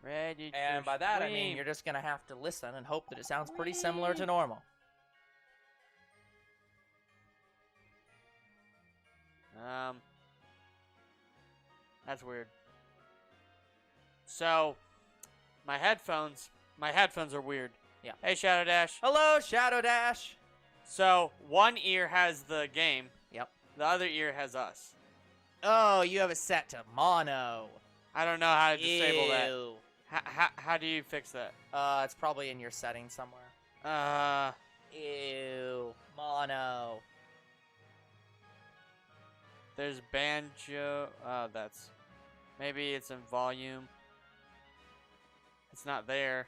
Ready to And by that, I mean stream. you're just going to have to listen and hope that it sounds pretty similar to normal. That's weird. So, my headphones are weird. Yeah. Hey, Shadow Dash. Hello, Shadow Dash. So, one ear has the game. Yep. The other ear has us. Oh, you have it set to mono. I don't know how to disable that. Ew. How do you fix that? It's probably in your settings somewhere. Ew. Mono. There's banjo. That's... Maybe it's in volume. It's not there.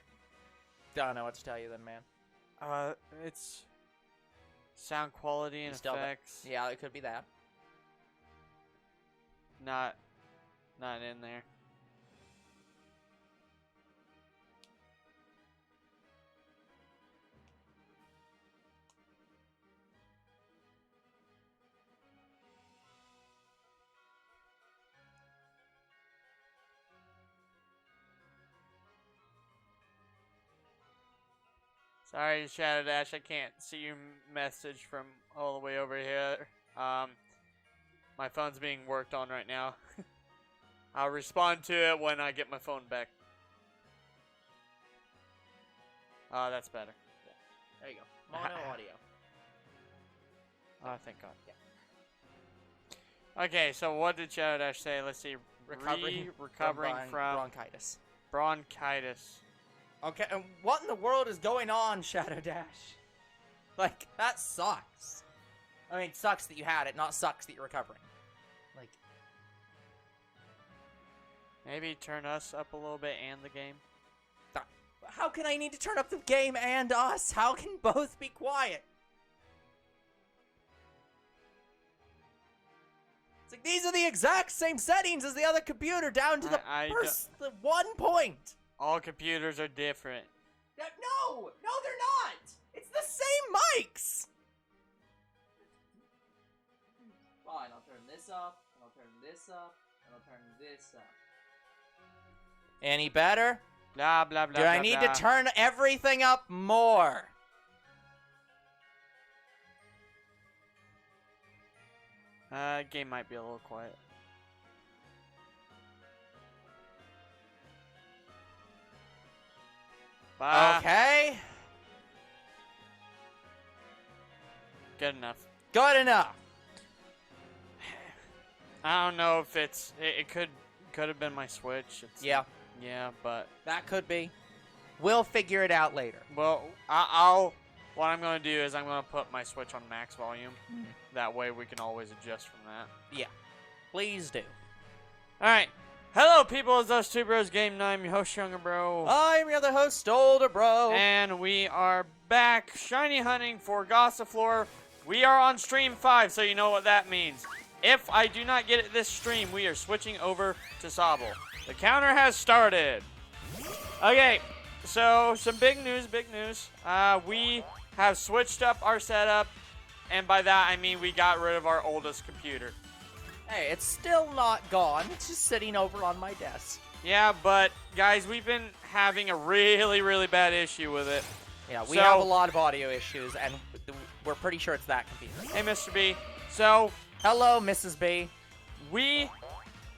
Don't know what to tell you then, man. It's... Sound quality and effects. Yeah, it could be that. Not in there. Sorry, Shadow Dash, I can't see your message from all the way over here. My phone's being worked on right now. I'll respond to it when I get my phone back. Oh, that's better. Yeah. There you go. Mono audio. Oh, thank God. Yeah. Okay, so what did Shadow Dash say? Let's see. Recovering from bronchitis. Bronchitis. Okay, and what in the world is going on, Shadow Dash? Like, that sucks. I mean, it sucks that you had it, not sucks that you're recovering. Like, maybe turn us up a little bit and the game. how can I need to turn up the game and us? How can both be quiet? It's like, these are the exact same settings as the other computer, down to the 1 point. All computers are different. No, they're not. It's the same mics. Fine, I'll turn this up, and I'll turn this up, and I'll turn this up. Any better? Blah, blah, blah, Do I blah, need blah. to turn everything up more? Game might be a little quiet. Okay. Good enough. Good enough. I don't know if it's... It could have been my Switch. Yeah. Yeah, but... That could be. We'll figure it out later. Well, what I'm going to do is I'm going to put my Switch on max volume. That way we can always adjust from that. Yeah. Please do. Alright. Hello, people. It's us two bros game night. I'm your host, Younger Bro. I'm your other host, Older Bro. And we are back shiny hunting for Gossifleur. We are on stream 5, so you know what that means. If I do not get it this stream, we are switching over to Sobble. The counter has started. Okay, so some big news, we have switched up our setup, and by that I mean we got rid of our oldest computer. Hey, it's still not gone. It's just sitting over on my desk. Yeah, but guys, we've been having a really, really bad issue with it. Yeah, we have a lot of audio issues, and we're pretty sure it's that computer. Hey, Mr. B. So, hello, Mrs. B.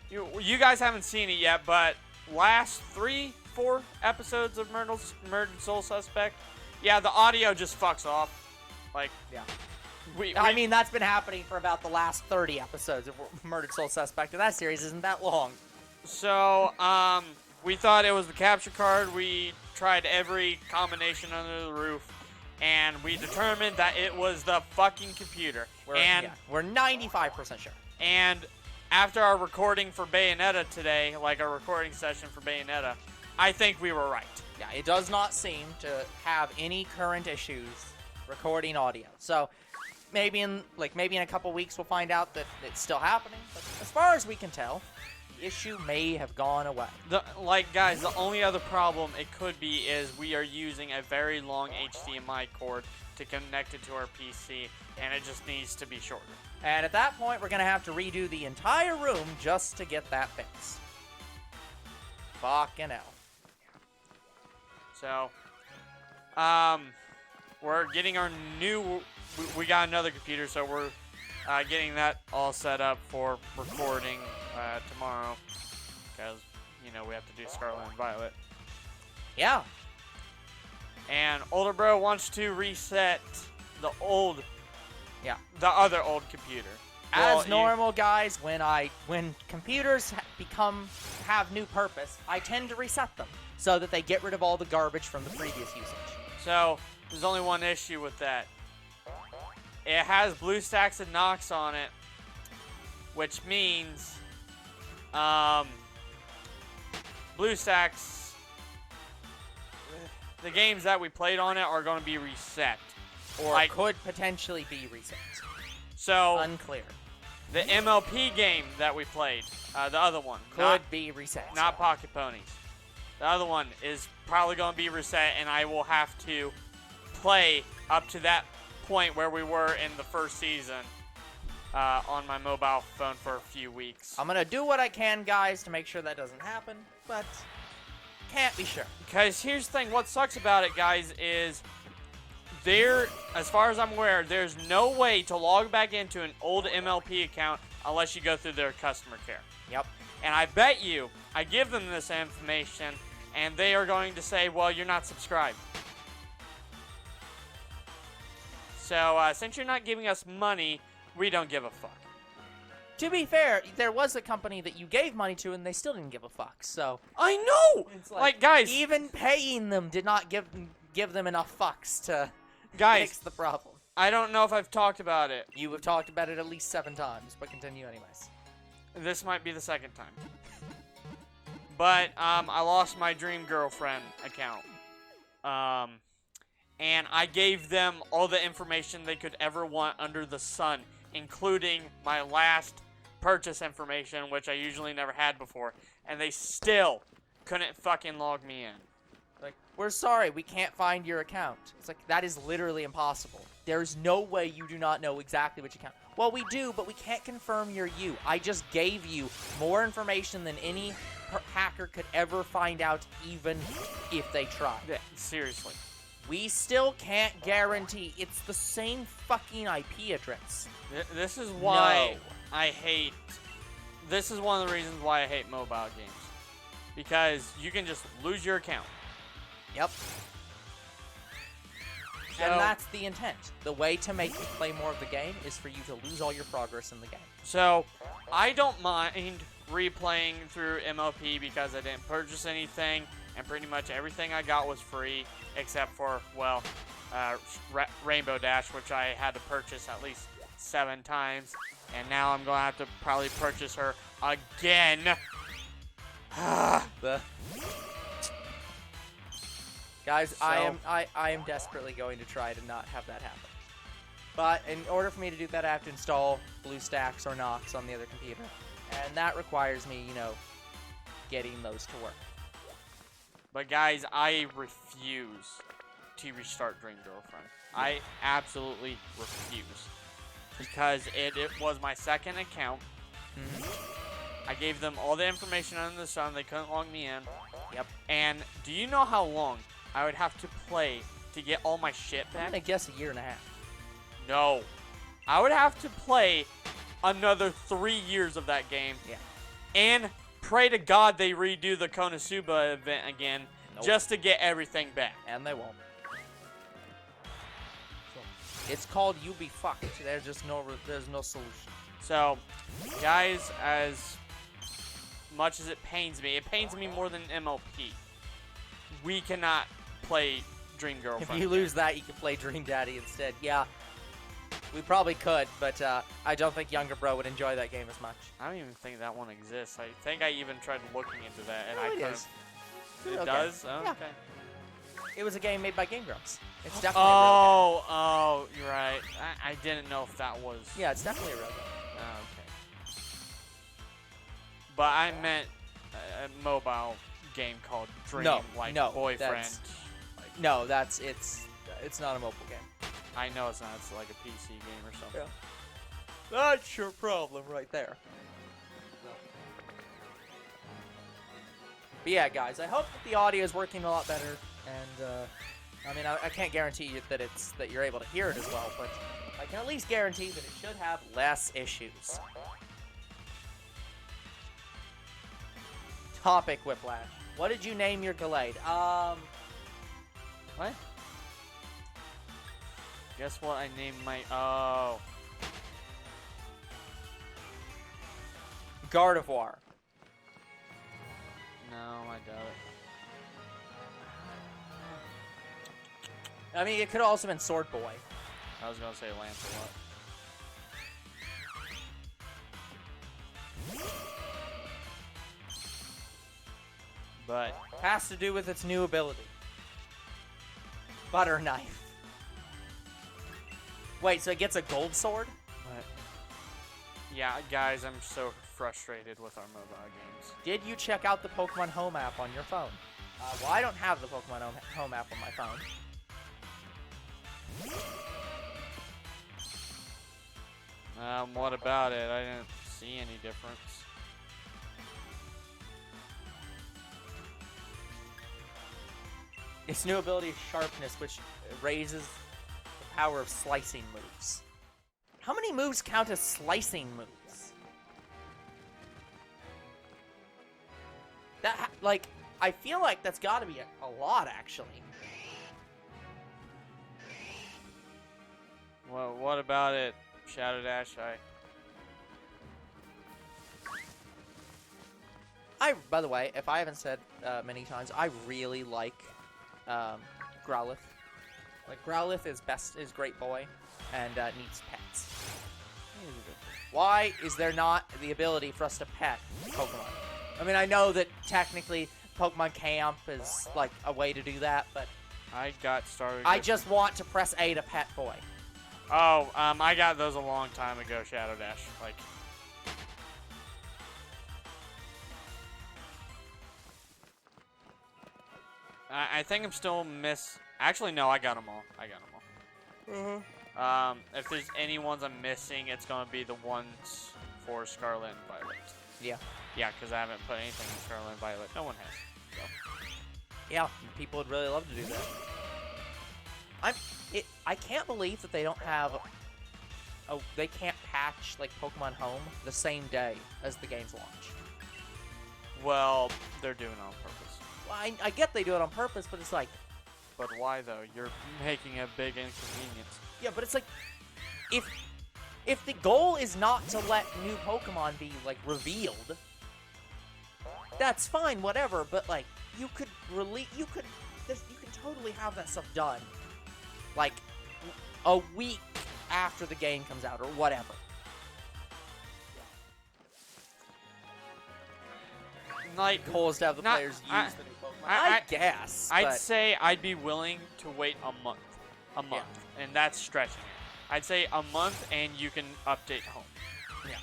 You guys haven't seen it yet, but last 3-4 episodes of Murdered Soul Suspect, yeah, the audio just fucks off. Like, yeah. I mean, that's been happening for about the last 30 episodes of Murdered Soul Suspect, and that series isn't that long. So, we thought it was the capture card. We tried every combination under the roof, and we determined that it was the fucking computer. We're 95% sure. And after our recording for Bayonetta today, like our recording session for Bayonetta, I think we were right. Yeah, it does not seem to have any current issues recording audio. So maybe in a couple weeks we'll find out that it's still happening. But as far as we can tell, the issue may have gone away. Guys, the only other problem it could be is we are using a very long HDMI cord to connect it to our PC, and it just needs to be shorter. And at that point, we're going to have to redo the entire room just to get that fixed. Fucking hell. So, we're getting our new. We got another computer, so we're getting that all set up for recording tomorrow, because we have to do Scarlet and Violet. Yeah. And older bro wants to reset the other old computer. As normal, guys, when computers have new purpose, I tend to reset them so that they get rid of all the garbage from the previous usage. So there's only one issue with that. It has BlueStacks and Nox on it, which means BlueStacks, the games that we played on it are going to be reset. Or could potentially be reset. So unclear. The MLP game that we played, the other one, could be reset. Not Pocket Ponies. The other one is probably going to be reset, and I will have to play up to that point where we were in the first season on my mobile phone for a few weeks. I'm going to do what I can, guys, to make sure that doesn't happen, but can't be sure. Because here's the thing, what sucks about it, guys, is as far as I'm aware, there's no way to log back into an old MLP account unless you go through their customer care. Yep. And I bet you, I give them this information, and they are going to say, well, you're not subscribed. So, since you're not giving us money, we don't give a fuck. To be fair, there was a company that you gave money to, and they still didn't give a fuck, so... I know! It's like, guys... Even paying them did not give them enough fucks to fix the problem. I don't know if I've talked about it. You have talked about it at least 7 times, but continue anyways. This might be the 2nd time. But, I lost my Dream Girlfriend account. And I gave them all the information they could ever want under the sun, including my last purchase information, which I usually never had before. And they still couldn't fucking log me in. Like, we're sorry, we can't find your account. It's like, that is literally impossible. There's no way you do not know exactly which account. Well, we do, but we can't confirm you're you. I just gave you more information than any hacker could ever find out, even if they tried. Yeah, seriously. We still can't guarantee it's the same fucking IP address. This is why I hate... This is one of the reasons why I hate mobile games. Because you can just lose your account. Yep. And that's the intent. The way to make you play more of the game is for you to lose all your progress in the game. So, I don't mind replaying through MLP because I didn't purchase anything, and pretty much everything I got was free, except for, well, Rainbow Dash, which I had to purchase at least 7 times, and now I'm going to have to probably purchase her again. Guys, I am desperately going to try to not have that happen. But in order for me to do that, I have to install BlueStacks or Nox on the other computer. And that requires me, getting those to work. But guys, I refuse to restart Dream Girlfriend. I absolutely refuse. Because it was my 2nd account. I gave them all the information under the sun. They couldn't log me in. Yep. And do you know how long I would have to play to get all my shit back? I'm going to guess 1.5 years. No. I would have to play another 3 years of that game. Yeah. And pray to God they redo the Konosuba event again just to get everything back. And they won't. It's called You Be Fucked. There's no solution. So, guys, as much as it pains me more than MLP. We cannot play Dream Girlfriend. If you lose that, you can play Dream Daddy instead. Yeah, we probably could, but I don't think younger bro would enjoy that game as much. I don't even think that one exists. I think I even tried looking into that, and no, I couldn't. It okay. does? Oh, yeah. Okay. It was a game made by Game Grumps. It's definitely a real game. Oh, you're right. I didn't know if that was... Yeah, it's definitely a real game. Oh, okay. But I meant a mobile game called Dream, Boyfriend. No, it's not a mobile game. I know it's not. It's like a PC game or something. Yeah. That's your problem right there. But yeah, guys, I hope that the audio is working a lot better. And I mean, I can't guarantee you that you're able to hear it as well, but I can at least guarantee that it should have less issues. Topic Whiplash. What did you name your Gallade? What? Guess what I named my... Oh. Gardevoir. No, I doubt it. I mean, it could have also been Sword Boy. I was gonna say Lancelot. But Has to do with its new ability. Butter Knife. Wait, so it gets a gold sword? yeah, guys, I'm so frustrated with our mobile games. Did you check out the Pokemon Home app on your phone? Well, I don't have the Pokemon Home app on my phone. What about it? I didn't see any difference. Its new ability is Sharpness, which raises the power of slicing moves. How many moves count as slicing moves? Like, I feel like that's got to be a lot, actually. Well, what about it, Shadow Dash? By the way, if I haven't said many times, I really like Growlithe. Like, Growlithe is great boy and needs pets. Why is there not the ability for us to pet Pokemon? I mean, I know that technically Pokemon Camp is like a way to do that, but I got started. I just want to press A to pet boy. Oh, I got those a long time ago, Shadow Dash. Like, I think I'm still Actually, no, I got them all. If there's any ones I'm missing, it's gonna be the ones for Scarlet and Violet. Yeah. Yeah, because I haven't put anything in Scarlet and Violet. No one has. So. Yeah, people would really love to do that. I can't believe that they don't have. Oh, they can't patch like Pokemon Home the same day as the game's launch. Well, they're doing it on purpose. Well, I get they do it on purpose, but it's like. But why though? You're making a big inconvenience. Yeah, but it's like, if the goal is not to let new Pokemon be like revealed, that's fine, whatever. But like, you can totally have that stuff done, like a week after the game comes out or whatever. Like, Goals to have the players use the new Pokemon. I guess. I'd say I'd be willing to wait a month. Yeah. And that's stretching it. I'd say a month and you can update Home. Yeah.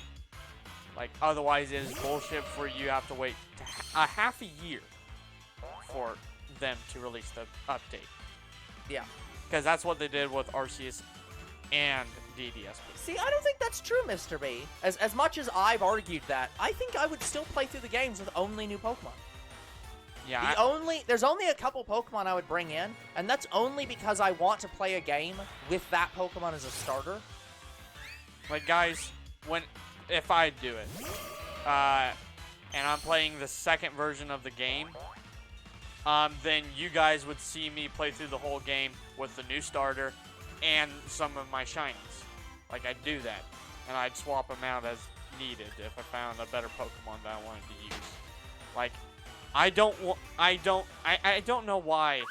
Like, otherwise it is bullshit for you have to wait a half a year for them to release the update. Yeah. Because that's what they did with Arceus and DDSP. See, I don't think that's true, Mr. B. As much as I've argued that, I think I would still play through the games with only new Pokemon. Yeah. There's only a couple Pokemon I would bring in, and that's only because I want to play a game with that Pokemon as a starter. Like, guys, if I do it, and I'm playing the second version of the game, then you guys would see me play through the whole game with the new starter and some of my shinies. Like, I'd do that, and I'd swap them out as needed if I found a better Pokemon that I wanted to use. Like, I don't know why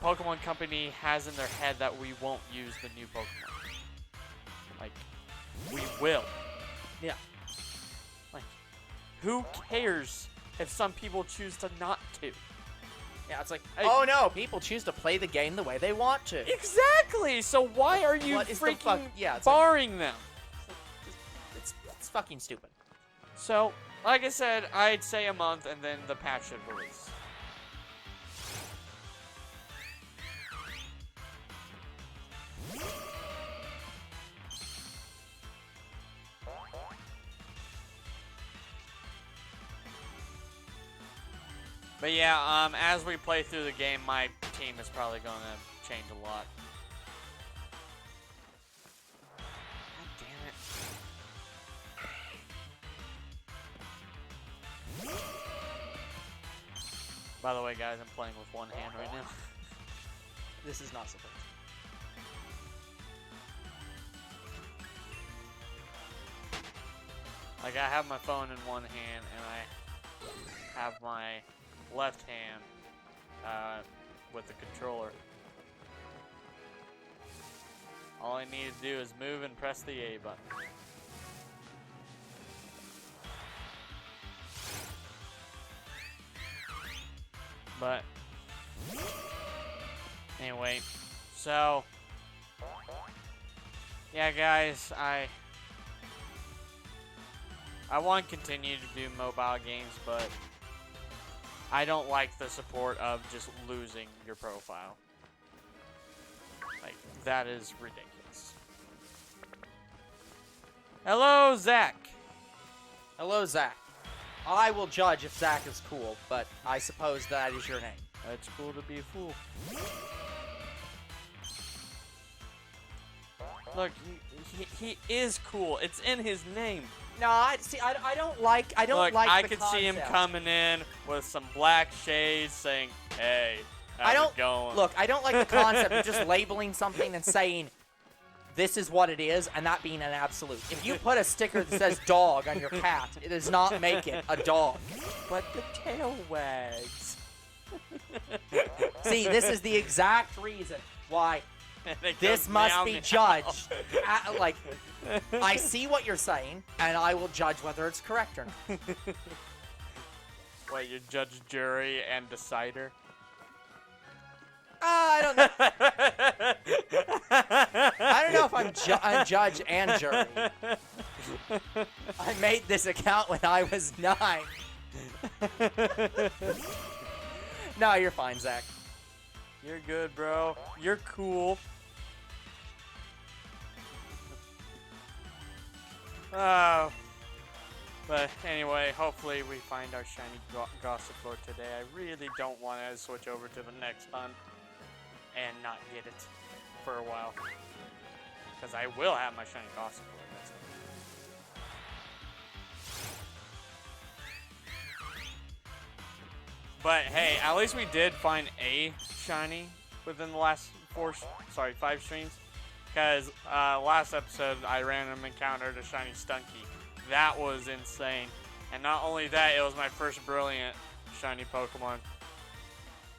Pokemon Company has in their head that we won't use the new Pokemon. Like, we will. Yeah. Like, who cares if some people choose to not to? Yeah, it's like, oh no, people choose to play the game the way they want to. Exactly! So why are you freaking barring them? It's fucking stupid. So, like I said, I'd say a month and then the patch should release. But yeah, as we play through the game, my team is probably going to change a lot. God damn it. By the way, guys, I'm playing with one hand right now. This is not supposed to. Like, I have my phone in one hand, and I have my left hand with the controller. All I need to do is move and press the A button. But anyway, so yeah, guys, I want to continue to do mobile games, but I don't like the support of just losing your profile. Like, that is ridiculous. Hello, Zach. Hello, Zach. I will judge if Zach is cool, but I suppose that is your name. It's cool to be a fool. Look, he is cool. It's in his name. No, I don't like. I don't Look, like. I the could concept. see him coming in with some black shades, saying, "Hey, how's it going?" Look, I don't like the concept of just labeling something and saying this is what it is, and that being an absolute. If you put a sticker that says dog on your cat, it does not make it a dog. But the tail wags. See, this is the exact reason why It this goes must meow, be meow. judged. Like, I see what you're saying, and I will judge whether it's correct or not. Wait, you're judge, jury, and decider? I don't know. I don't know if I'm judge and jury. I made this account when I was 9. No, you're fine, Zach. You're good, bro. You're cool. Oh. But anyway, hopefully we find our shiny Gossifleur today. I really don't want to switch over to the next hunt and not get it for a while. Because I will have my shiny Gossifleur. That's it. But hey, at least we did find a shiny within the last 5 streams. Because last episode, I random encountered a shiny Stunky. That was insane. And not only that, it was my first brilliant shiny Pokemon.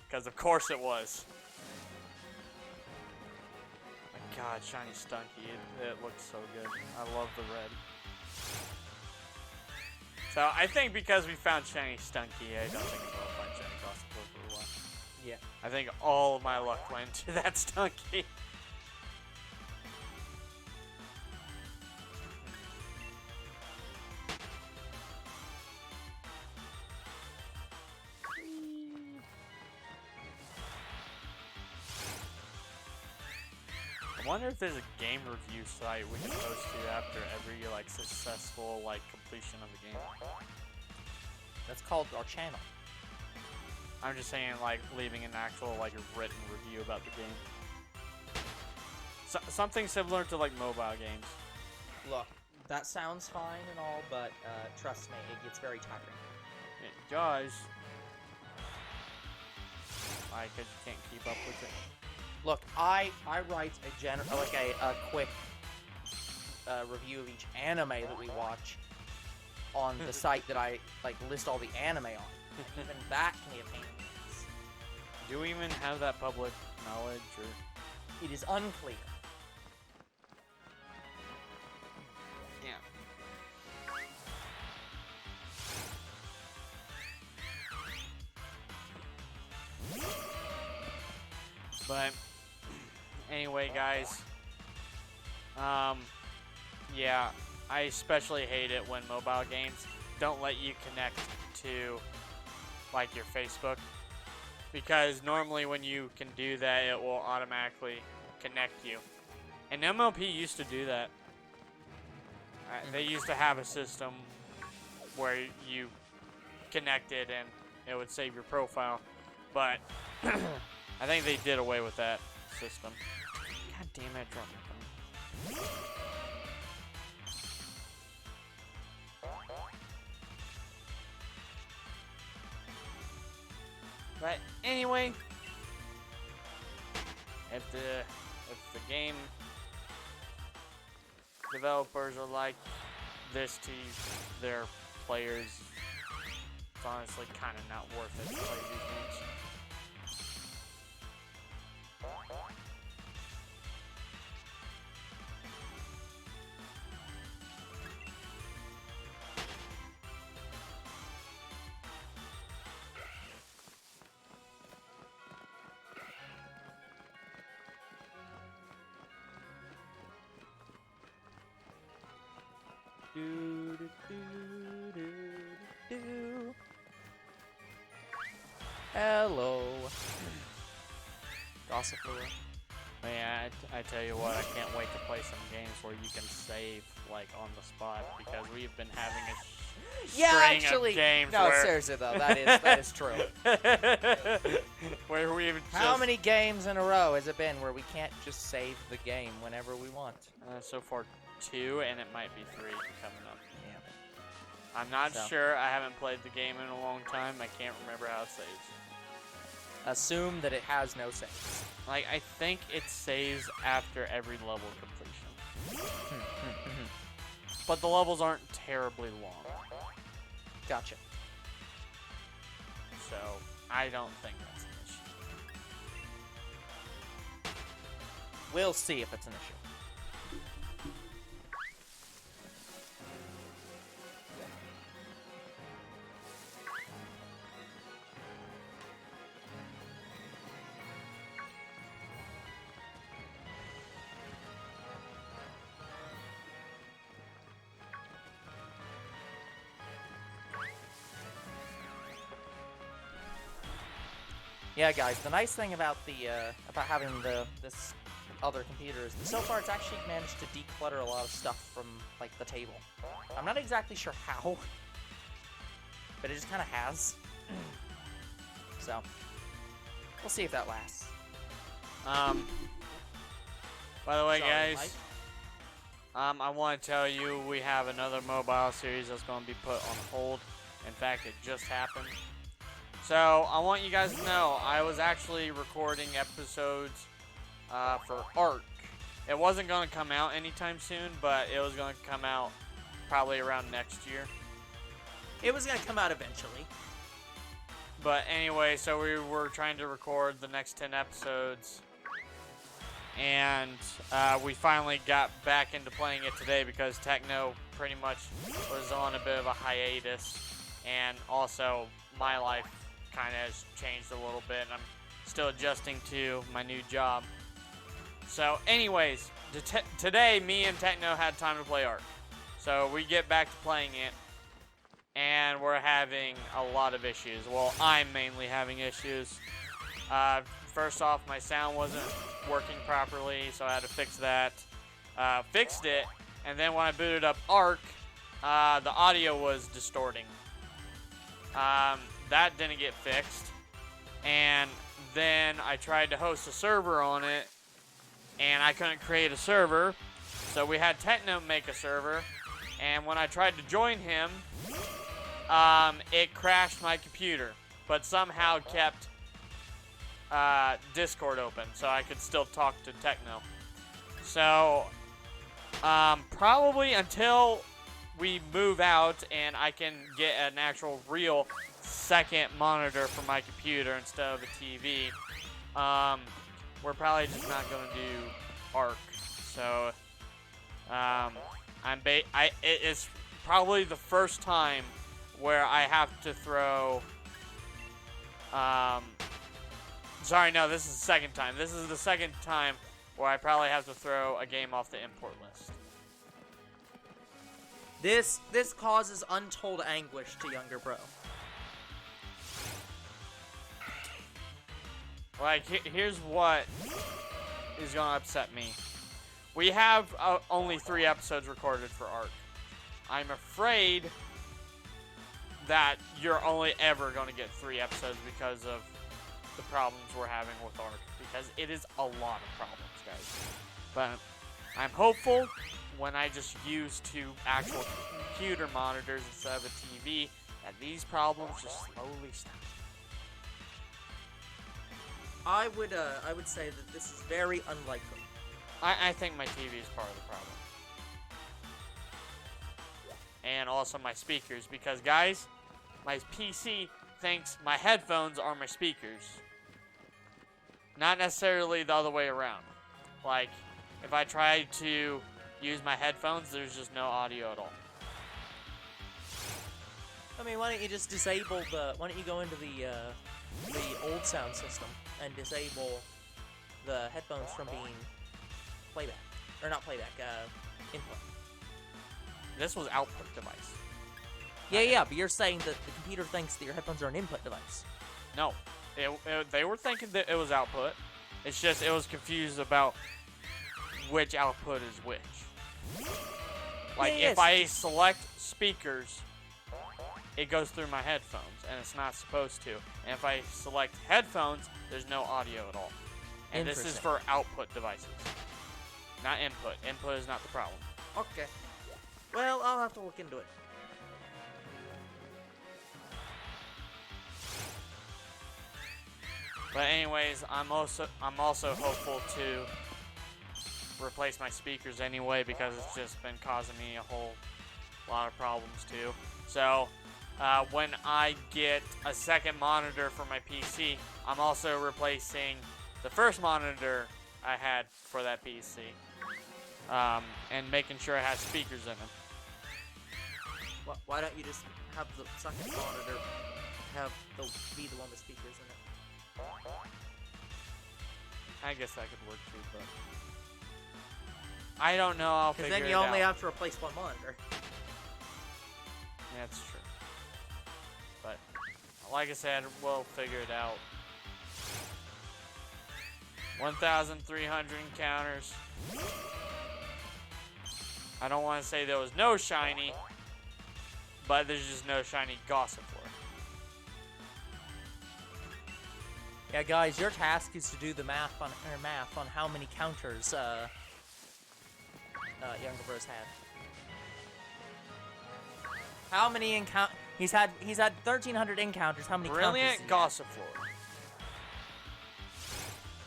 Because of course it was. My god, shiny Stunky. It looks so good. I love the red. So I think because we found shiny Stunky, I don't think we'll find shiny Gossifleur for a while. Yeah. I think all of my luck went to that Stunky. I wonder if there's a game review site we can post to after every like successful like completion of the game. That's called our channel. I'm just saying like leaving an actual like written review about the game. Something similar to like mobile games. Look, that sounds fine and all, but trust me, it gets very tiring. It does. Why? Because you can't keep up with it. Look, I write a quick review of each anime that we watch on the site that I like list all the anime on. And even that can be a pain in the ass. Do we even have that public knowledge, or It is unclear. yeah? But anyway, guys, yeah, I especially hate it when mobile games don't let you connect to like your Facebook, because normally when you can do that, it will automatically connect you. And MLP used to do that. They used to have a system where you connected and it would save your profile, but I think they did away with that system. God damn it, I dropped my phone. But anyway, if the game developers are like this to their players, it's honestly kind of not worth it to play these games. Do, do, do, do, do, do. Hello. Gossifleur. Man, I tell you what, I can't wait to play some games where you can save, like, on the spot, because we've been having a string of games no, where... seriously though, that is true. Where we've How many games in a row has it been where we can't just save the game whenever we want? So far, 2, and it might be 3 coming up. Yeah. I'm not sure. I haven't played the game in a long time. I can't remember how it saves. Assume that it has no saves. Like, I think it saves after every level completion. But the levels aren't terribly long. Gotcha. So, I don't think that's an issue. We'll see if it's an issue. Yeah, guys. The nice thing about about having this other computer is that so far it's actually managed to declutter a lot of stuff from like the table. I'm not exactly sure how, but it just kind of has. So we'll see if that lasts. By the way, Sorry, guys, I want to tell you we have another mobile series that's going to be put on hold. In fact, it just happened. So, I want you guys to know, I was actually recording episodes for Ark. It wasn't going to come out anytime soon, but it was going to come out probably around next year. It was going to come out eventually. But anyway, so we were trying to record the next 10 episodes. And we finally got back into playing it today because Techno pretty much was on a bit of a hiatus. And also, my life kind of has changed a little bit, and I'm still adjusting to my new job. So anyways, today me and Techno had time to play Ark. So we get back to playing it, and we're having a lot of issues. Well, I'm mainly having issues. First off, my sound wasn't working properly, so I had to fix that. Fixed it, and then when I booted up Ark, the audio was distorting. That didn't get fixed, and then I tried to host a server on it, and I couldn't create a server, so we had Techno make a server, and when I tried to join him, it crashed my computer, but somehow kept Discord open, so I could still talk to Techno. So, probably until we move out and I can get an actual real second monitor for my computer instead of a TV, we're probably just not going to do Ark. So, it is probably the first time where I have to throw, sorry, no, this is the second time. This is the second time where I probably have to throw a game off the import list. This causes untold anguish to younger bro. Like, here's what is going to upset me. We have only 3 episodes recorded for Ark. I'm afraid that you're only ever going to get 3 episodes because of the problems we're having with ARC, because it is a lot of problems, guys. But I'm hopeful when I just use 2 actual computer monitors instead of a TV that these problems just slowly stop. I would say that this is very unlikely. I think my TV is part of the problem. And also my speakers, because guys, my PC thinks my headphones are my speakers. Not necessarily the other way around. Like, if I try to use my headphones, there's just no audio at all. I mean, why don't you just disable why don't you go into the old sound system and disable the headphones from being playback. Or not playback, input. This was output device. Yeah, but you're saying that the computer thinks that your headphones are an input device. No. They were thinking that it was output. It's just it was confused about which output is which. Like, Yes. if I select speakers, it goes through my headphones, and it's not supposed to. And if I select headphones, there's no audio at all. And this is for output devices, not input. Input is not the problem. Okay. Well, I'll have to look into it. But anyways, I'm also hopeful to replace my speakers anyway, because it's just been causing me a whole lot of problems too. So when I get a second monitor for my PC, I'm also replacing the first monitor I had for that PC, and making sure it has speakers in it. Why don't you just have the second monitor be the one with speakers in it? I guess that could work too, but I don't know. I'll figure it out. Because then you only have to replace one monitor. Yeah, that's true. But like I said, we'll figure it out. 1,300 encounters. I don't want to say there was no shiny, but there's just no shiny Gossifleur. Yeah, guys, your task is to do the math on how many counters Younger Bros had. How many he's had 1,300 encounters. How many Brilliant counters? Gossifleur.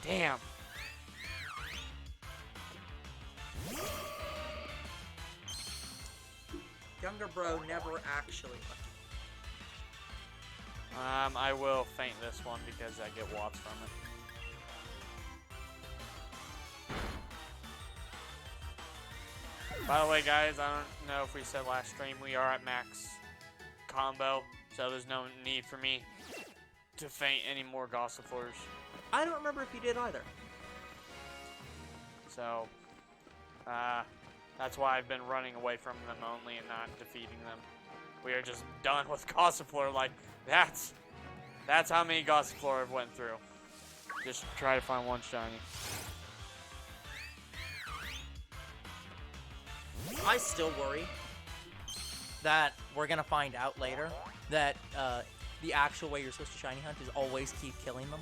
Damn. Younger Bro never actually left. I will faint this one because I get watts from it. By the way, guys, I don't know if we said last stream, we are at max combo, so there's no need for me to faint any more Gossifleurs. I don't remember if you did either. So, that's why I've been running away from them only and not defeating them. We are just done with Gossifleur. Like, that's how many Gossifleur I've went through. Just try to find one shiny. I still worry that we're gonna find out later that the actual way you're supposed to shiny hunt is always keep killing them.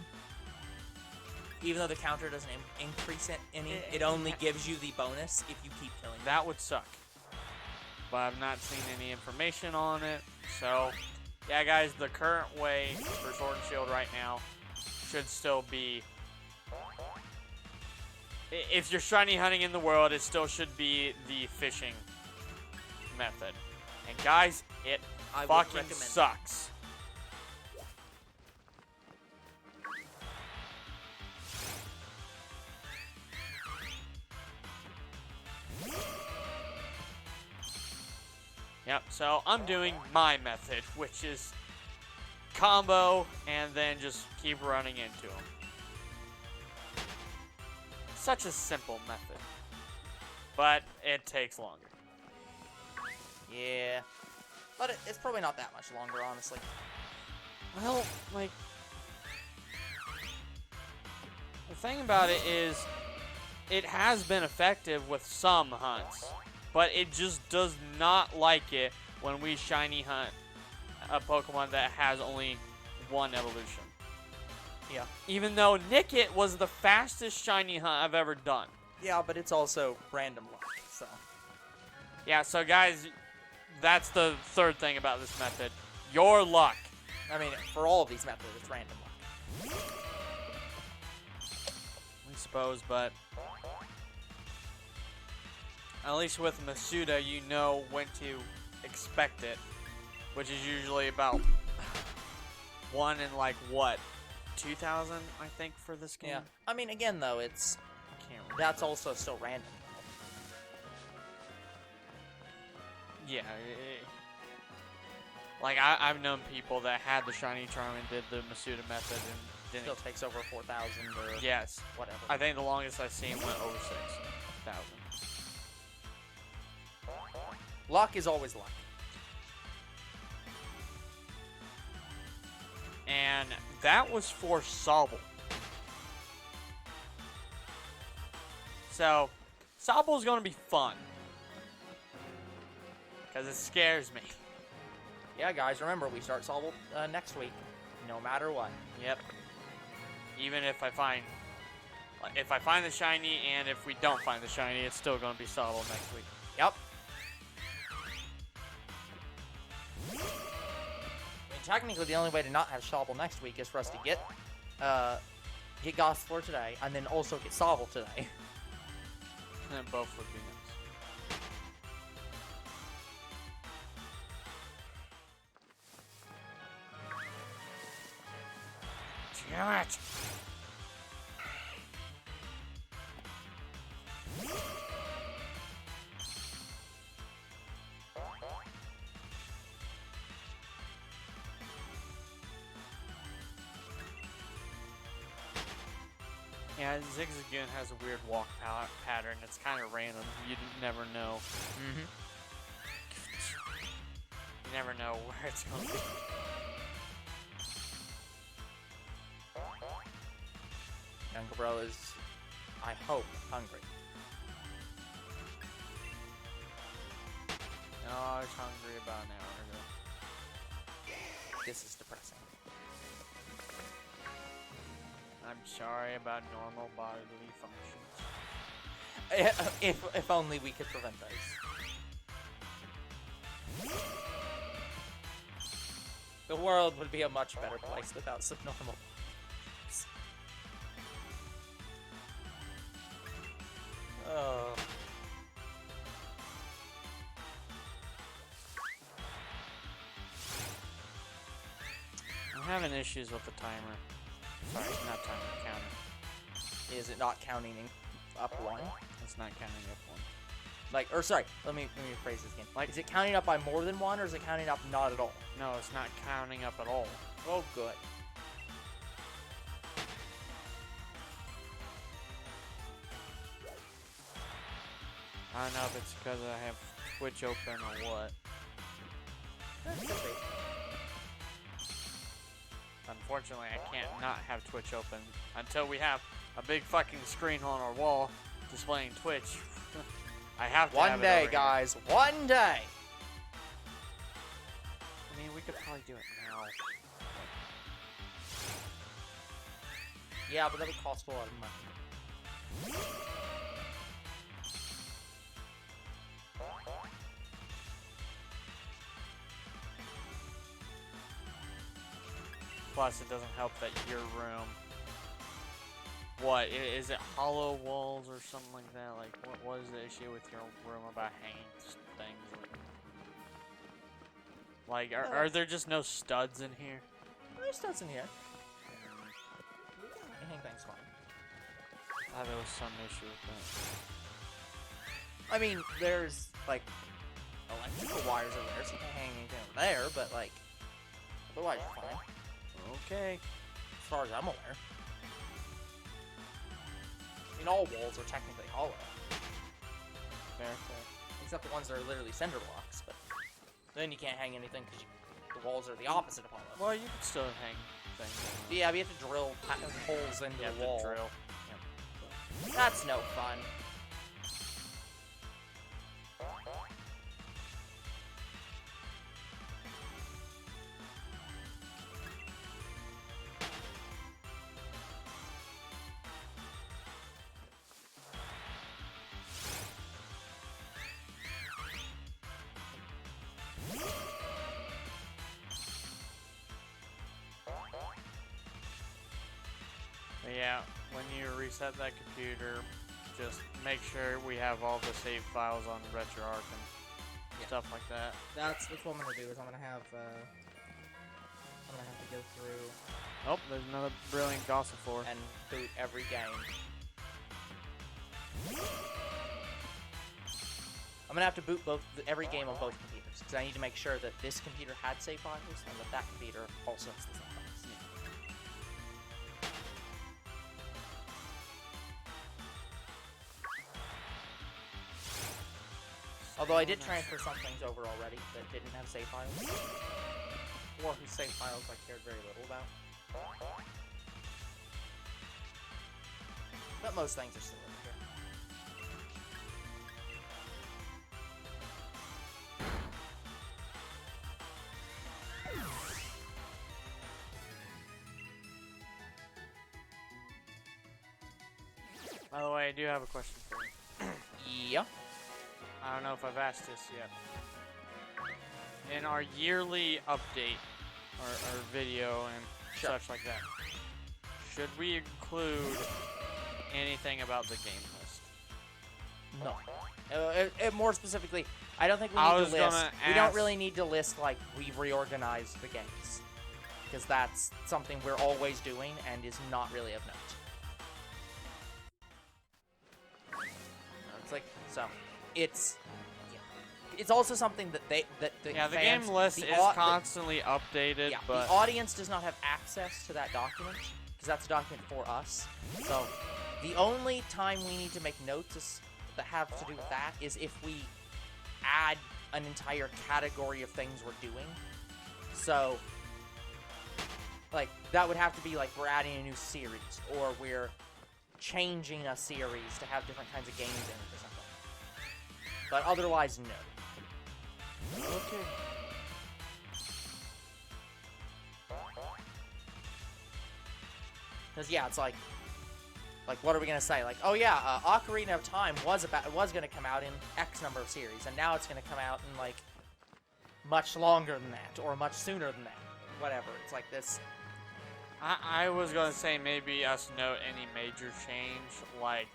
Even though the counter doesn't increase it only gives you the bonus if you keep killing them. That would suck. But I've not seen any information on it. So, yeah, guys, the current way for Sword and Shield right now should still be... If you're shiny hunting in the world, it still should be the fishing method. And guys, it fucking sucks. Yep, so I'm doing my method, which is combo and then just keep running into them. Such a simple method, but it takes longer. Yeah, but it's probably not that much longer, honestly. Well, like, the thing about it is, it has been effective with some hunts, but it just does not like it when we shiny hunt a Pokemon that has only one evolution. Yeah. Even though Nickit was the fastest shiny hunt I've ever done. Yeah, but it's also random luck, so. Yeah, so guys, that's the third thing about this method. Your luck. I mean, for all of these methods, it's random luck. I suppose, but at least with Masuda, you know when to expect it, which is usually about one in like what, 2,000, I think, for this game. Yeah. I mean, again, though, it's I can't remember. that's also still random. Yeah. Like I've known people that had the shiny charm and did the Masuda method and didn't. Still takes over 4,000 or Yes. whatever. I think the longest I've seen went over 6,000. Luck is always luck. And that was for Sobble. So, Sobble's gonna be fun. Because it scares me. Yeah, guys, remember, we start Sobble next week, no matter what. Yep. Even if I find the shiny and if we don't find the shiny, it's still gonna be Sobble next week. Yep. I mean, technically, the only way to not have Sobble next week is for us to get Gossifleur today, and then also get Sobble today. And both would be nice. Damn it! Yeah, Zigzagoon has a weird walk pattern. It's kind of random. You never know. Mm-hmm. You never know where it's going to be. Younger bro is, I hope, hungry. No, I was hungry about an hour ago. This is depressing. I'm sorry about normal bodily functions. If only we could prevent those. The world would be a much better place without subnormal bodies. Oh. I'm having issues with the timer. Sorry, not timer, counter. Is it not counting up one? It's not counting up one. Like, or sorry, let me rephrase this again. Like, is it counting up by more than one, or is it counting up not at all? No, it's not counting up at all. Oh, good. I don't know if it's because I have Twitch open or what. Unfortunately, I can't not have Twitch open until we have a big fucking screen on our wall displaying Twitch. I have to have One it day, over here. guys. One day. I mean, we could probably do it now. Yeah, but that would cost a lot of money. Plus, it doesn't help that your room. What is it? Hollow walls or something like that? Like, what is the issue with your room about hanging things? Like, are there just no studs in here? There's studs in here. I think things fine. I thought there was some issue with that. I mean, there's like electrical wires over there, so you can't hang anything over there. But like, otherwise you're fine. Okay. As far as I'm aware. I mean, all walls are technically hollow. Fair, fair. Except the ones that are literally cinder blocks, but then you can't hang anything because the walls are the opposite of hollow. Well, you can still hang things. Yeah, but you have to drill holes into You have the wall. to drill. That's no fun. Yeah, when you reset that computer, just make sure we have all the save files on RetroArch and stuff like that. That's what I'm gonna do. Is I'm gonna have to go through Oh, there's another brilliant Gossifleur. and boot every game. I'm gonna have to boot every game on both computers because I need to make sure that this computer had save files and that computer also has the save files. Although I did transfer some things over already that didn't have save files, or whose save files I cared very little about. But most things are still over here. By the way, I do have a question for you. Yeah. I don't know if I've asked this yet. In our yearly update, or video and such like that, should we include anything about the game list? No. More specifically, I don't think we need to list. We don't really need to list like we've reorganized the games, because that's something we're always doing and is not really of note. It's like so. It's also something that the the fans, game list is constantly updated, yeah, but the audience does not have access to that document because that's a document for us. So the only time we need to make notes that have to do with that is if we add an entire category of things we're doing. So like that would have to be like we're adding a new series or we're changing a series to have different kinds of games in it or something. But otherwise, no. Okay. Because yeah, it's like what are we gonna say? Like, oh yeah, Ocarina of Time was gonna come out in X number of series, and now it's gonna come out in like much longer than that, or much sooner than that. Whatever. It's like this. I was gonna say maybe us note any major change, like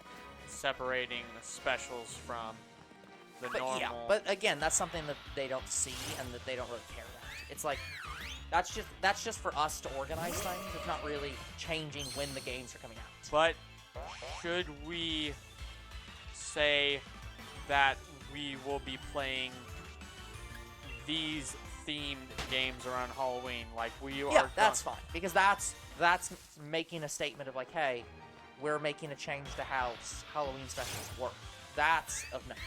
separating the specials from the normal. Yeah, but again, that's something that they don't see and that they don't really care about. It's like that's just for us to organize things. It's not really changing when the games are coming out. But should we say that we will be playing these themed games around Halloween, like we are? Yeah, that's fine because that's making a statement of like, hey, we're making a change to how Halloween specials work. That's of note.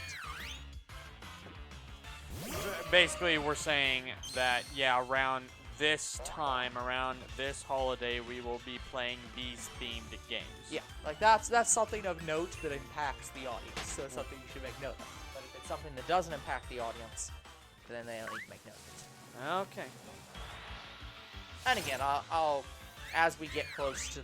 Basically, we're saying that, yeah, around this time, around this holiday, we will be playing these themed games. Yeah, like that's something of note that impacts the audience, so it's something you should make note of. But if it's something that doesn't impact the audience, then they don't need to make note of it. Okay. And again, I'll as we get close to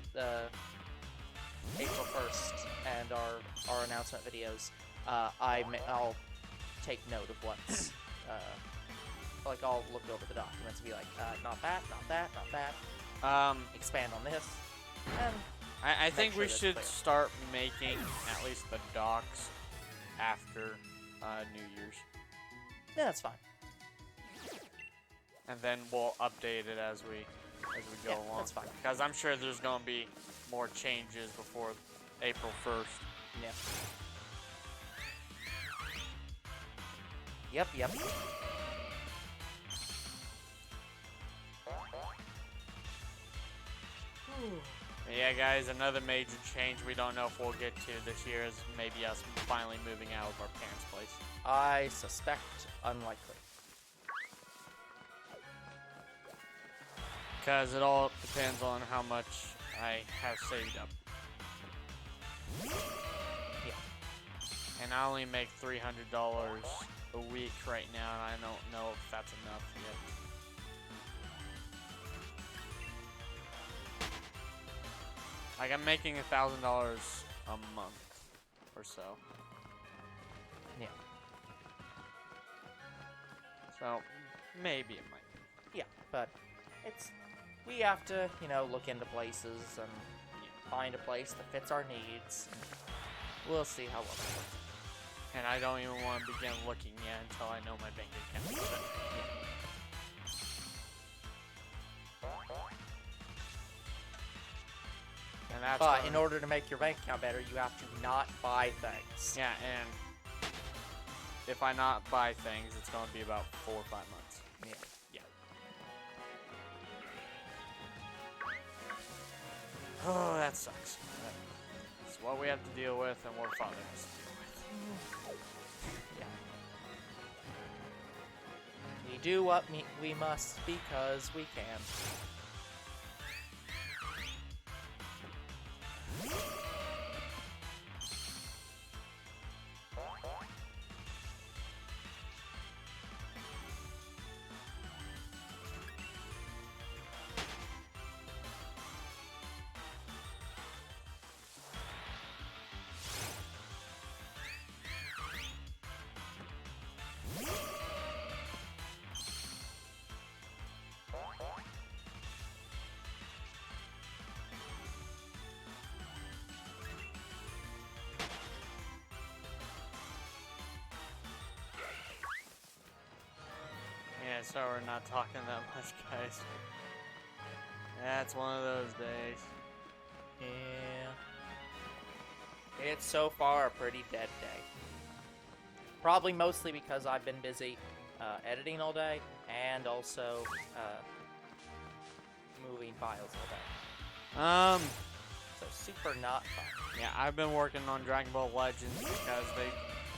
April 1st and our announcement videos, I'll take note of what's like I'll look over the documents and be like, not that, not that, not that. Expand on this. And I think sure we that's should clear. start making at least the docs after New Year's, Yeah, that's fine. and then we'll update it as we go Yeah, along. that's fine. Because I'm sure there's gonna be more changes before April 1st. Yeah. Yep. But yeah, guys, another major change we don't know if we'll get to this year is maybe us finally moving out of our parents' place. I suspect unlikely. Because it all depends on how much I have saved up. Yeah. And I only make $300 a week right now, and I don't know if that's enough yet. Like, I'm making $1,000 a month or so. Yeah. So, maybe it might. Yeah, but we have to, look into places and find a place that fits our needs. We'll see how well that works. And I don't even want to begin looking yet until I know my bank account. And that's But in order to make your bank account better, you have to not buy things. Yeah, and if I not buy things, it's going to be about 4 or 5 months. Yeah. Oh, that sucks. That's what we have to deal with, and what Father has to deal with. Yeah. We do what we must because we can. Yeah, so we're not talking that much, guys. That's one of those days. Yeah. It's so far a pretty dead day. Probably mostly because I've been busy editing all day and also moving files all day. So super not fun. Yeah, I've been working on Dragon Ball Legends because they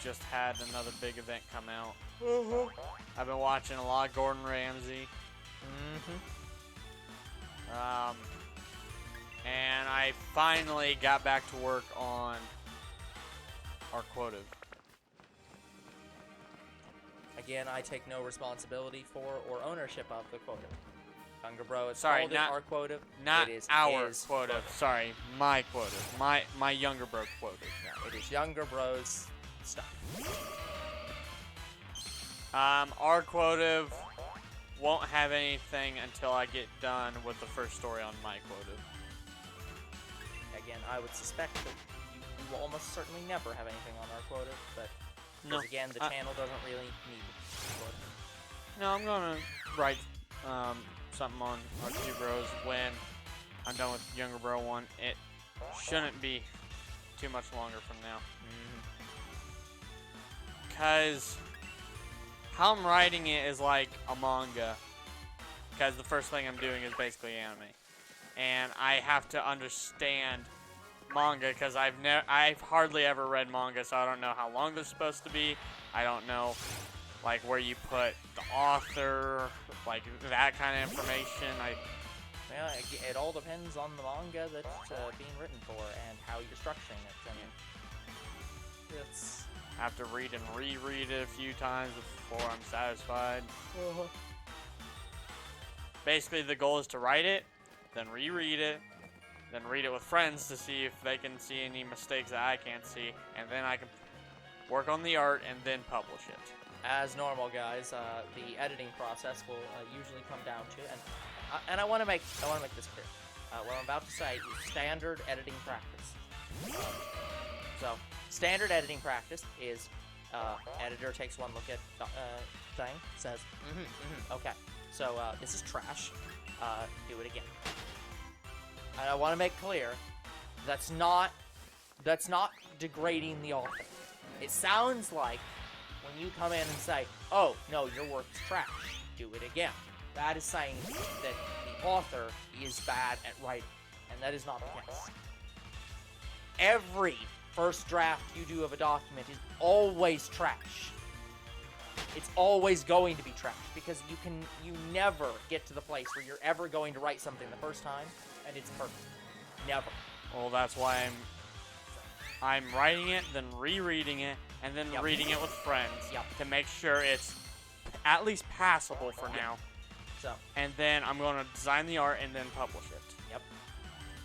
just had another big event come out. I've been watching a lot of Gordon Ramsay. And I finally got back to work on our quota. Again, I take no responsibility for or ownership of the quota. Younger Bro has Sorry, called not it our quota. Not it is our his quota. Sorry, my quota. My Younger Bro quota. Yeah, it is Younger Bro's stuff. Our quota won't have anything until I get done with the first story on my quota. Again, I would suspect that you will almost certainly never have anything on our quota, but No. again, the channel doesn't really need quota. No, I'm gonna write something on our two bros when I'm done with Younger Bro 1. It shouldn't be too much longer from now. Because how I'm writing it is like a manga. Because the first thing I'm doing is basically anime. And I have to understand manga because I've hardly ever read manga, so I don't know how long they're supposed to be. I don't know like where you put the author, like that kind of information. Well, it all depends on the manga that's being written for and how you're structuring it. And it's I have to read and reread it a few times before I'm satisfied. Basically, the goal is to write it, then reread it, then read it with friends to see if they can see any mistakes that I can't see, and then I can work on the art and then publish it. As normal, guys, the editing process will usually come down to, and I want to make this clear. What I'm about to say is standard editing practice. So, standard editing practice is editor takes one look at thing, says, okay, so this is trash. Do it again. And I want to make clear that's not degrading the author. It sounds like when you come in and say, oh, no, your work's trash, do it again. That is saying that the author is bad at writing, and that is not the case. Every first draft you do of a document is always trash. It's always going to be trash, because you never get to the place where you're ever going to write something the first time, and it's perfect. Never. Well, that's why I'm writing it, then rereading it, and then reading it with friends to make sure it's at least passable for now. So. And then I'm going to design the art and then publish it. Yep.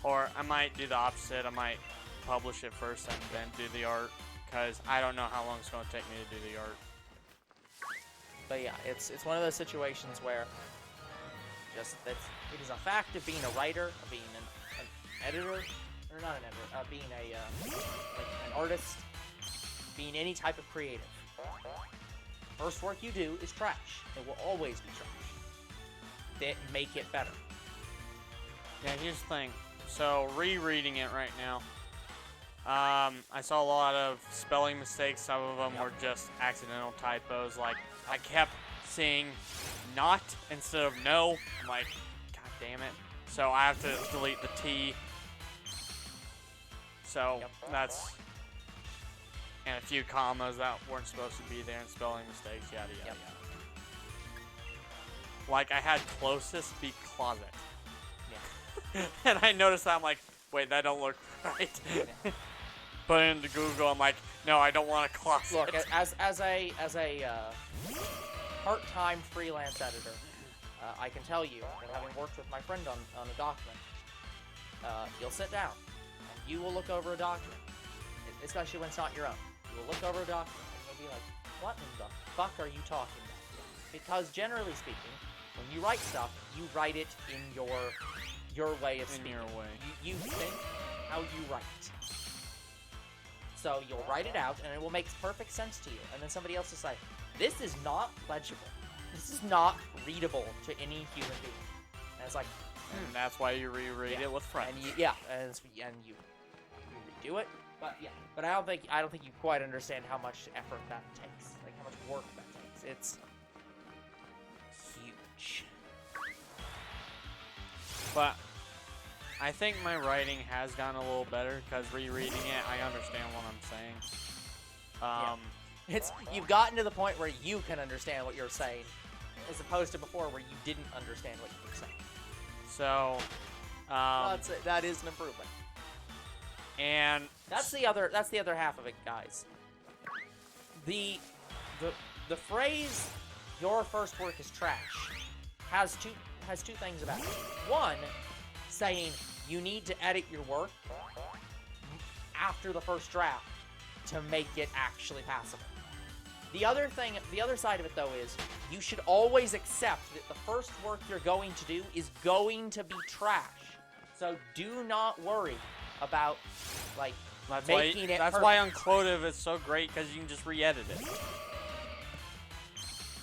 Or I might do the opposite. I might publish it first and then do the art, because I don't know how long it's going to take me to do the art. But yeah, it's one of those situations where it is a fact of being a writer, of being an editor, or not an editor, being like an artist, being any type of creative. First work you do is trash. It will always be trash. Then make it better. Yeah, here's the thing. So, rereading it right now, I saw a lot of spelling mistakes. Some of them were just accidental typos. Like, I kept seeing not instead of no. I'm like, God damn it. So, I have to delete the T. So, that's... And a few commas that weren't supposed to be there, and spelling mistakes, yada, yada, yada. Like, I had closest be closet. Yeah. And I noticed that, I'm like, wait, that don't look right. Put it into Google, I'm like, no, I don't want a closet. Look, as a part-time freelance editor, I can tell you, that having worked with my friend on a document, you'll sit down, and you will look over a document, especially when it's not your own. You will look over a document, and you'll be like, what in the fuck are you talking about? Because generally speaking, when you write stuff, you write it in your way of speaking. In your way. You think how you write. So you'll write it out, and it will make perfect sense to you. And then somebody else will say, this is not legible. This is not readable to any human being. And it's like, and that's why you reread it with friends. And you redo it. But I don't think you quite understand how much effort that takes. Like how much work that takes. It's huge. But I think my writing has gotten a little better because rereading it, I understand what I'm saying. You've gotten to the point where you can understand what you're saying, as opposed to before where you didn't understand what you were saying. So, that is an improvement. And that's the other half of it, guys. The phrase "your first work is trash" has two things about it. One, saying you need to edit your work after the first draft to make it actually passable. The other side of it though is you should always accept that the first work you're going to do is going to be trash. So do not worry about making it. That's why Unclotive is so great because you can just re-edit it.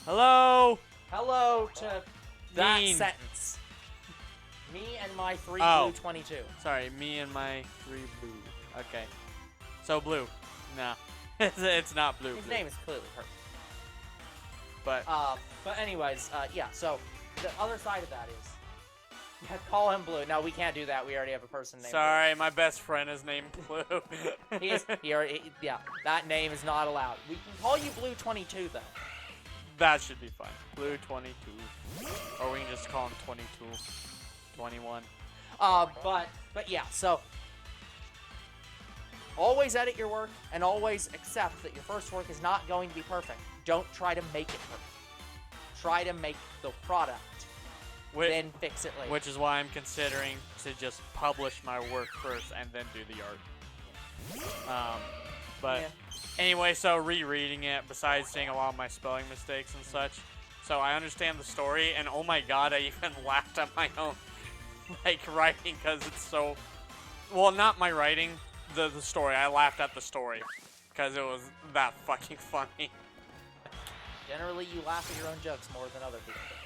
Hello to that sentence. Me and my 3 blue 22. Sorry, me and my 3 blue. Okay. So blue. No. it's not blue. His name is clearly perfect. But anyways, yeah, so the other side of that is call him Blue. No, we can't do that. We already have a person named Sorry, Blue. My best friend is named Blue. That name is not allowed. We can call you Blue 22 though. That should be fine. Blue 22. Or we can just call him 22. 21. But yeah, so always edit your work and always accept that your first work is not going to be perfect. Don't try to make it perfect. Try to make the product. Then fix it later. Which is why I'm considering to just publish my work first and then do the art. Anyway, so rereading it, besides seeing a lot of my spelling mistakes and such, so I understand the story, and oh my god, I even laughed at my own writing because it's so... Well, not my writing, the story. I laughed at the story because it was that fucking funny. Generally, you laugh at your own jokes more than other people do.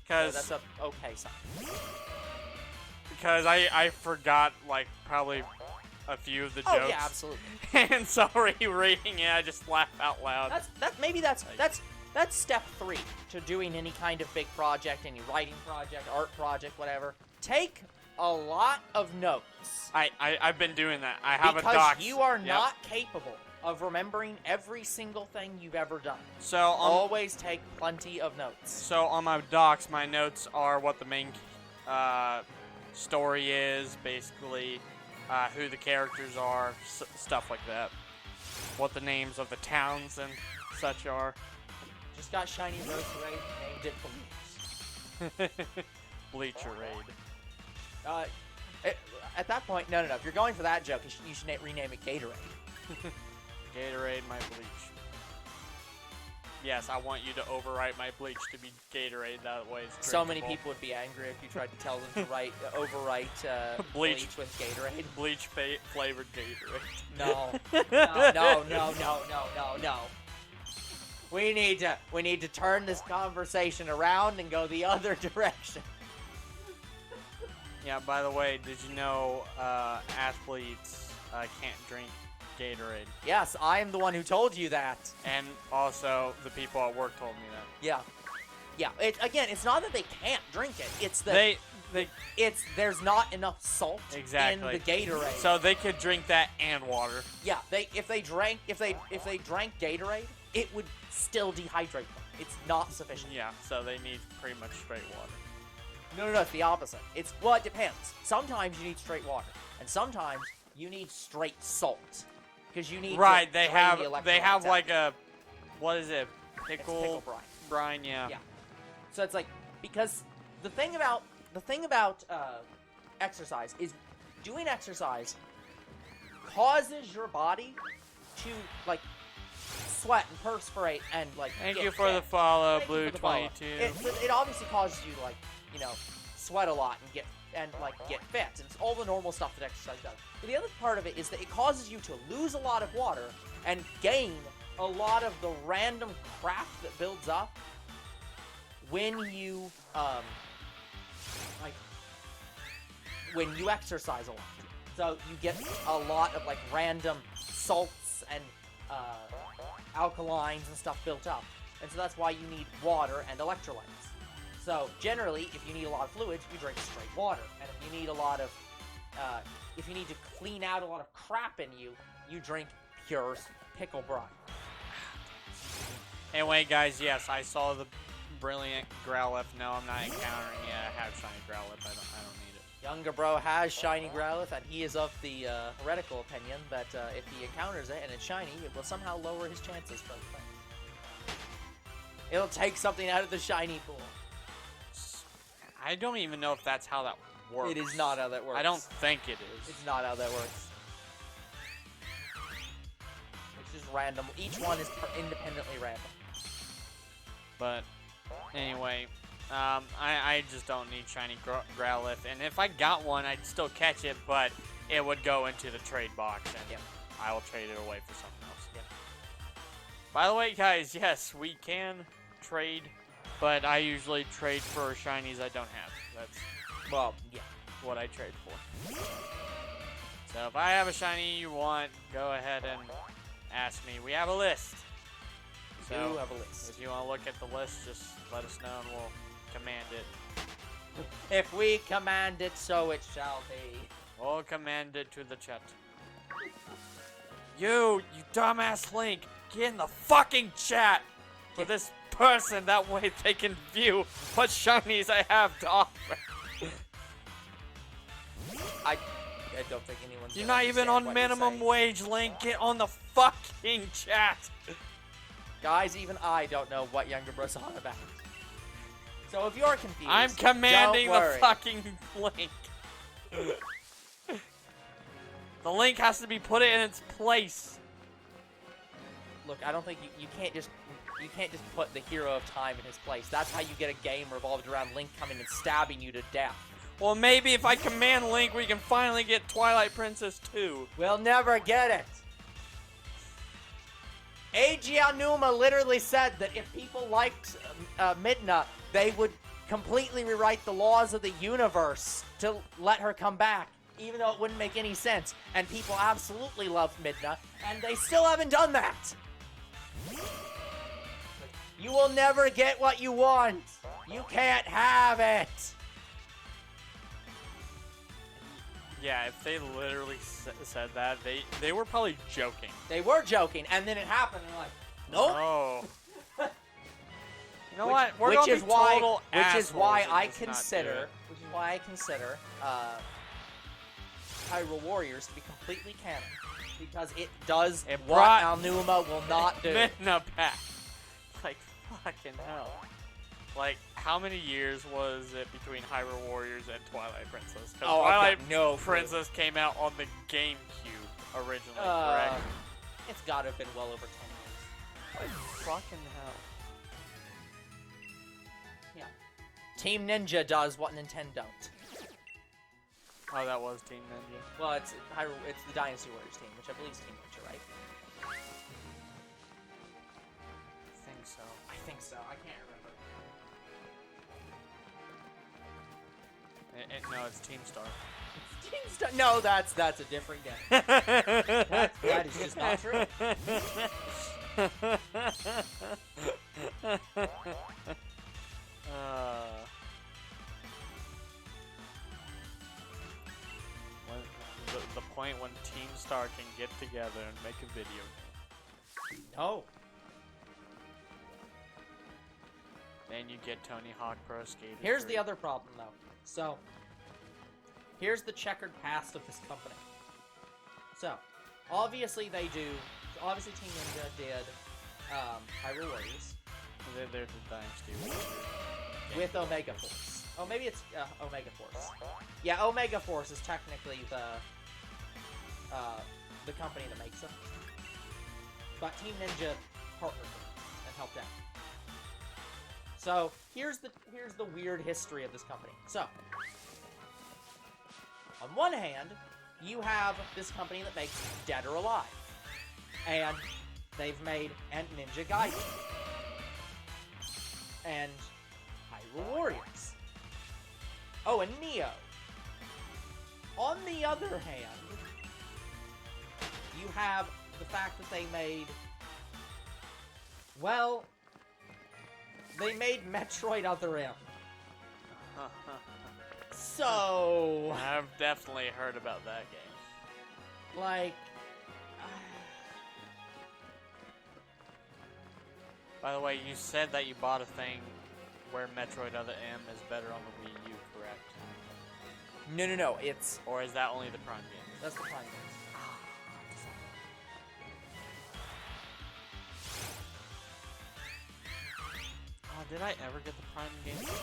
So that's a okay sign. Because I forgot probably a few of the jokes. Oh yeah, absolutely. And so rereading it, I just laughed out loud. That's step 3 to doing any kind of big project, any writing project, art project, whatever. Take a lot of notes. I've been doing that. I have a doc. Because you are not capable of remembering every single thing you've ever done. So always take plenty of notes. So on my docs, my notes are what the main story is, basically, who the characters are, stuff like that. What the names of the towns and such are. Just got Shiny Gossifleur, named it Bleach. Bleacher Raid. At that point, no. If you're going for that joke, you should rename it Gatorade. Gatorade, my bleach. yes, I want you to overwrite my bleach to be Gatorade. That way it's So many drinkable. people would be angry if you tried to tell them to overwrite Bleach. bleach with Gatorade. Bleach flavored Gatorade. No. No. We need to turn this conversation around and go the other direction. Yeah, by the way, did you know athletes can't drink Gatorade? Yes, I am the one who told you that. And also, the people at work told me that. Yeah. It's not that they can't drink it. It's that there's not enough salt Exactly. in the Gatorade. So they could drink that and water. Yeah, if they drank Gatorade, it would still dehydrate them. It's not sufficient. Yeah, so they need pretty much straight water. No, it's the opposite. It depends. Sometimes you need straight water, and sometimes you need straight salt, because you need Right, to they drain have the electrolytes they have out. like a, what is it? It's pickle brine. Yeah. Yeah. So it's like, because the thing about exercise is doing exercise causes your body to like sweat and perspirate and like. Thank get you for the fit. follow, Thank you Blue for the follow. 22. It obviously causes you to like, sweat a lot and get fit, and it's all the normal stuff that exercise does. But the other part of it is that it causes you to lose a lot of water and gain a lot of the random crap that builds up when you when you exercise a lot. So you get a lot of like random salts and alkalines and stuff built up, and so that's why you need water and electrolytes. So generally, if you need a lot of fluids, you drink straight water, and if you need a lot of if you need to clean out a lot of crap in you, you drink pure pickle brine. Anyway, guys, yes, I saw the brilliant Growlithe. No, I'm not encountering it. I have shiny Growlithe. I don't need it. Younger bro has shiny Growlithe, and he is of the heretical opinion that if he encounters it and it's shiny, it will somehow lower his chances for the thing. It'll take something out of the shiny pool. I don't even know if that's how that works. It is not how that works. I don't think it is. It's not how that works. It's just random. Each one is independently random. But anyway, I just don't need shiny Growlithe, and if I got one, I'd still catch it, but it would go into the trade box, and I will trade it away for something else. Yep. By the way, guys, yes, we can trade, but I usually trade for shinies I don't have. That's what I trade for. So if I have a shiny you want, go ahead and ask me. We have a list. We do have a list. If you want to look at the list, just let us know and we'll command it. If we command it, so it shall be. We'll command it to the chat. You dumbass Link, get in the fucking chat for this person. That way they can view what shinies I have to offer. I don't think anyone's. You're gonna not even understand on what you're minimum saying. wage, Link. Get on the fucking chat. Guys, even I don't know what Younger Bro's on about. So if you're confused, I'm commanding don't the worry. fucking Link. The Link has to be put in its place. Look, I don't think you can't just put the hero of time in his place. That's how you get a game revolved around Link coming and stabbing you to death. Well, maybe if I command Link, we can finally get Twilight Princess 2. We'll never get it. Eiji Aonuma literally said that if people liked Midna, they would completely rewrite the laws of the universe to let her come back, even though it wouldn't make any sense. And people absolutely loved Midna, and they still haven't done that. You will never get what you want. You can't have it. Yeah, if they literally said that, they were probably joking. They were joking, and then it happened, and like, nope. Oh. You know what? We're gonna be total which is why assholes I and just not do consider, it. Hyrule Warriors to be completely canon, because it does It what brought Aonuma will not do. Midna back. Like, fucking hell. Like, how many years was it between Hyrule Warriors and Twilight Princess? Because Twilight Princess came out on the GameCube originally, correct? It's got to have been well over 10 years. Like, fucking hell. Team Ninja does what Nintendo don't. Oh, that was Team Ninja. Well, it's the Dynasty Warriors team, which I believe is Team Ninja, right? I think so. I think so. I can't remember. No, it's Team Star. Team Star. No, that's a different game. that is just not true. The point when Team Star can get together and make a video game. No. Then you get Tony Hawk Pro Skater. Here's the other problem, though. So, here's the checkered past of this company. So, obviously Team Ninja did Hyrule Warriors. They're the Dynasty Warriors. With Omega Force. Oh, maybe it's Omega Force. Yeah, Omega Force is technically the company that makes them. But Team Ninja partnered with them and helped out. So here's the weird history of this company. So on one hand, you have this company that makes Dead or Alive, and they've made Ninja Gaiden and Hyrule Warriors. Oh, and Neo. On the other hand, you have the fact that they made, well, they made Metroid Other M. So, I've definitely heard about that game. like, by the way, you said that you bought a thing where Metroid Other M is better on the Wii U, correct? no, it's, Or is that only the Prime game? that's the Prime games. Oh, did I ever get the Prime game? I don't know.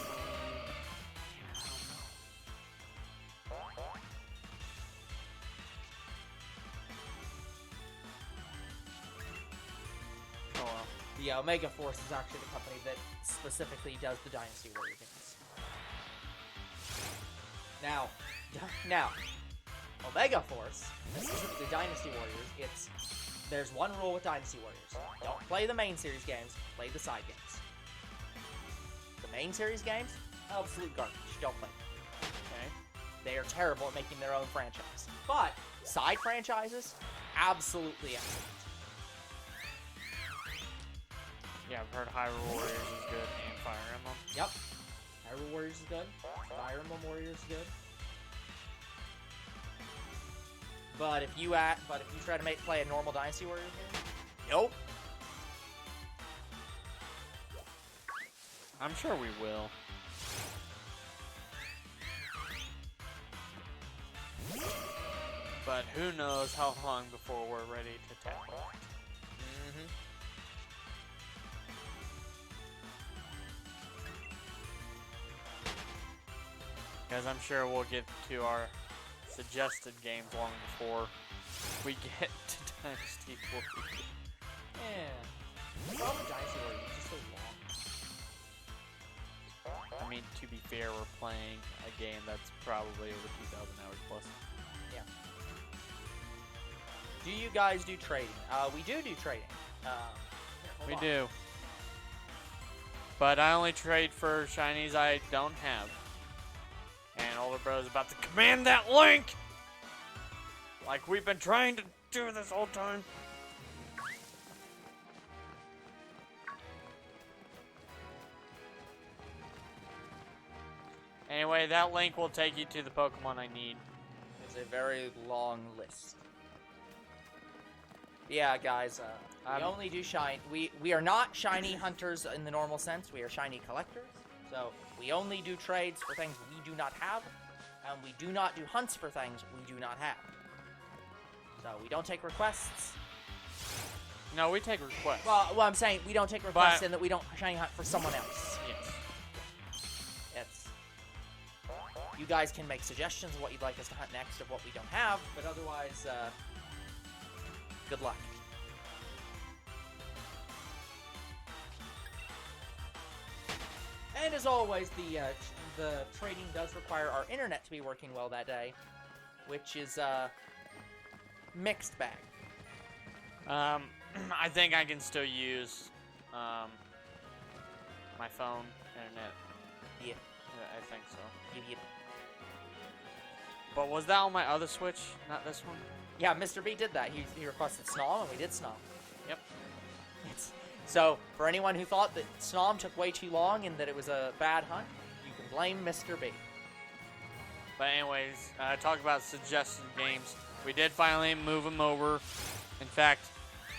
Oh well. Yeah, Omega Force is actually the company that specifically does the Dynasty Warrior games. Now, Omega Force, specifically Dynasty Warriors, there's one rule with Dynasty Warriors. Don't play the main series games, play the side games. The main series games, absolute garbage. Don't play them. Okay? They are terrible at making their own franchise. But, side franchises, absolutely excellent. Yeah, I've heard Hyrule Warriors is good and Fire Emblem. Yep. Hyrule Warriors is good. Fire Emblem Warriors is good. But if you try to play a normal Dynasty Warriors game, nope. I'm sure we will. But who knows how long before we're ready to tackle it. Because I'm sure we'll get to our suggested games long before we get to Dynasty Warriors. Yeah. The problem with Dynasty Warriors is just so long. I mean, to be fair, we're playing a game that's probably over 2,000 hours plus. Yeah. Do you guys do trading? We do trading. We do. But I only trade for shinies I don't have. And older bro's about to command that link! Like we've been trying to do this whole time. Anyway, that link will take you to the Pokemon I need. It's a very long list. Yeah, guys, we only do shiny. We are not shiny hunters in the normal sense. We are shiny collectors. So we only do trades for things we do not have, and we do not do hunts for things we do not have. So we don't take requests. No, we take requests. Well, I'm saying we don't take requests in that we don't shiny hunt for someone else. Yes. It's you guys can make suggestions of what you'd like us to hunt next of what we don't have, but otherwise, good luck. And as always, the trading does require our internet to be working well that day, which is mixed bag. I think I can still use my phone internet. Yeah. I think so. Yep. But was that on my other Switch, not this one? Yeah, Mr. B did that. He requested Snom, and we did Snom. Yep. So, for anyone who thought that Snom took way too long and that it was a bad hunt, you can blame Mr. B. But anyways, talk about suggested games. We did finally move them over. In fact,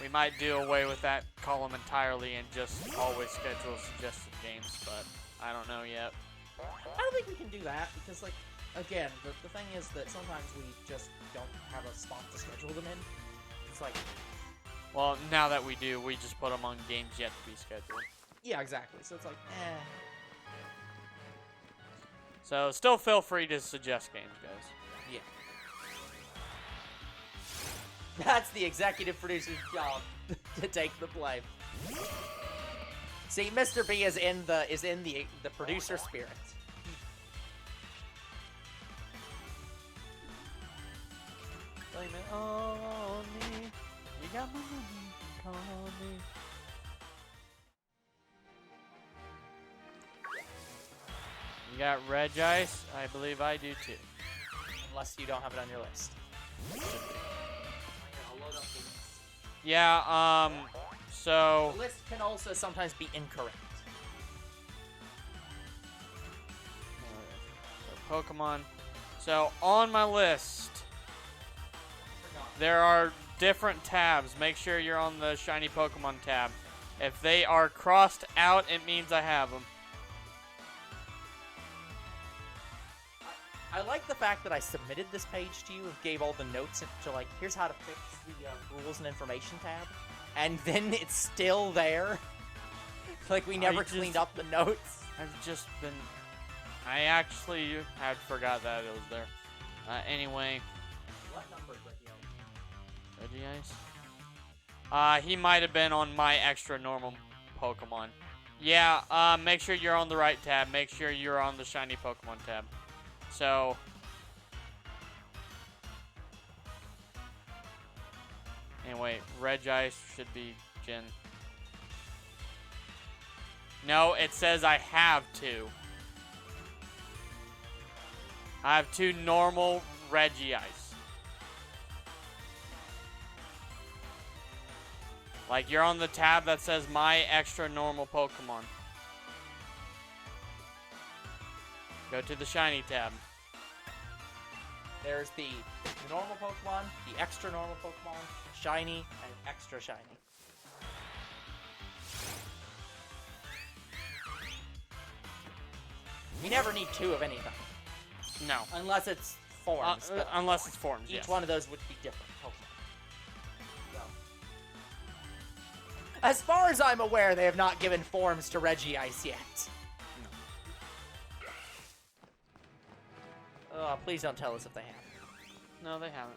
we might do away with that column entirely and just always schedule suggested games, but I don't know yet. I don't think we can do that because, like, again, the thing is that sometimes we just don't have a spot to schedule them in. It's like... Well, now that we do, we just put them on games yet to be scheduled. Yeah, exactly. So it's like, So still feel free to suggest games, guys. Yeah. That's the executive producer's job to take the blame. See, Mr. B is in the producer spirit. Blame it all on me. You got my money, call me. You got Regice? I believe I do too. Unless you don't have it on your list. Yeah, so... The list can also sometimes be incorrect. So Pokemon. So, on my list, there are different tabs. Make sure you're on the Shiny Pokemon tab. If they are crossed out, it means I have them. I like the fact that I submitted this page to you and gave all the notes to, like, here's how to fix the rules and information tab. And then it's still there. Like, we never cleaned up the notes. I've just been... I actually had forgot that it was there. Anyway. What number is Regice? He might have been on my extra normal Pokemon. Yeah, make sure you're on the right tab. Make sure you're on the Shiny Pokemon tab. So... Anyway, Regice should be Gen. No, it says I have two. I have two normal Regice. Like, you're on the tab that says my extra normal Pokemon. Go to the Shiny tab. There's the normal Pokemon, the extra normal Pokemon, Shiny, and extra Shiny. We never need two of anything. No. Unless it's forms. But unless it's forms, each yes. one of those would be different Pokemon. So. As far as I'm aware, they have not given forms to Regice yet. No. Please don't tell us if they have. No, they haven't.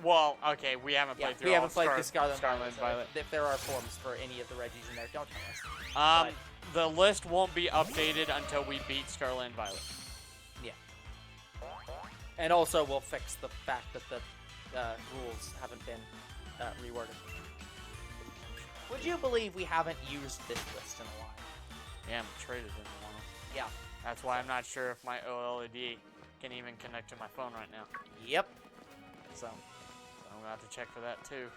Well, okay, we haven't played through we haven't played the Scarlet and Violet. So if there are forms for any of the Reggies in there, don't tell us. The list won't be updated until we beat Scarlet and Violet. Yeah. And also, we'll fix the fact that the rules haven't been reworded. Would you believe we haven't used this list in a while? Yeah, I haven't traded in a while. Yeah. That's why I'm not sure if my OLED can even connect to my phone right now. Yep. So I'm going to have to check for that, too.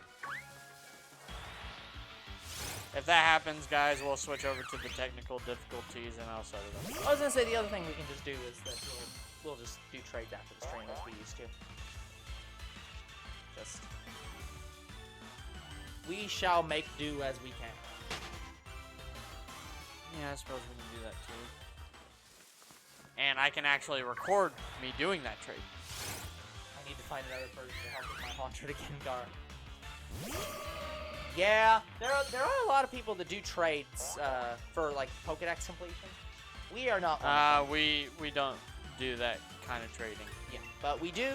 If that happens, guys, we'll switch over to the technical difficulties, and I'll set it up. I was going to say, the other thing we can just do is that we'll just do trades after the stream as we used to. Just... We shall make do as we can. Yeah, I suppose we can do that, too. And I can actually record me doing that trade. I need to find another person to help with my Haunter to Gengar. Yeah, there are a lot of people that do trades for, like, Pokedex completion. We are not one of them. We don't do that kind of trading. Yeah, but we do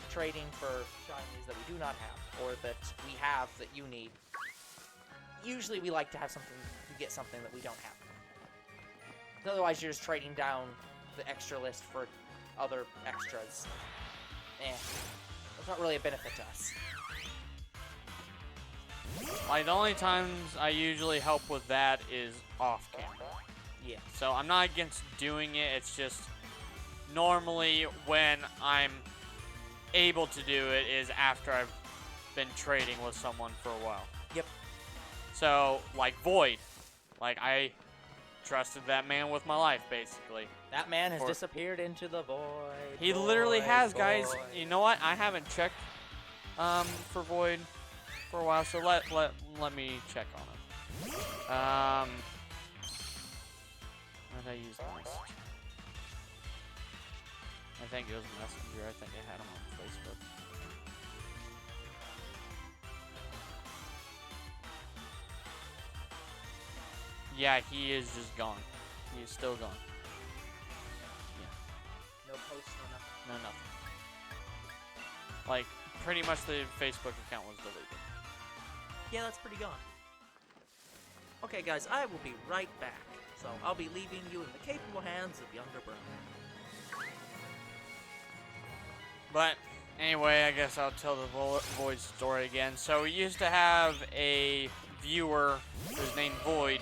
trading for shinies that we do not have, or that we have that you need. Usually we like to have something, to get something that we don't have. otherwise you're just trading down the extra list for other extras. That's not really a benefit to us. Like, the only times I usually help with that is off camera. Yeah. So I'm not against doing it. It's just normally when I'm able to do it is after I've been trading with someone for a while. Yep. So, like Void. Like, I trusted that man with my life, basically. That man has disappeared into the void. He literally has, guys. You know what? I haven't checked for Void for a while, so let me check on him. How did I use the message? I think it was Messenger. I think I had him on Facebook. Yeah, he is just gone. He is still gone. No posts, no nothing. No, nothing. Like, pretty much the Facebook account was deleted. Yeah, that's pretty gone. Okay, guys, I will be right back. So I'll be leaving you in the capable hands of younger brother. But anyway, I guess I'll tell the Void story again. So we used to have a viewer who's named Void,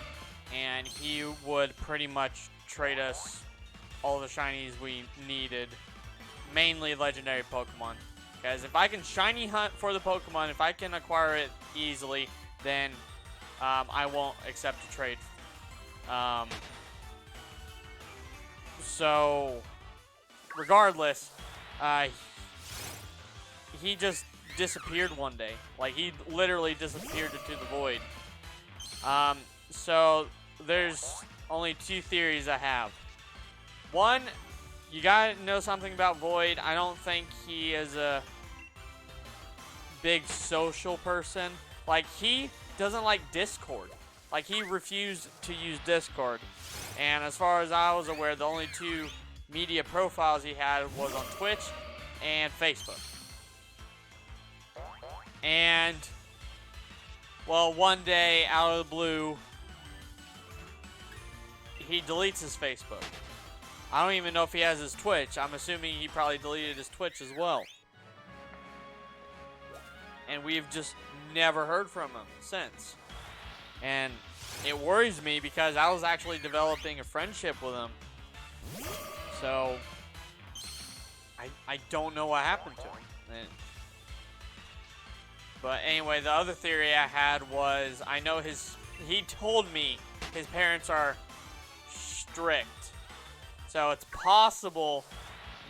and he would pretty much trade us all the shinies we needed, mainly legendary Pokemon. Because if I can shiny hunt for the Pokemon, if I can acquire it easily, then I won't accept a trade. So, regardless, he just disappeared one day. Like, he literally disappeared into the void. So, there's only two theories I have. One, you gotta know something about Void. I don't think he is a big social person. Like, he doesn't like Discord. Like, he refused to use Discord. And as far as I was aware, the only two media profiles he had was on Twitch and Facebook. And, well, one day, out of the blue, he deletes his Facebook. I don't even know if he has his Twitch. I'm assuming he probably deleted his Twitch as well. And we've just never heard from him since. And it worries me because I was actually developing a friendship with him. So, I don't know what happened to him. But anyway, the other theory I had was, I know he told me his parents are strict. So it's possible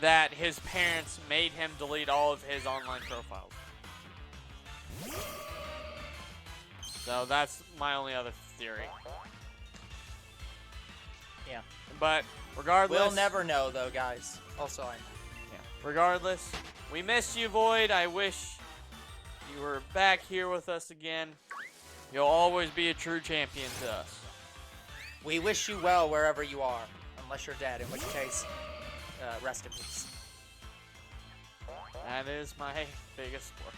that his parents made him delete all of his online profiles. So that's my only other theory. Yeah. But regardless... We'll never know, though, guys. Also, I know. Yeah. Regardless, we missed you, Void. I wish you were back here with us again. You'll always be a true champion to us. We wish you well wherever you are. Unless you're dead, in which case, rest in peace. That is my biggest sport.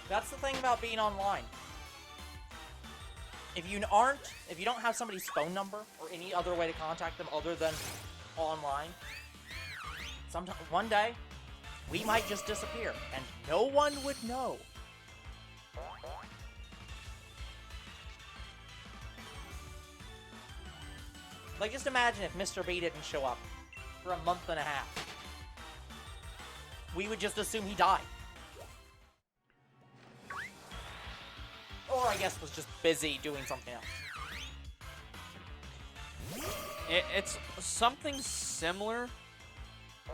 That's the thing about being online. If you don't have somebody's phone number or any other way to contact them other than online, one day, we might just disappear, and no one would know. Like, just imagine if Mr. B didn't show up for a month and a half. We would just assume he died. Or, I guess, was just busy doing something else. It's something similar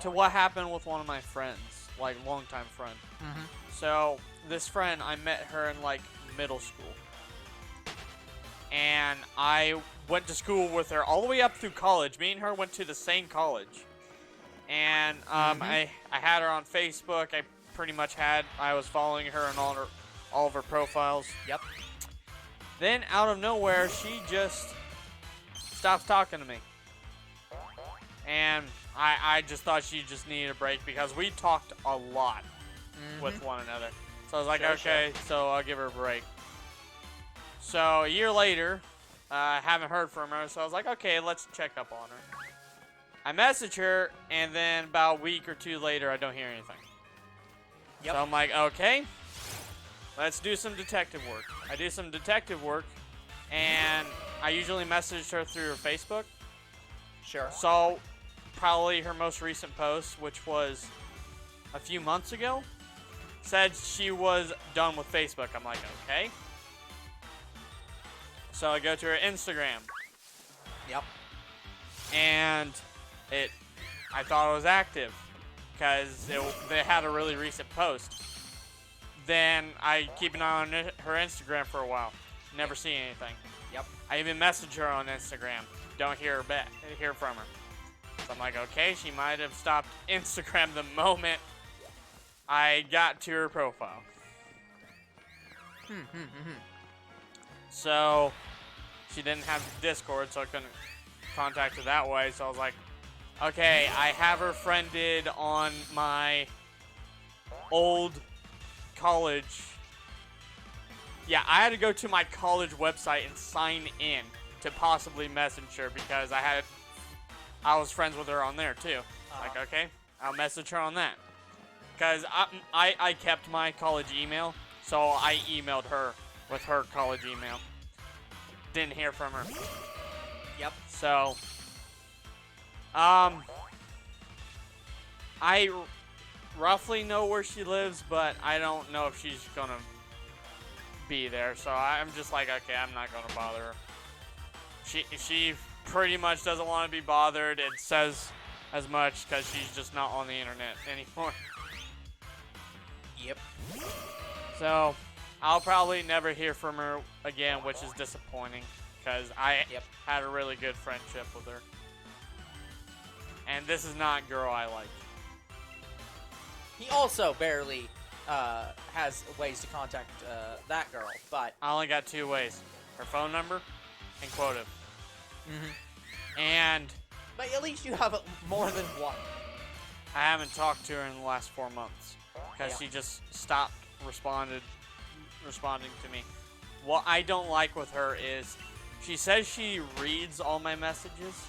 to what happened with one of my friends, like, longtime friend. Mm-hmm. So, this friend, I met her in, like, middle school. And I went to school with her all the way up through college. Me and her went to the same college. And I had her on Facebook. I was following her on all of her profiles. Yep. Then, out of nowhere, she just stops talking to me. And I just thought she just needed a break because we talked a lot with one another. So I was like, okay, so I'll give her a break. So a year later, I haven't heard from her, so I was like, okay, let's check up on her. I message her, and then about a week or two later, I don't hear anything. Yep. So I'm like, okay, let's do some detective work. I do some detective work, and I usually message her through her Facebook. Sure. So probably her most recent post, which was a few months ago, said she was done with Facebook. I'm like, okay. So I go to her Instagram, Yep. and I thought it was active because they had a really recent post. Then I keep an eye on her Instagram for a while, never see anything. Yep. I even message her on Instagram, don't hear from her. So I'm like, okay, she might have stopped Instagram the moment I got to her profile. So she didn't have Discord, so I couldn't contact her that way. So I was like, okay, I have her friended on my old college. Yeah, I had to go to my college website and sign in to possibly message her because I was friends with her on there too. Like, okay, I'll message her on that. Because I kept my college email, so I emailed her with her college email. Didn't hear from her. Yep. So, I roughly know where she lives, but I don't know if she's gonna be there. So I'm just like, okay, I'm not gonna bother her. She pretty much doesn't want to be bothered. It says as much because she's just not on the internet anymore. Yep. So I'll probably never hear from her again, which is disappointing because I had a really good friendship with her. And this is not girl I like. He also barely has ways to contact that girl, but I only got 2 ways: her phone number and quota. And but at least you have more than one. I haven't talked to her in the last 4 months because she just stopped responding to me. What I don't like with her is she says she reads all my messages,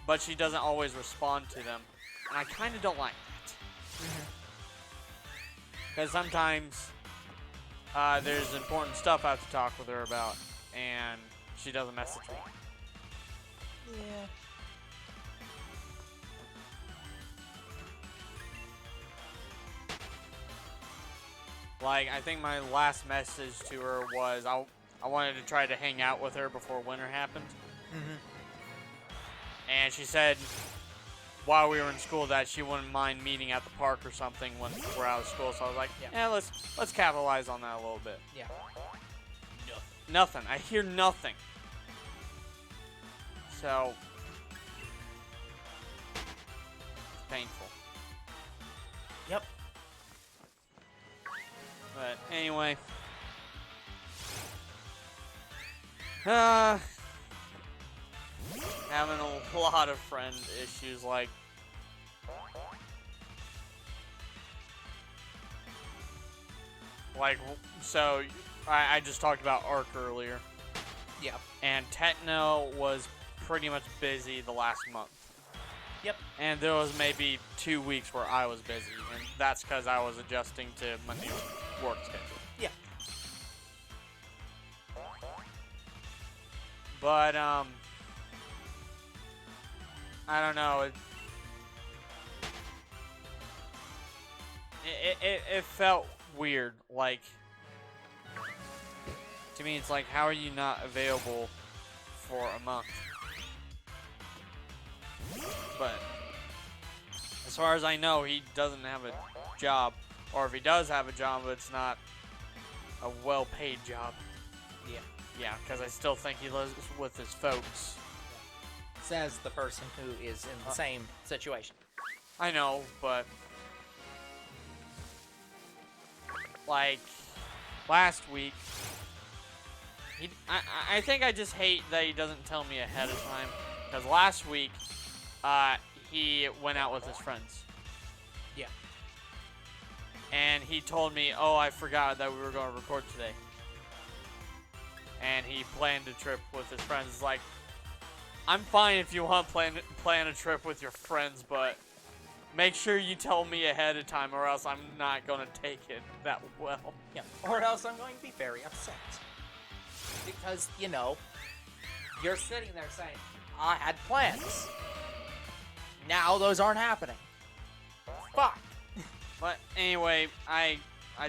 but she doesn't always respond to them, and I kind of don't like that. Because sometimes there's important stuff I have to talk with her about, and she doesn't message me. Yeah. Like, I think my last message to her was I wanted to try to hang out with her before winter happened. And she said while we were in school that she wouldn't mind meeting at the park or something when we're out of school. So I was like, yeah, let's capitalize on that a little bit. Yeah. Nothing. I hear nothing. So it's painful. Yep. But anyway, having a lot of friend issues, like so I just talked about Arc earlier. Yeah. And Techno was pretty much busy the last month. Yep. And there was maybe 2 weeks where I was busy, and that's because I was adjusting to my new work schedule. Yeah. But, I don't know. It felt weird. Like, to me, it's like, how are you not available for a month? But as far as I know, he doesn't have a job. Or if he does have a job, it's not a well-paid job. Yeah. Yeah, because I still think he lives with his folks. Says the person who is in the same situation. I know, but like last week, I think I just hate that he doesn't tell me ahead of time. Because last week, he went out with his friends. Yeah. And he told me, oh, I forgot that we were going to record today. and he planned a trip with his friends. It's like, I'm fine if you want to plan a trip with your friends, but make sure you tell me ahead of time, or else I'm not gonna take it that well. Yeah, or else I'm going to be very upset. Because, you know, you're sitting there saying, I had plans. Now those aren't happening. Fuck. But anyway, I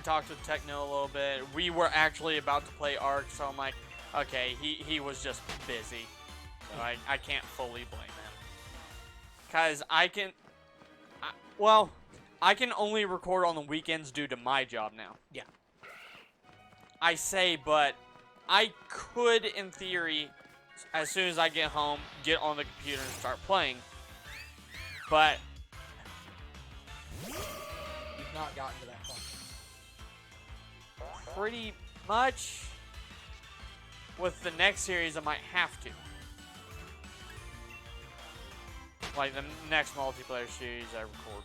talked with Techno a little bit. We were actually about to play Ark, so I'm like, okay, he was just busy. So I can't fully blame him. Because I can only record on the weekends due to my job now. Yeah. I say, but I could, in theory, as soon as I get home, get on the computer and start playing. But You've not gotten to that point. pretty much with the next series, I might have to. Like the next multiplayer series I record.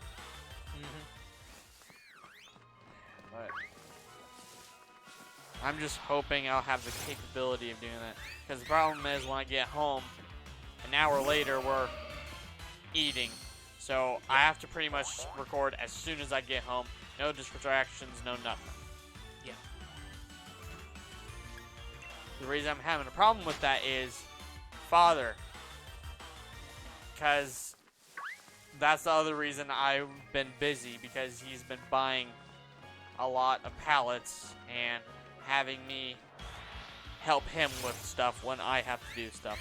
But I'm just hoping I'll have the capability of doing that. Because the problem is when I get home, an hour later we're eating. So I have to pretty much record as soon as I get home. No distractions, no nothing. Yeah. The reason I'm having a problem with that is father. Because that's the other reason I've been busy, because he's been buying a lot of pallets and having me help him with stuff when I have to do stuff.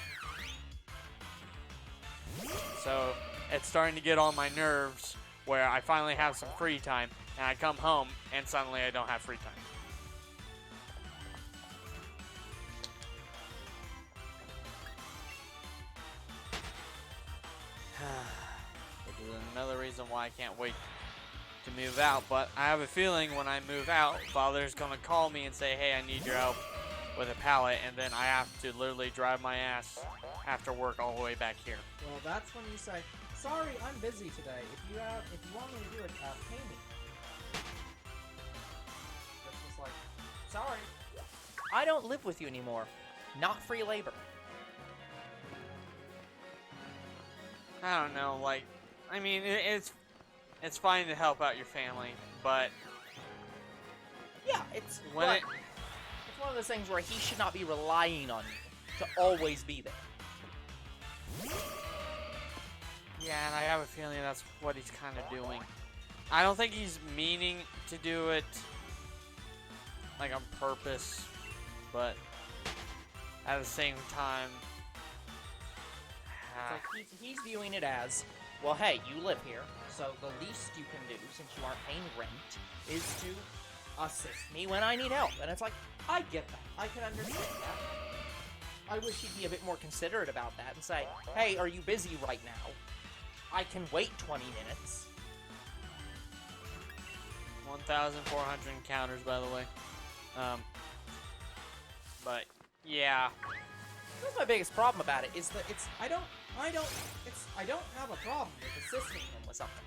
So it's starting to get on my nerves where I finally have some free time and I come home and suddenly I don't have free time. Which is another reason why I can't wait to move out. But I have a feeling when I move out, Father's going to call me and say, hey, I need your help with a pallet. And then I have to literally drive my ass after work all the way back here. Well, that's when you say, sorry, I'm busy today. If you want me to do it, pay me. It's just like, sorry. I don't live with you anymore. Not free labor. I don't know, like, I mean, it's fine to help out your family, but Yeah, it's when it's one of those things where he should not be relying on you to always be there. yeah, and I have a feeling that's what he's kind of doing. I don't think he's meaning to do it, like, on purpose, but at the same time, It's like he's viewing it as, well, hey, you live here, so the least you can do, since you aren't paying rent, is to assist me when I need help. And it's like, I get that. I can understand that. I wish he'd be a bit more considerate about that and say, hey, are you busy right now? I can wait 20 minutes. 1,400 encounters, by the way. But yeah, That's my biggest problem about it, is that I don't have a problem with assisting him with something.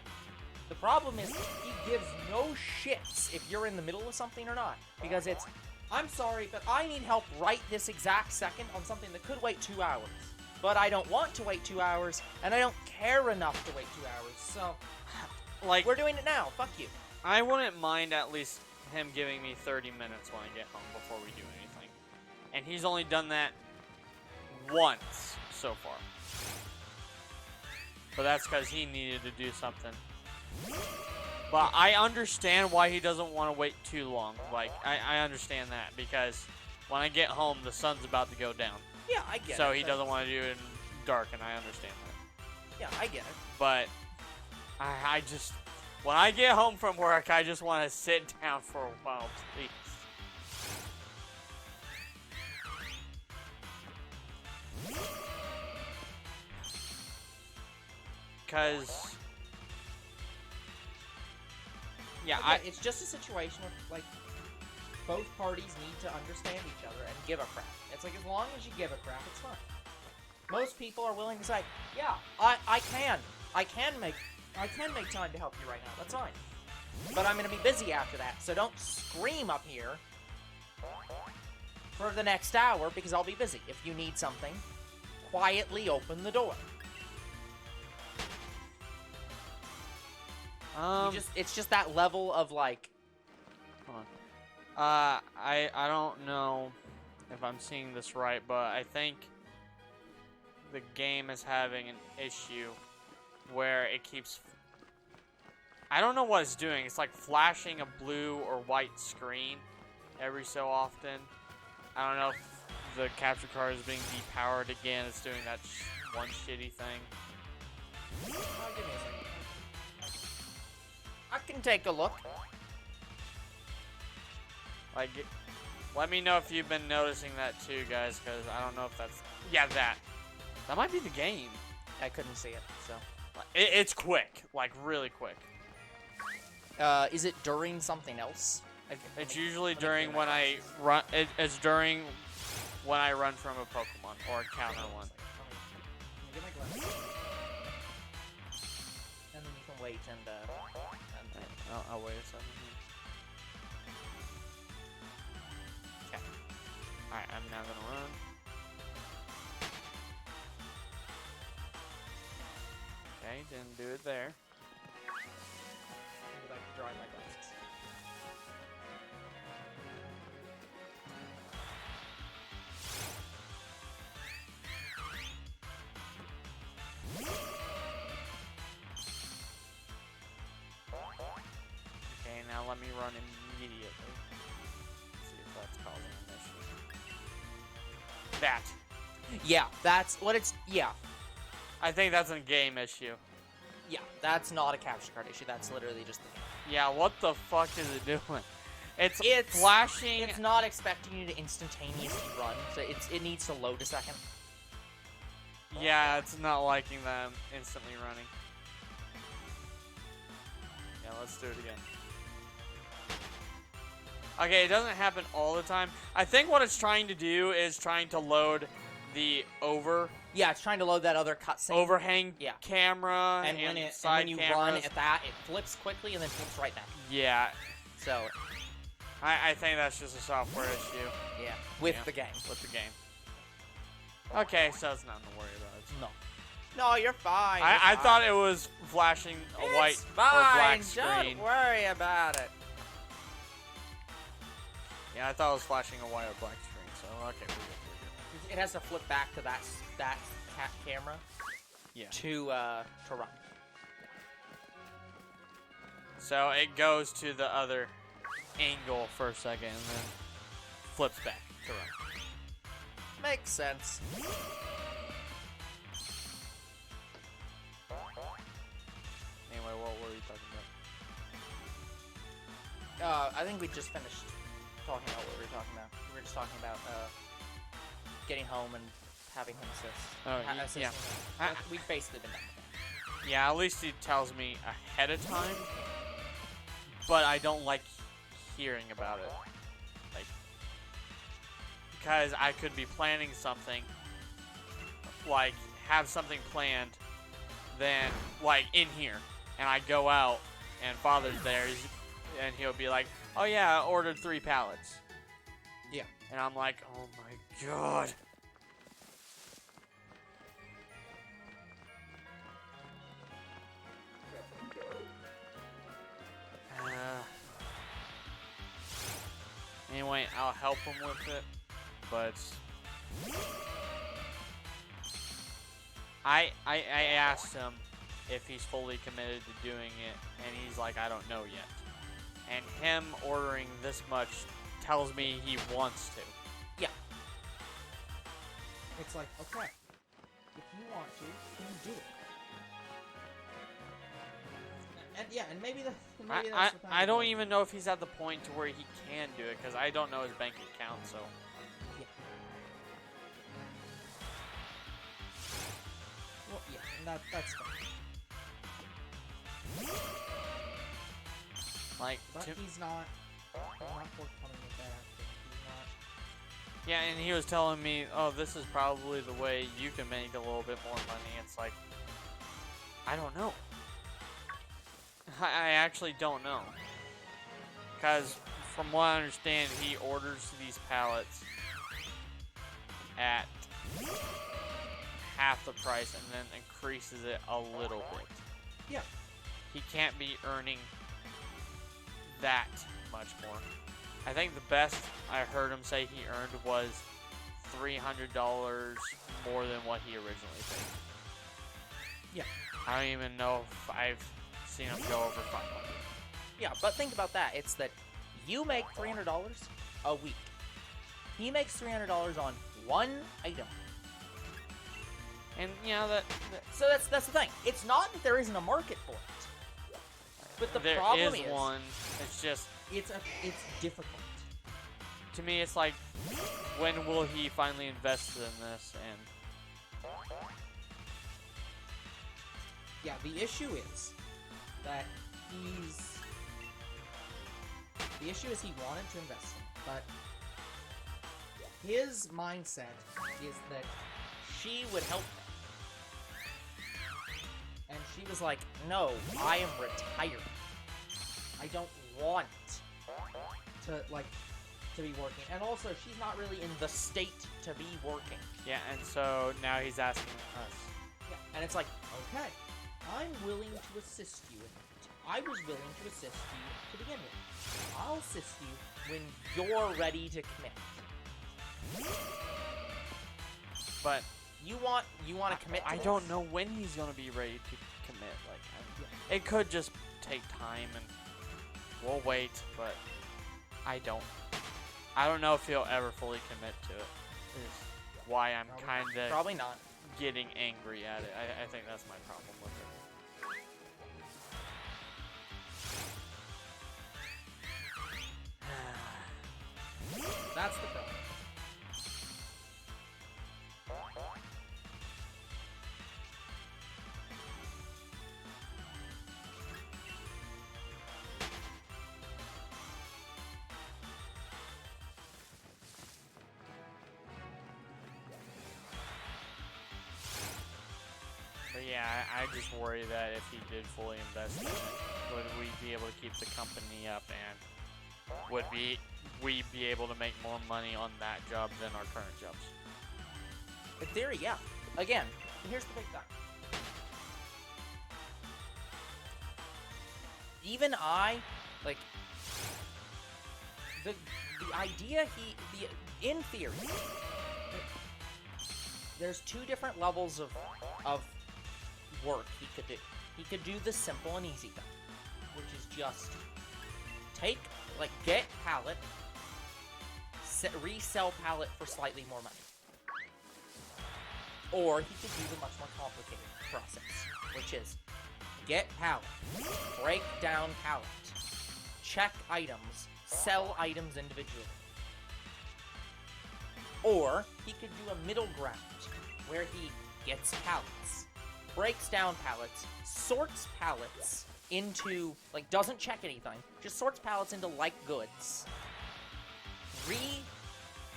the problem is he gives no shits if you're in the middle of something or not. Because it's, I'm sorry, but I need help right this exact second on something that could wait 2 hours. But I don't want to wait 2 hours, and I don't care enough to wait 2 hours. So, like, we're doing it now. Fuck you. I wouldn't mind at least him giving me 30 minutes when I get home before we do anything. And he's only done that once so far. But that's because he needed to do something. But I understand why he doesn't want to wait too long. Like, I understand that, because when I get home, the sun's about to go down. Yeah, I get it. So he doesn't want to do it in dark, and I understand that. Yeah, I get it. But I just, when I get home from work, I just want to sit down for a while, please. Because, yeah, Okay, it's just a situation where, like, both parties need to understand each other and give a crap. It's like, as long as you give a crap, it's fine. Most people are willing to say, yeah, I can make time to help you right now. That's fine. But I'm going to be busy after that, so don't scream up here for the next hour because I'll be busy. If you need something, quietly open the door. It's just that level of like. Hold on. I don't know if I'm seeing this right, but I think the game is having an issue where it keeps. I don't know what it's doing. It's like flashing a blue or white screen every so often. I don't know if the capture card is being depowered again. It's doing that one shitty thing. Give me a second. I can take a look. Like, let me know if you've been noticing that too, guys, because I don't know if that's... Yeah, that. That might be the game. I couldn't see it, so. It's quick. Like, really quick. Is it during something else? It's usually during when I run... It's during when I run from a Pokemon or encounter one. Let me get my glasses. And then you can wait and I'll wait a second. Okay. Alright, I'm now gonna run. Okay, didn't do it there. Go back to drawing my glasses. Okay, now let me run immediately. See if that's causing an issue. That. yeah, that's what it's. Yeah, I think that's a game issue. yeah, that's not a capture card issue. That's literally just the game. Yeah, what the fuck is it doing? It's It's flashing. It's not expecting you to instantaneously run, so it needs to load a second. Yeah, it's not liking that I'm instantly running. Yeah, let's do it again. Okay, it doesn't happen all the time. I think what it's trying to do is trying to load the Yeah, it's trying to load that other cutscene. overhang Yeah. camera and side when you cameras. run at that, it flips quickly and then flips right back. Yeah, So, I think that's just a software issue yeah, with Yeah. the game. with the game. Okay, so it's nothing to worry about. No, you're fine. I thought it was flashing a white It's or fine. black screen. Don't worry about it. Yeah, I thought it was flashing a white or black screen. So okay, we're good. It has to flip back to that cat camera Yeah. to run. So it goes to the other angle for a second and then flips back to run. Makes sense. Anyway, what were you talking about? I think we just finished talking about what we were talking about. We were just talking about getting home and having him assist. Oh, assisting yeah. him. We've basically been done with Yeah, at least he tells me ahead of time, but I don't like hearing about it. Like, because I could be planning something, like, have something planned, then, like, in here, and I go out, and Father's there, and he'll be like, oh yeah, I ordered 3 pallets. Yeah. And I'm like, oh my god. Anyway, I'll help him with it, but I asked him if he's fully committed to doing it, and he's like, I don't know yet. And him ordering this much tells me he wants to. Yeah. It's like, okay, if you want to, you do it. And yeah, and maybe that's the thing. I don't even know if he's at the point to where he can do it, because I don't know his bank account, so. Yeah. Well, yeah, and that's fine. Like, But he's not forthcoming with that. He's not. yeah, and he was telling me, oh, this is probably the way you can make a little bit more money. It's like, I don't know. I actually don't know. Because from what I understand, he orders these pallets at half the price and then increases it a little bit. Yeah. He can't be earning that much more. I think the best I heard him say he earned was $300 more than what he originally paid. Yeah. I don't even know if I've seen him go over 500. Yeah, but think about that. It's that you make $300 a week. He makes $300 on one item. And you know that So that's the thing. It's not that there isn't a market for it, but the there problem is one. It's just It's difficult. to me, it's like, when will he finally invest in this? And Yeah, the issue is that the issue is he wanted to invest in it, but his mindset is that she would help him. And she was like, no, I am retired. I don't want to be working. And also, she's not really in the state to be working. yeah, and so now he's asking us. Yeah. And it's like, okay, I'm willing to assist you in it. I was willing to assist you to begin with. I'll assist you when you're ready to commit. But You want to commit to I this? don't know when he's gonna be ready to commit. Like, it could just take time, and we'll wait. But I don't know if he'll ever fully commit to it. Is why I'm kind of Probably not. getting angry at it. I think that's my problem with it. That's the problem. But yeah, I just worry that if he did fully invest in it, would we be able to keep the company up, and would we be able to make more money on that job than our current jobs? In theory, yeah. Again, here's the big thing. Even I, like, the idea in theory, there's two different levels of work he could do. He could do the simple and easy thing, which is just get pallet, resell pallet for slightly more money. Or he could do the much more complicated process, which is get pallet, break down pallet, check items, sell items individually. Or he could do a middle ground, where he gets pallets, breaks down pallets, sorts pallets into, doesn't check anything, just sorts pallets into like goods,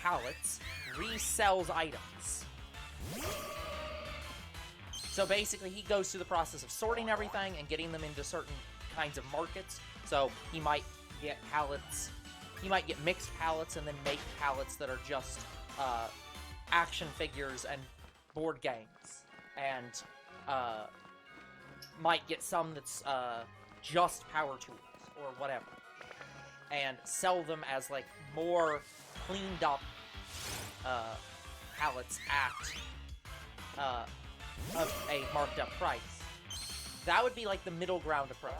pallets, resells items. So basically, he goes through the process of sorting everything and getting them into certain kinds of markets. So he might get pallets, he might get mixed pallets and then make pallets that are just action figures and board games, and might get some that's just power tools or whatever, and sell them as more cleaned up pallets at a marked up price. That would be the middle ground approach.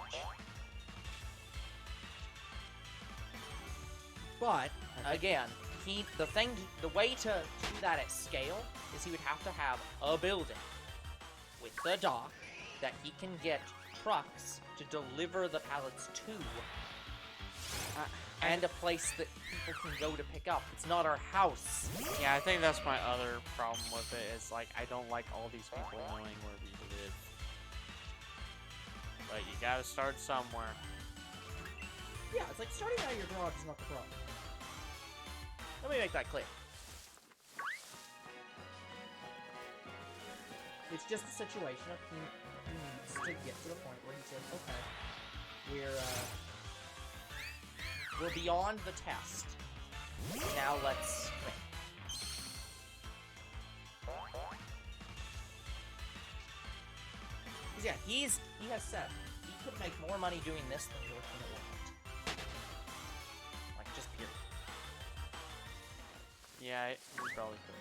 But Again, the way to do that at scale is he would have to have a building with the dock that he can get trucks to deliver the pallets to, and a place that people can go to pick up. It's not our house. Yeah, I think that's my other problem with it. Is I don't like all these people knowing where we live. But you gotta start somewhere. yeah, it's starting out of your garage is not the problem. Let me make that clear. It's just a situation of he needs to get to the point where he says, okay, we're We're beyond the test. Now let's commit. 'Cause yeah, he has said he could make more money doing this than working at Walmart. Like, just period. Yeah, you probably could.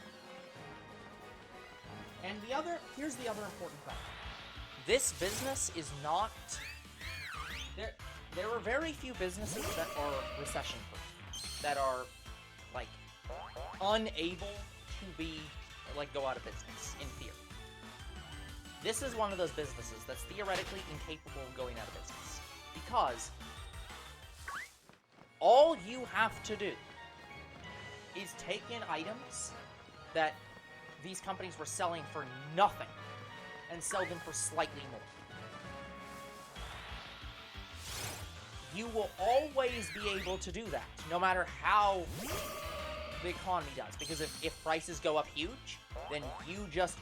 And here's the other important fact. This business is not... There are very few businesses that are recession-proof. That are, like, unable to be, like, go out of business, in theory. This is one of those businesses that's theoretically incapable of going out of business. Because all you have to do is take in items that these companies were selling for nothing and sell them for slightly more. You will always be able to do that, no matter how the economy does. Because if prices go up huge, then you just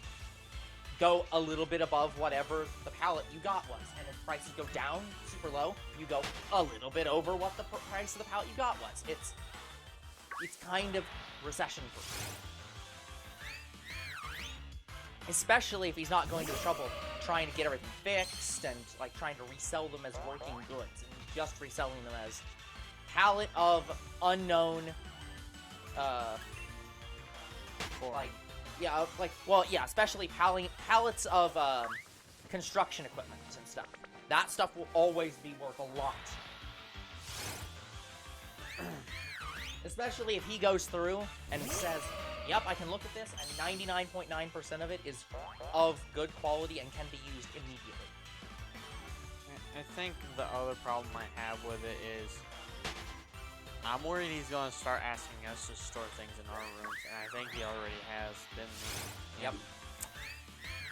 go a little bit above whatever the pallet you got was. And if prices go down super low, you go a little bit over what the price of the pallet you got was. It's kind of recession-proof. Especially if he's not going to the trouble of trying to get everything fixed and, like, trying to resell them as working goods. And he's just reselling them as pallet of unknown, especially pallets of, construction equipment and stuff. That stuff will always be worth a lot. Especially if he goes through and says, yep, I can look at this, and 99.9% of it is of good quality and can be used immediately. I think the other problem I have with it is I'm worried he's going to start asking us to store things in our rooms, and I think he already has been. Yep.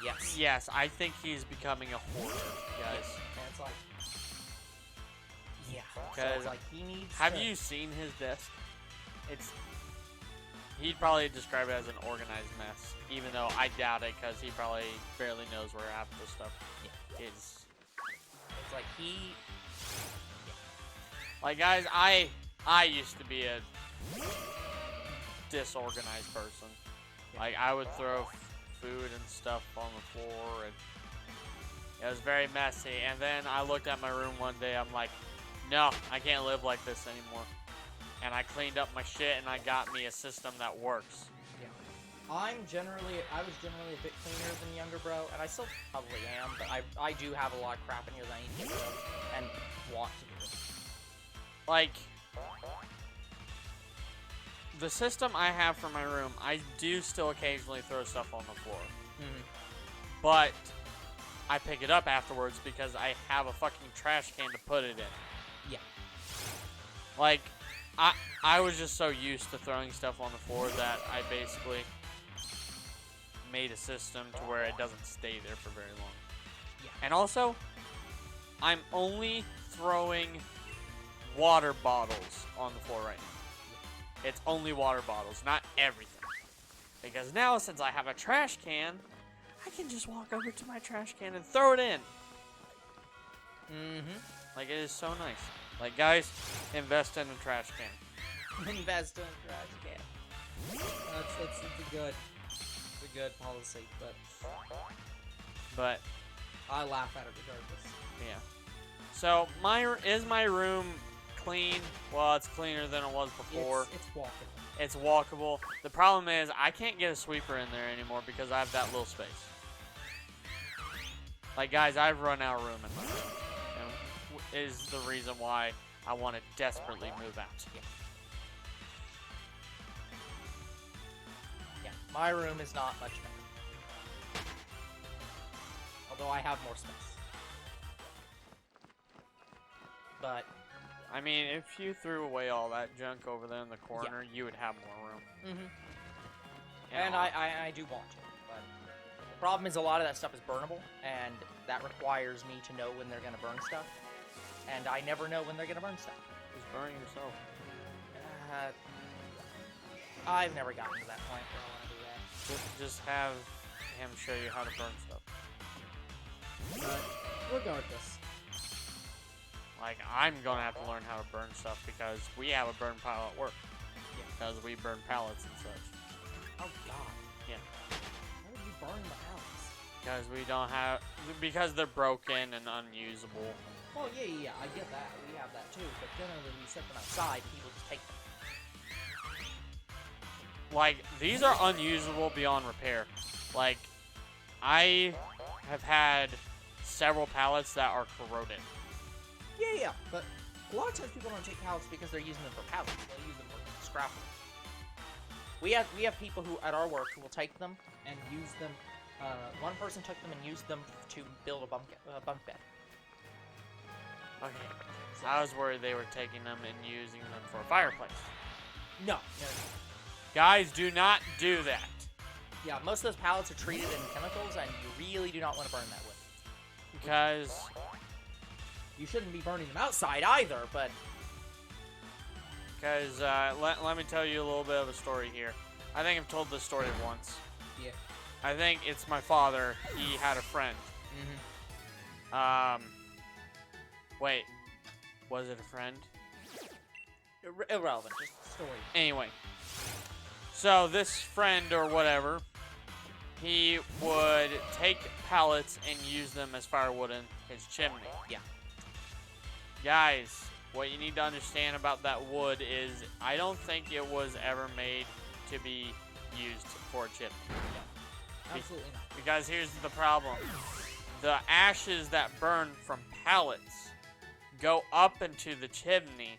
Yes. Yes, I think he's becoming a hoarder, guys. And it's like, yeah. Because so like he needs. Have you seen his desk? He'd probably describe it as an organized mess, even though I doubt it, because he probably barely knows where half the stuff is. It's like he... Yeah. Like, guys, I used to be a disorganized person. Yeah. Like, I would throw food and stuff on the floor, and it was very messy. And then I looked at my room one day, I'm like, no, I can't live like this anymore. And I cleaned up my shit, and I got me a system that works. Yeah. I was generally a bit cleaner than younger bro, and I still probably am, but I do have a lot of crap in here that I need to get rid of, and want to do it. Like, the system I have for my room, I do still occasionally throw stuff on the floor. Mm-hmm. But I pick it up afterwards because I have a fucking trash can to put it in. Yeah. Like, I was just so used to throwing stuff on the floor that I basically made a system to where it doesn't stay there for very long. Yeah. And also, I'm only throwing water bottles on the floor right now. Yeah. It's only water bottles, not everything. Because now, since I have a trash can, I can just walk over to my trash can and throw it in. Mm-hmm. Like, it is so nice. Like, guys, invest in a trash can. Invest in a trash can. It's a good policy, but I laugh at it regardless. Yeah. So, is my room clean? Well, it's cleaner than it was before. It's walkable. It's walkable. The problem is, I can't get a sweeper in there anymore because I have that little space. Like, guys, I've run out of room in my room. And is the reason why I want to desperately move out. Yeah, my room is not much better. Although I have more space. But... I mean, if you threw away all that junk over there in the corner, you would have more room. Mm-hmm. And I do want to, but the problem is a lot of that stuff is burnable, and that requires me to know when they're going to burn stuff. And I never know when they're going to burn stuff. Just burn yourself. I've never gotten to that point where I want to do that. Just have him show you how to burn stuff. But regardless. Like, I'm going to have to learn how to burn stuff because we have a burn pile at work. Yeah. Because we burn pallets and such. Oh, God. Yeah. How did you burn the house? because they're broken and unusable. Well, yeah, I get that. We have that too. But generally, we set them outside, and people just take them. Like, these are unusable beyond repair. Like, I have had several pallets that are corroded. Yeah, but a lot of times people don't take pallets because they're using them for pallets. They'll use them for scrap wood. We have people who at our work who will take them and use them. One person took them and used them to build a bunk bed. Okay. I was worried they were taking them and using them for a fireplace. No. Guys, do not do that. Yeah, most of those pallets are treated in chemicals, and you really do not want to burn that wood. Because You shouldn't be burning them outside either, but... Because, let me tell you a little bit of a story here. I think I've told this story once. Yeah. I think it's my father. He had a friend. Mm-hmm. Wait. Was it a friend? Irrelevant, just a story. Anyway. So, this friend or whatever, he would take pallets and use them as firewood in his chimney. Yeah. Guys, what you need to understand about that wood is I don't think it was ever made to be used for a chimney. No, absolutely not. Because here's the problem. The ashes that burn from pallets go up into the chimney,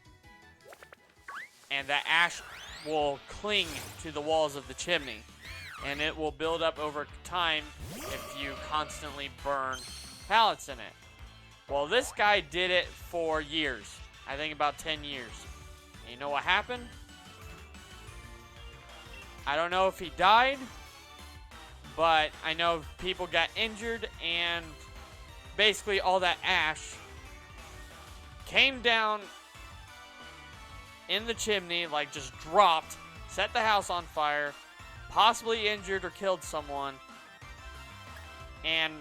and the ash will cling to the walls of the chimney, and it will build up over time if you constantly burn pallets in it. Well, this guy did it for years. I think about 10 years. And you know what happened? I don't know if he died, but I know people got injured, and basically all that ash came down in the chimney, like just dropped, set the house on fire, possibly injured or killed someone, and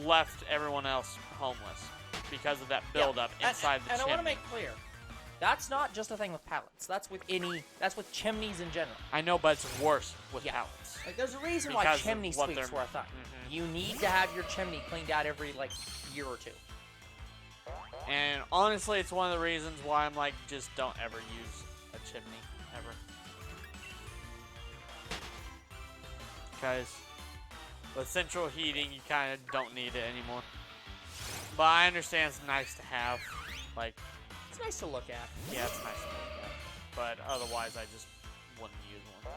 left everyone else homeless because of that buildup inside the chimney. And I want to make clear, that's not just a thing with pallets. That's with chimneys in general. I know, but it's worse with pallets. Like, there's a reason why Because chimney of what sweeps they're- were a thing. You need to have your chimney cleaned out every, year or two. And honestly, it's one of the reasons why I'm like, just don't ever use a chimney, ever. Because with central heating, you kind of don't need it anymore. But I understand it's nice to have. Like, It's nice to look at. yeah, it's nice to look at. But otherwise, I just wouldn't use one.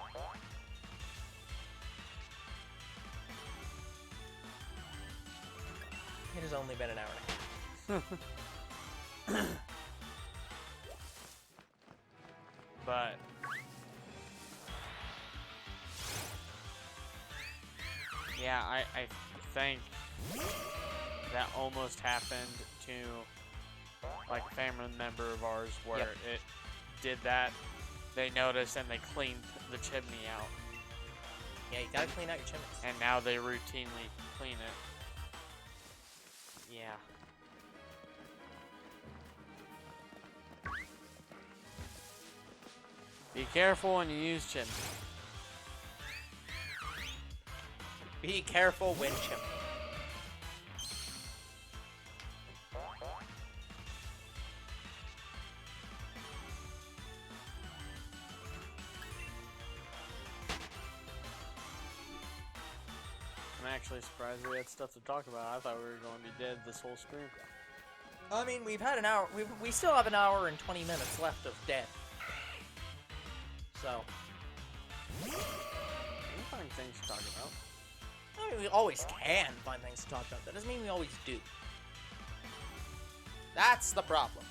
It has only been an hour and a half. But yeah, I think that almost happened to like a family member of ours where it did that. They noticed and they cleaned the chimney out. Yeah, you gotta clean out your chimneys. And now they routinely clean it. Yeah. Be careful when you use chimney. Be careful when chimney. I'm actually surprised we had stuff to talk about. I thought we were going to be dead this whole stream. I mean, we've had an hour. We still have an hour and 20 minutes left of dead. So. We find things to talk about. I mean, we always can find things to talk about. That doesn't mean we always do. That's the problem.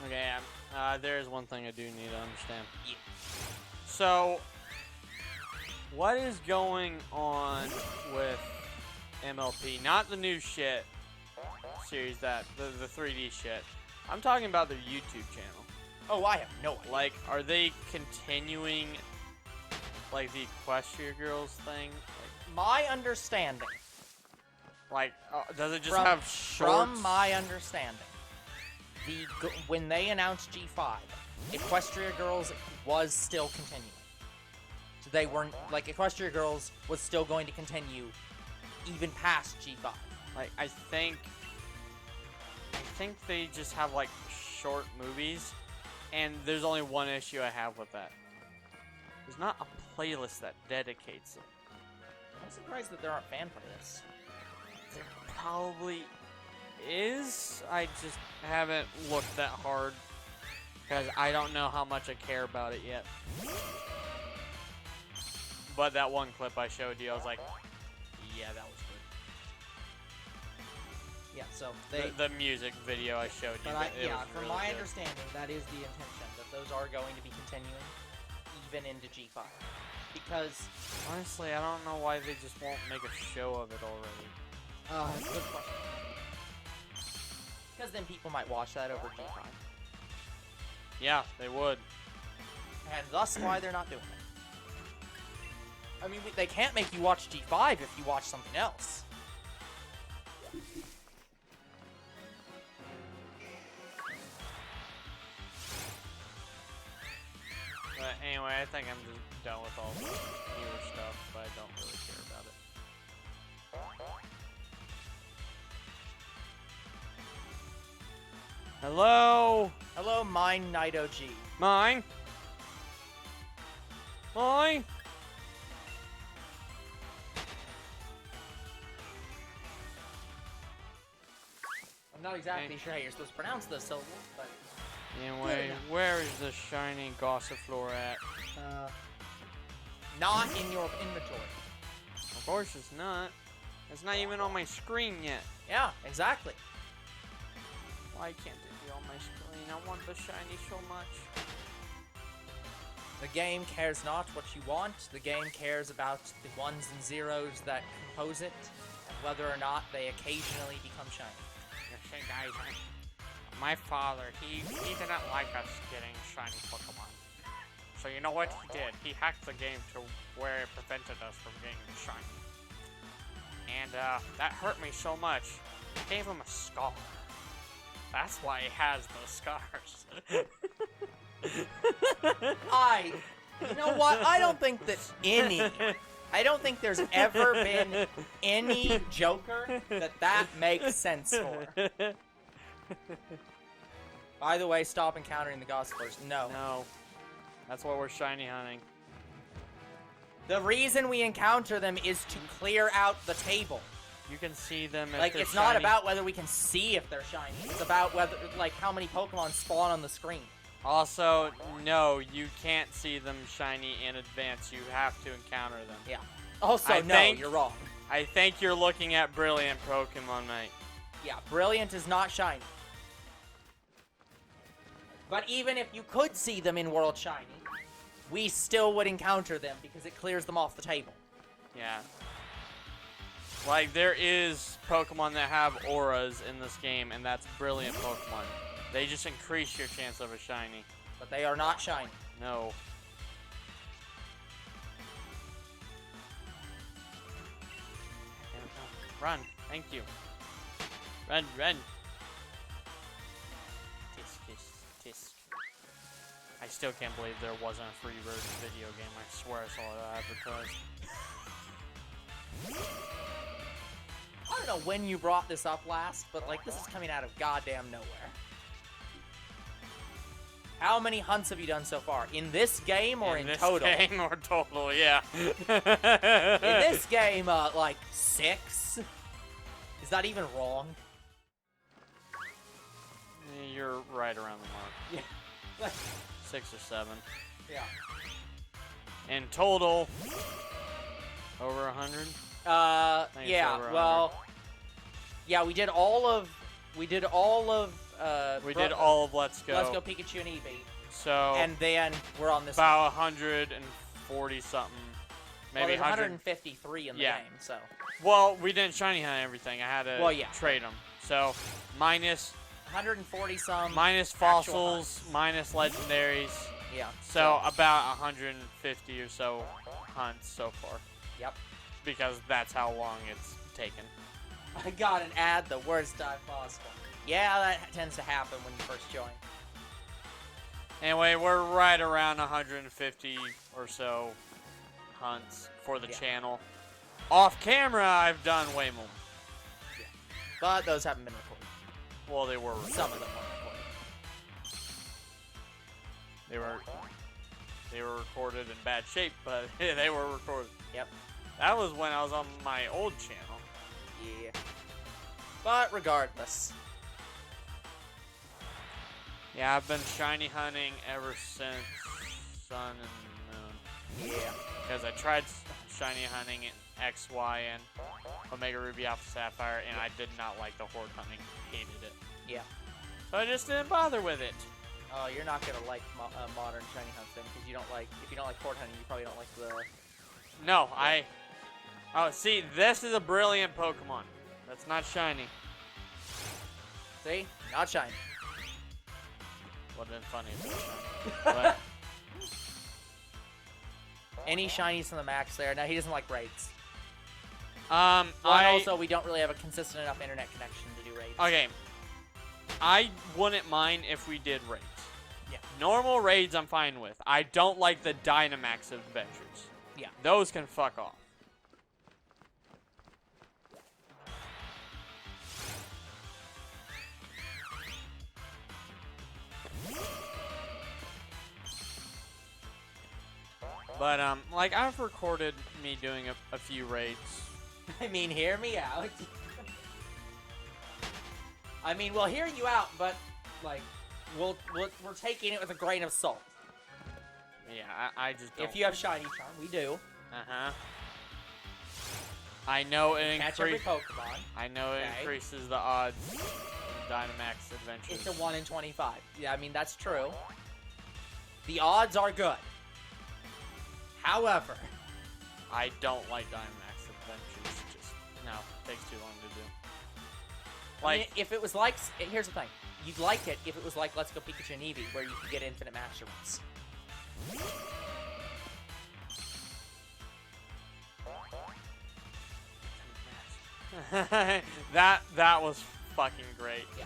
Okay, there's one thing I do need to understand. Yeah. So, what is going on with MLP? Not the new shit series, the 3D shit. I'm talking about their YouTube channel. Oh, I have no idea. Like, are they continuing, like, the Equestria Girls thing? My understanding. Like, does it just have shorts? From my understanding, when they announced G5, Equestria Girls was still continuing. So they weren't, like, Equestria Girls was still going to continue even past G5. Like, I think they just have, like, short movies, and there's only one issue I have with that. There's not a playlist that dedicates it. I'm surprised that there aren't fan playlists. There probably is. I just haven't looked that hard because I don't know how much I care about it yet. But that one clip I showed you, I was like, yeah, that was good. Yeah, so The music video I showed you. But it was from really my good. understanding, that is the intention, that those are going to be continuing even into G5. Because, Honestly, I don't know why they just won't make a show of it already. that's a good question. Because then people might watch that over G5. Yeah, they would. And thus why they're not doing it. I mean, they can't make you watch G5 if you watch something else. But anyway, I think I'm just done with all the newer stuff, but I don't really care about it. Hello? Hello, Mine Night OG. Mine? Mine? I'm not exactly sure how you're supposed to pronounce those syllables, but... Anyway, where is the Shiny Gossifleur at? Not in your inventory. Of course it's not. It's not even on my screen yet. Yeah, exactly. Why can't it be on my screen? I want the shiny so much. The game cares not what you want. The game cares about the ones and zeros that compose it, and whether or not they occasionally become shiny. You see, guys, my father, he didn't like us getting shiny Pokemon. So you know what he did? He hacked the game to where it prevented us from getting shiny. And that hurt me so much. I gave him a scar. That's why he has those scars. You know what? I don't think there's ever been any Joker that makes sense for. By the way, stop encountering the Gossifleurs. No. No. That's what we're shiny hunting. The reason we encounter them is to clear out the table. You can see them if Like, they're it's not shiny. about whether we can see if they're shiny. It's about whether, like, how many Pokemon spawn on the screen. Also, no, you can't see them shiny in advance. You have to encounter them. Yeah. Also, you're wrong. I think you're looking at Brilliant Pokemon, mate. Yeah, Brilliant is not shiny. But even if you could see them in World Shiny, we still would encounter them because it clears them off the table. Yeah. Like, there is Pokemon that have auras in this game, and that's Brilliant Pokemon. They just increase your chance of a shiny. But they are not shiny. No. Run. Thank you. Run, run. Tisk, tisk, tisk. I still can't believe there wasn't a free version video game. I swear I saw it advertised. I don't know when you brought this up last, but, like, this is coming out of goddamn nowhere. How many hunts have you done so far? In this game or in total? In this game or total, yeah. In this game, like, 6? Is that even wrong? You're right around the mark. Yeah. 6 or 7. Yeah. In total, over 100? think it's Yeah, over 100. well, yeah, we did all of We did all of Let's Go. Let's Go Pikachu and Eevee. So, And then we're on this about 140 something. Well, Maybe there's 153 in the Yeah. game, so. Well, we didn't shiny hunt everything. I had to Well, yeah. trade them. So, minus 140 some. fossils, hunts. minus legendaries. Yeah. So, about 150 or so hunts so far. Yep. Because that's how long it's taken. I got an ad the worst time possible. Yeah, that tends to happen when you first join. Anyway, we're right around 150 or so hunts for the Yeah. channel. Off camera, I've done way more. But those haven't been recorded. Well, they were. Some of them were recorded. They were recorded in bad shape, but they were recorded. Yep. That was when I was on my old channel. Yeah. But regardless. Yeah, I've been shiny hunting ever since Sun and Moon. Yeah. Because I tried shiny hunting in X, Y, and Omega Ruby Alpha Sapphire, and I did not like the horde hunting. Hated it. Yeah. So I just didn't bother with it. Oh, you're not gonna like modern shiny hunts then, because you don't like. If you don't like horde hunting, you probably don't like the. No, Oh, see, this is a brilliant Pokemon. That's not shiny. See, not shiny. Would have been funny if it was shiny. But, Any shinies from the max there? Now he doesn't like raids. and Also, we don't really have a consistent enough internet connection to do raids. okay. I wouldn't mind if we did raids. Yeah. Normal raids I'm fine with. I don't like the Dynamax adventures. Yeah. Those can fuck off. But, like, I've recorded me doing a few raids. I mean, hear me out. I mean, we'll hear you out, but like, we're taking it with a grain of salt. Yeah, I just don't. If you have shiny charm, we do. Uh-huh. I know it Catch every Pokemon. I know it Okay. increases the odds in Dynamax adventures. It's a 1 in 25. Yeah, I mean, that's true. The odds are good. However, I don't like Dynamax adventures. Just no, it takes too long to do. I mean, Like, if it was like, here's the thing. You'd like it if it was like Let's Go Pikachu and Eevee, where you could get infinite master runs. that was fucking great. Yeah.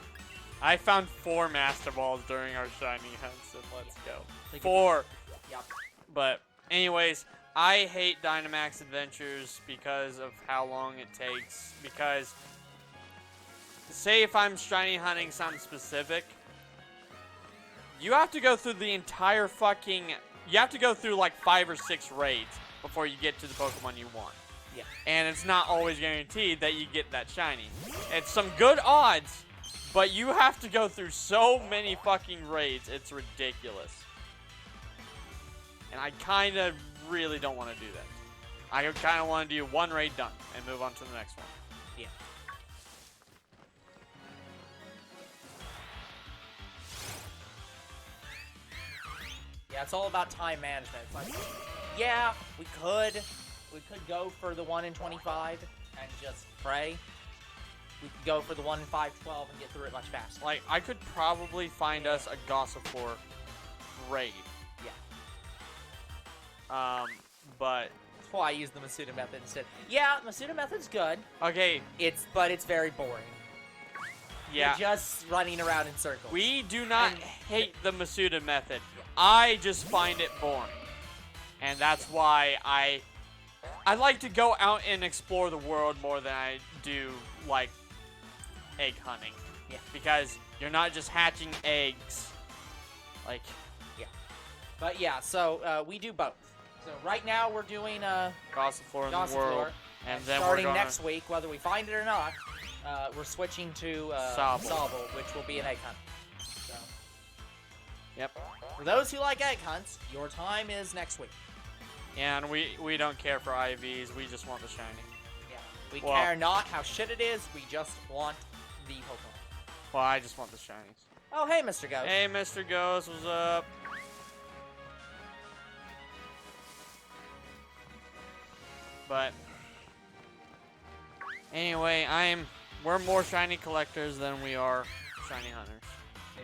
I found 4 Master Balls during our shiny hunts and Let's Go. Like 4. Yep. But anyways, I hate Dynamax adventures because of how long it takes. Because say if I'm shiny hunting something specific, you have to go through the entire fucking. You have to go through like 5 or 6 raids before you get to the Pokemon you want. Yeah. And it's not always guaranteed that you get that shiny. It's some good odds, but you have to go through so many fucking raids. It's ridiculous. And I kind of really don't want to do that. I kind of want to do 1 raid done and move on to the next one. Yeah. Yeah, it's all about time management. It's like, yeah, we could go for the 1 in 25 and just pray. We could go for the 1 in 512 and get through it much faster. Like, I could probably find us a Gossifleur raid. Yeah. But That's why I use the Masuda method instead. Yeah, Masuda method's good. okay, But it's very boring. yeah. You're just running around in circles. We do not And- hate the Masuda method. I just find it boring. And that's why I like to go out and explore the world more than I do, like, egg hunting. Yeah. Because you're not just hatching eggs. Like, But yeah, so we do both. So right now we're doing Gossifleur in the Gossifleur, world. And then starting we're gonna, next week, whether we find it or not, we're switching to Sobble. Sobble, which will be an egg hunt. So, Yep. for those who like egg hunts, your time is next week. And we don't care for IVs. We just want the shiny. Yeah. We Well- care not how shit it is, we just want the Pokemon. Well, I just want the shinies. Oh, hey, Mr. Ghost. Hey, Mr. Ghost, what's up? But anyway, we're more shiny collectors than we are shiny hunters. Yeah.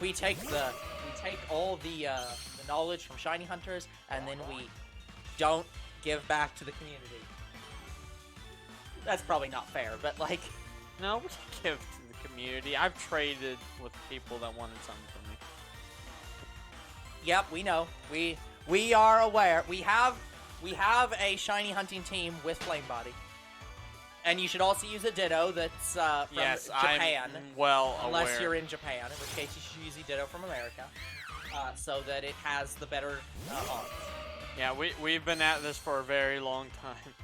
We take all the knowledge from shiny hunters, and then we don't give back to the community. That's probably not fair, but like, No, we give to the community. I've traded with people that wanted something from me. yep, we know. We are aware. We have We have a shiny hunting team with Flame Body. And you should also use a Ditto that's from Japan. I'm well Unless aware. you're in Japan, in which case you should use a Ditto from America. So that it has the better odds. Yeah, we've been at this for a very long time.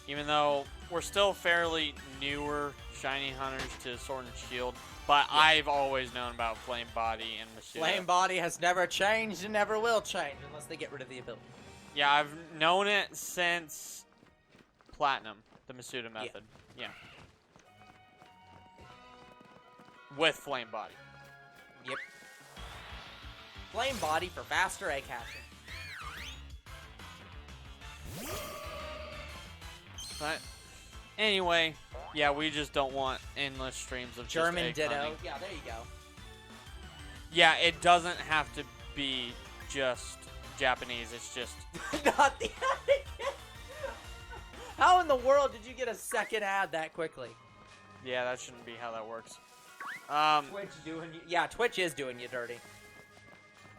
Even though we're still fairly newer shiny hunters to Sword and Shield, but Yeah. I've always known about Flame Body and Masuda. Flame Body has never changed and never will change unless they get rid of the ability. Yeah, I've known it since Platinum, the Masuda method. Yeah. With Flame Body. Yep. Flame Body for faster egg hatching. But anyway, yeah, we just don't want endless streams of just German egg Ditto. hunting. Yeah, there you go. Yeah, it doesn't have to be just Japanese. It's just Not the How in the world did you get a second ad that quickly? yeah, that shouldn't be how that works. Twitch doing you. Yeah, Twitch is doing you dirty.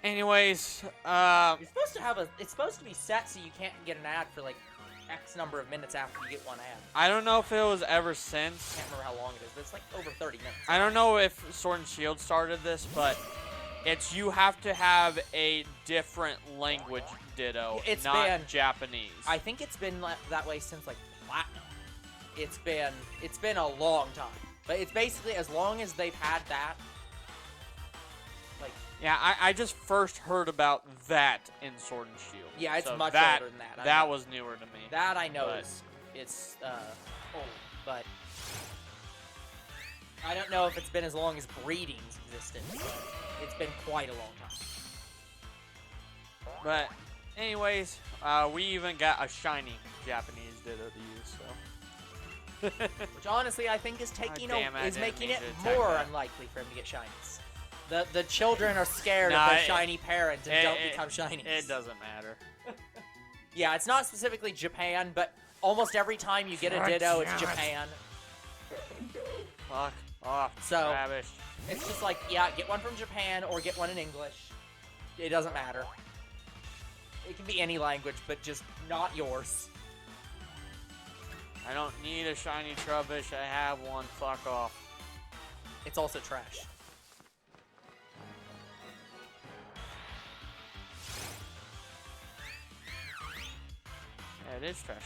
Anyways, You're supposed to have a. It's supposed to be set so you can't get an ad for like X number of minutes after you get one ad. I don't know if it was ever since. Can't remember how long it is, but it's like over 30 minutes. I don't know if Sword and Shield started this, but it's you have to have a different language Ditto, It's not been- Japanese. I think it's been that way since like Platinum. It's been a long time, but it's basically as long as they've had that. Like Yeah, I just first heard about that in Sword and Shield. yeah, it's So much that, older than that. I That know. was newer to me. That I know but- it's old, but I don't know if it's been as long as breeding's existed. But it's been quite a long time. But anyways, we even got a shiny Japanese Ditto to use, so. Which honestly, I think is taking damn it, I is didn't making mean it to attack more that. unlikely for him to get shinies. The children are scared Nah, of their it- shiny parents and don't become shinies. It doesn't matter. Yeah, it's not specifically Japan, but almost every time you get a God Ditto, it's damn it. Japan. Fuck off, So- rubbish. It's just like, yeah, get one from Japan or get one in English. It doesn't matter. It can be any language, but just not yours. I don't need a shiny Trubbish. I have one. Fuck off. It's also trash. Yeah, it is trash.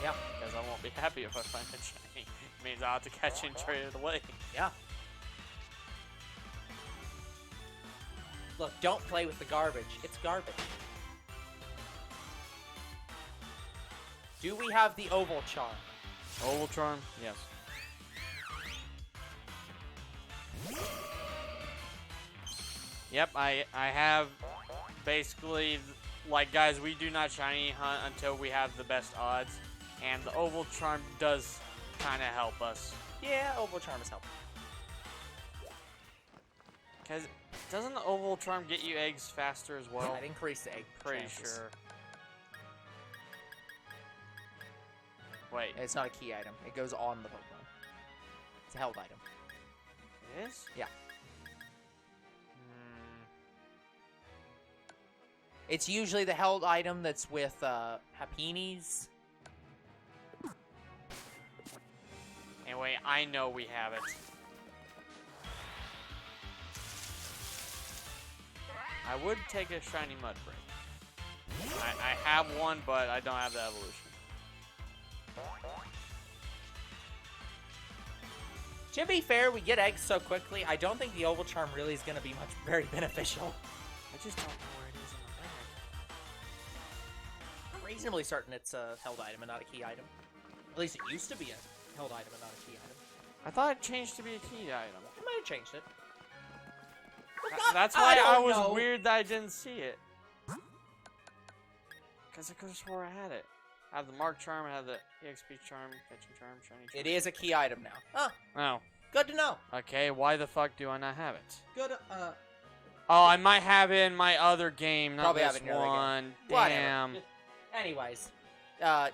Yeah, Because I won't be happy if I find a shiny. It means I'll have to catch it and trade it away. yeah. Look, don't play with the garbage. It's garbage. Do we have the oval charm? Oval Charm? Yes. Yep, I have basically, like, guys, we do not shiny hunt until we have the best odds, and the Oval Charm does kind of help us. Yeah, oval charm is helpful. Because doesn't the Oval Charm get you eggs faster as well? I'd increase the egg Pretty chances. sure. Wait, It's not a key item. It goes on the Pokemon. It's a held item. it is? Yeah. Hmm. It's usually the held item that's with Hapinis. Anyway, I know we have it. I would take a shiny Mudbreak. I have one, but I don't have the evolution. To be fair, we get eggs so quickly, I don't think the oval charm really is going to be very beneficial. I just don't know where it is in the bag. I'm reasonably certain it's a held item and not a key item. At least it used to be a held item and not a key item. I thought it changed to be a key item. I might have changed it. That's why I don't was know. weird that I didn't see it. Because I could have swore I had it. I have the Mark Charm, I have the EXP Charm, Catching Charm, Shiny Charm. It is a key item now. Huh. Oh, Good to know. okay. Why the fuck do I not have it? Good, Oh, I might have it in my other game, not Probably have this it in your other game. one. Whatever. Damn. Just- anyways,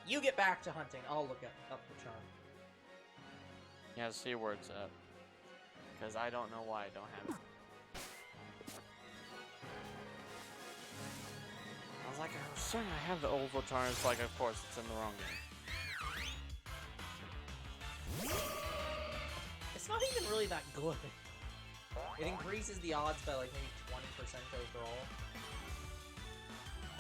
you get back to hunting. I'll look up the charm. Yeah, see where it's at. Because I don't know why I don't have it. I was saying I have the oval charm. It's like, of course, it's in the wrong game. It's not even really that good. It increases the odds by like maybe 20%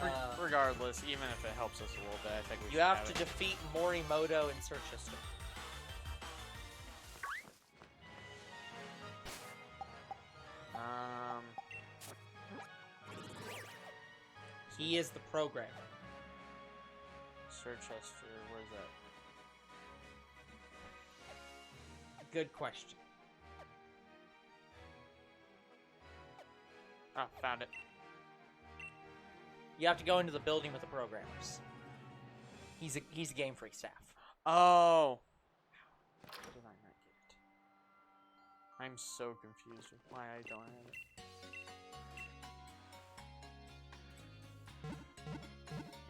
overall. Regardless, even if it helps us a little bit, I think we You should have to it. defeat Morimoto in Search History. He is the programmer. Search history, where's that? Good question. Oh, found it. You have to go into the building with the programmers. He's a Game Freak staff. Oh! How did I not get it? I'm so confused with why I don't have it.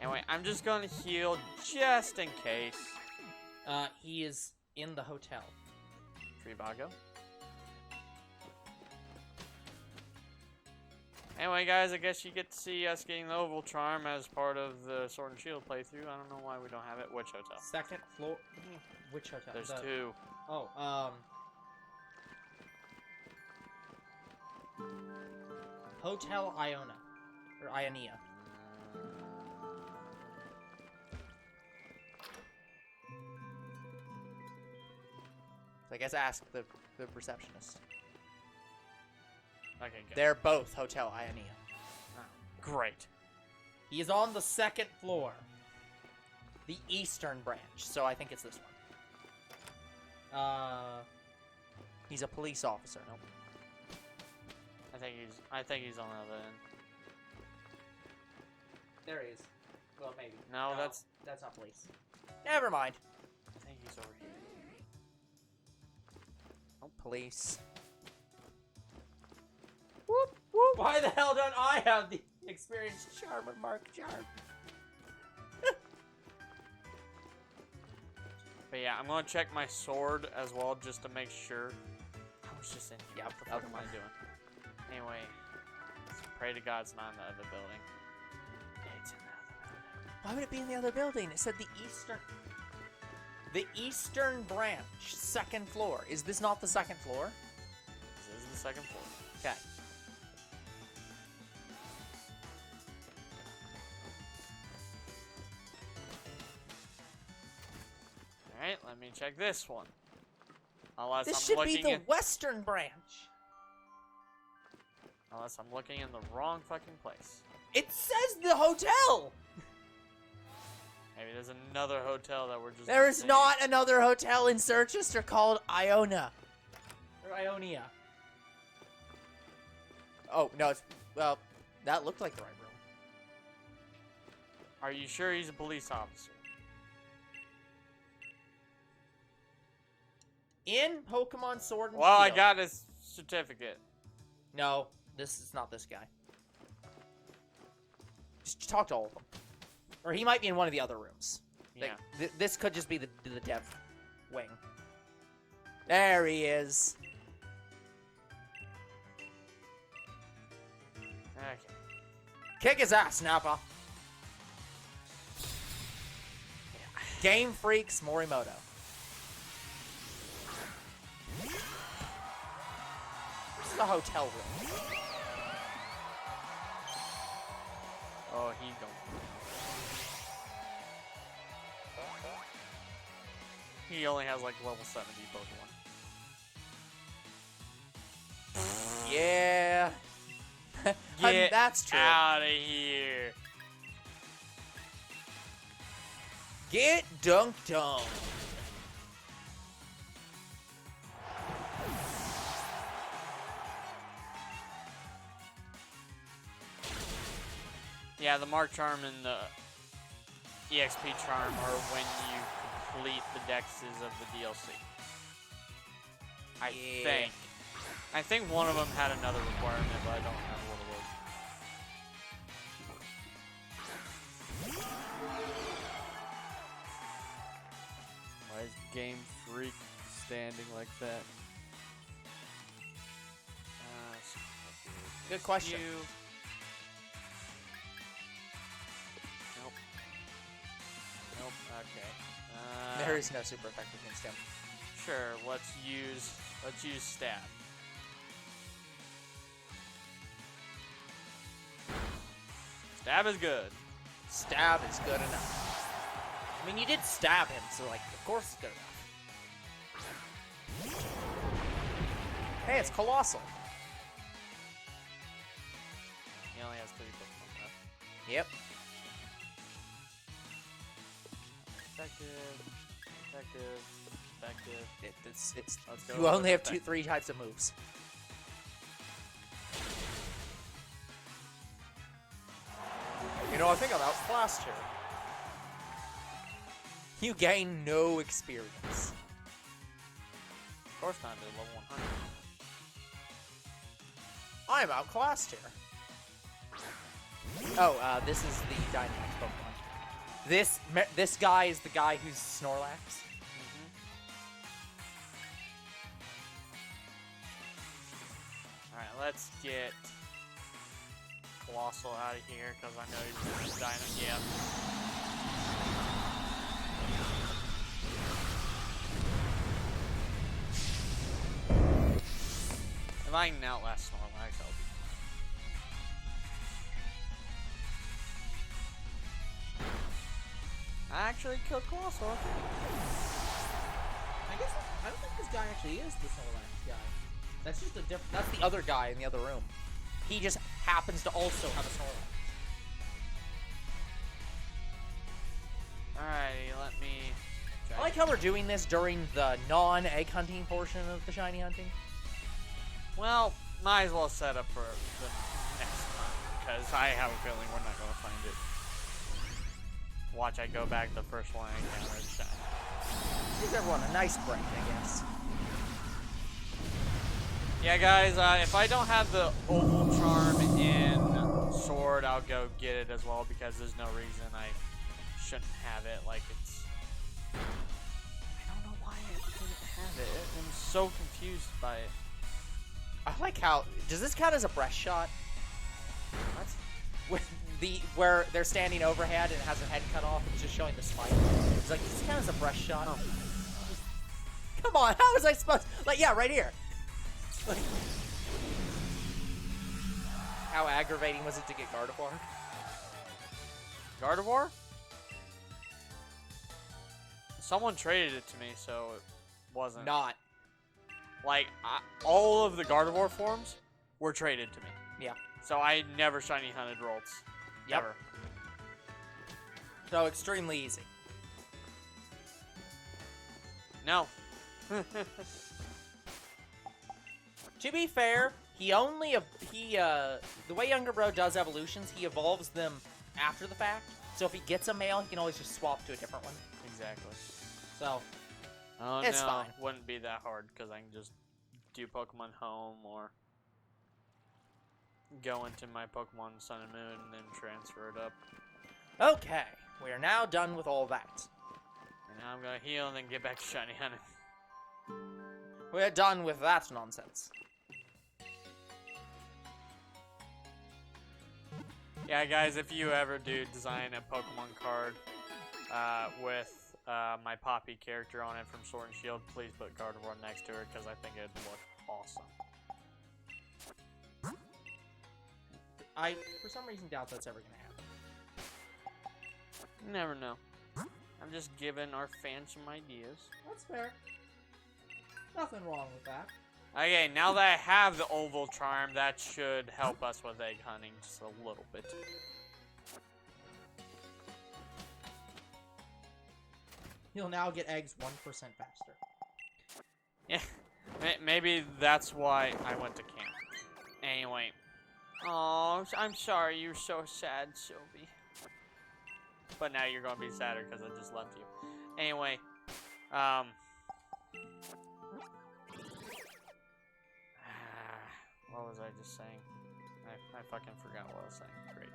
Anyway, I'm just gonna heal just in case. He is in the hotel. Trivago. Anyway, guys, I guess you get to see us getting the Oval Charm as part of the Sword and Shield playthrough. I don't know why we don't have it. Which hotel? Second floor. Which hotel? There's two. Oh, Hotel Iona. Or Ionia. So I guess ask the receptionist. Okay, good. They're both Hotel Ionia. Oh, great. He is on the second floor. The Eastern branch, so I think it's this one. He's a police officer. Nope. I think he's on the other end. There he is. Well, maybe. No, that's not police. Never mind. I think he's over here. Oh, police. Whoop whoop! Why the hell don't I have the experienced charmer Mark Charm? But yeah, I'm gonna check my sword as well just to make sure. I was just in here. What the fuck am I doing? Anyway, let's pray to God it's not in the other building. It's in the other building. Why would it be in the other building? It said the Eastern branch, second floor. Is this not the second floor? This is the second floor. Okay. Alright, let me check this one. Unless This I'm should looking be the in, Western branch. unless I'm looking in the wrong fucking place. It says the hotel. Maybe there's another hotel that we're just. There is missing. not another hotel in Circhester called Iona. Or Ionia. Oh, no, it's... Well, that looked like the right room. Are you sure he's a police officer? In Pokemon Sword and Well, I Shield. got his certificate. No, this is not this guy. Just talk to all of them. Or he might be in one of the other rooms. Yeah. Like, this could just be the dev wing. There he is. Okay. Kick his ass, Nappa. Game Freaks Morimoto. This is a hotel room. Oh, he don't. He only has like level 70 Pokemon. Yeah. Get That's true. out of here. Get dunked on. Yeah, the Mark Charm and the EXP Charm are when you complete the dexes of the DLC. I Yeah. think. I think one of them had another requirement, but I don't remember what it was. Why is Game Freak standing like that? Good question. Okay. There is no super effect against him. Sure. Let's use stab. Stab is good. Stab is good enough. I mean, you did stab him, so, like, of course it's good enough. Hey, it's Colossal. He only has 3 Pokemon left. Yep. Effective. It's Let's go you only with have effective. 3 types of moves. You know, I think I'm outclassed here. You gain no experience. Of course not, dude. Level 100. I'm outclassed here. Oh, this is the Dynamax Pokemon. This guy is the guy who's Snorlax. Alright, let's get Colossal out of here, because I know he's dying. Yeah. If I can outlast Snorlax, I'll be fine. I actually killed Colossal. I guess I don't think this guy actually is the Snorlax guy. That's just a different. That's the other guy in the other room. He just happens to also have a Snorlax. Alrighty, let me try. I like how we're doing this during the non-egg hunting portion of the shiny hunting. Well, might as well set up for the next time, because I have a feeling we're not going to find it. Watch, I go back the first one I encountered shiny. Gives everyone a nice break, I guess. Yeah, guys, if I don't have the Oval Charm in Sword, I'll go get it as well, because there's no reason I shouldn't have it. Like, it's... I don't know why I didn't have it. I'm so confused by it. I like how... Does this count as a breast shot? What? Where they're standing overhead and it has their head cut off and it's just showing the spike. It's like, does this count as a breast shot? Oh. Come on, how was I supposed... Like, yeah, right here. Like, how aggravating was it to get Gardevoir? Gardevoir? Someone traded it to me, so it wasn't. Not. Like, all of the Gardevoir forms were traded to me. Yeah. So I never shiny hunted Rolts. Yep. Ever. So extremely easy. No. To be fair, the way Younger Bro does evolutions, he evolves them after the fact. So if he gets a male, he can always just swap to a different one. Exactly. So, Oh, It's no. fine. Wouldn't be that hard, because I can just do Pokemon Home or go into my Pokemon Sun and Moon and then transfer it up. okay, we are now done with all that. And now I'm going to heal and then get back to shiny hunting. We're done with that nonsense. Yeah, guys, if you ever do design a Pokemon card with my Poppy character on it from Sword and Shield, please put Gardevoir next to her, because I think it'd look awesome. I, for some reason, doubt that's ever gonna happen. You never know. I'm just giving our fans some ideas. That's fair. Nothing wrong with that. Okay, now that I have the Oval Charm, that should help us with egg hunting just a little bit. You'll now get eggs 1% faster. Yeah, maybe that's why I went to camp. Anyway. Oh, I'm sorry you're so sad, Sylvie. But now you're gonna be sadder because I just left you. Anyway, what was I just saying? I fucking forgot what I was saying. Great.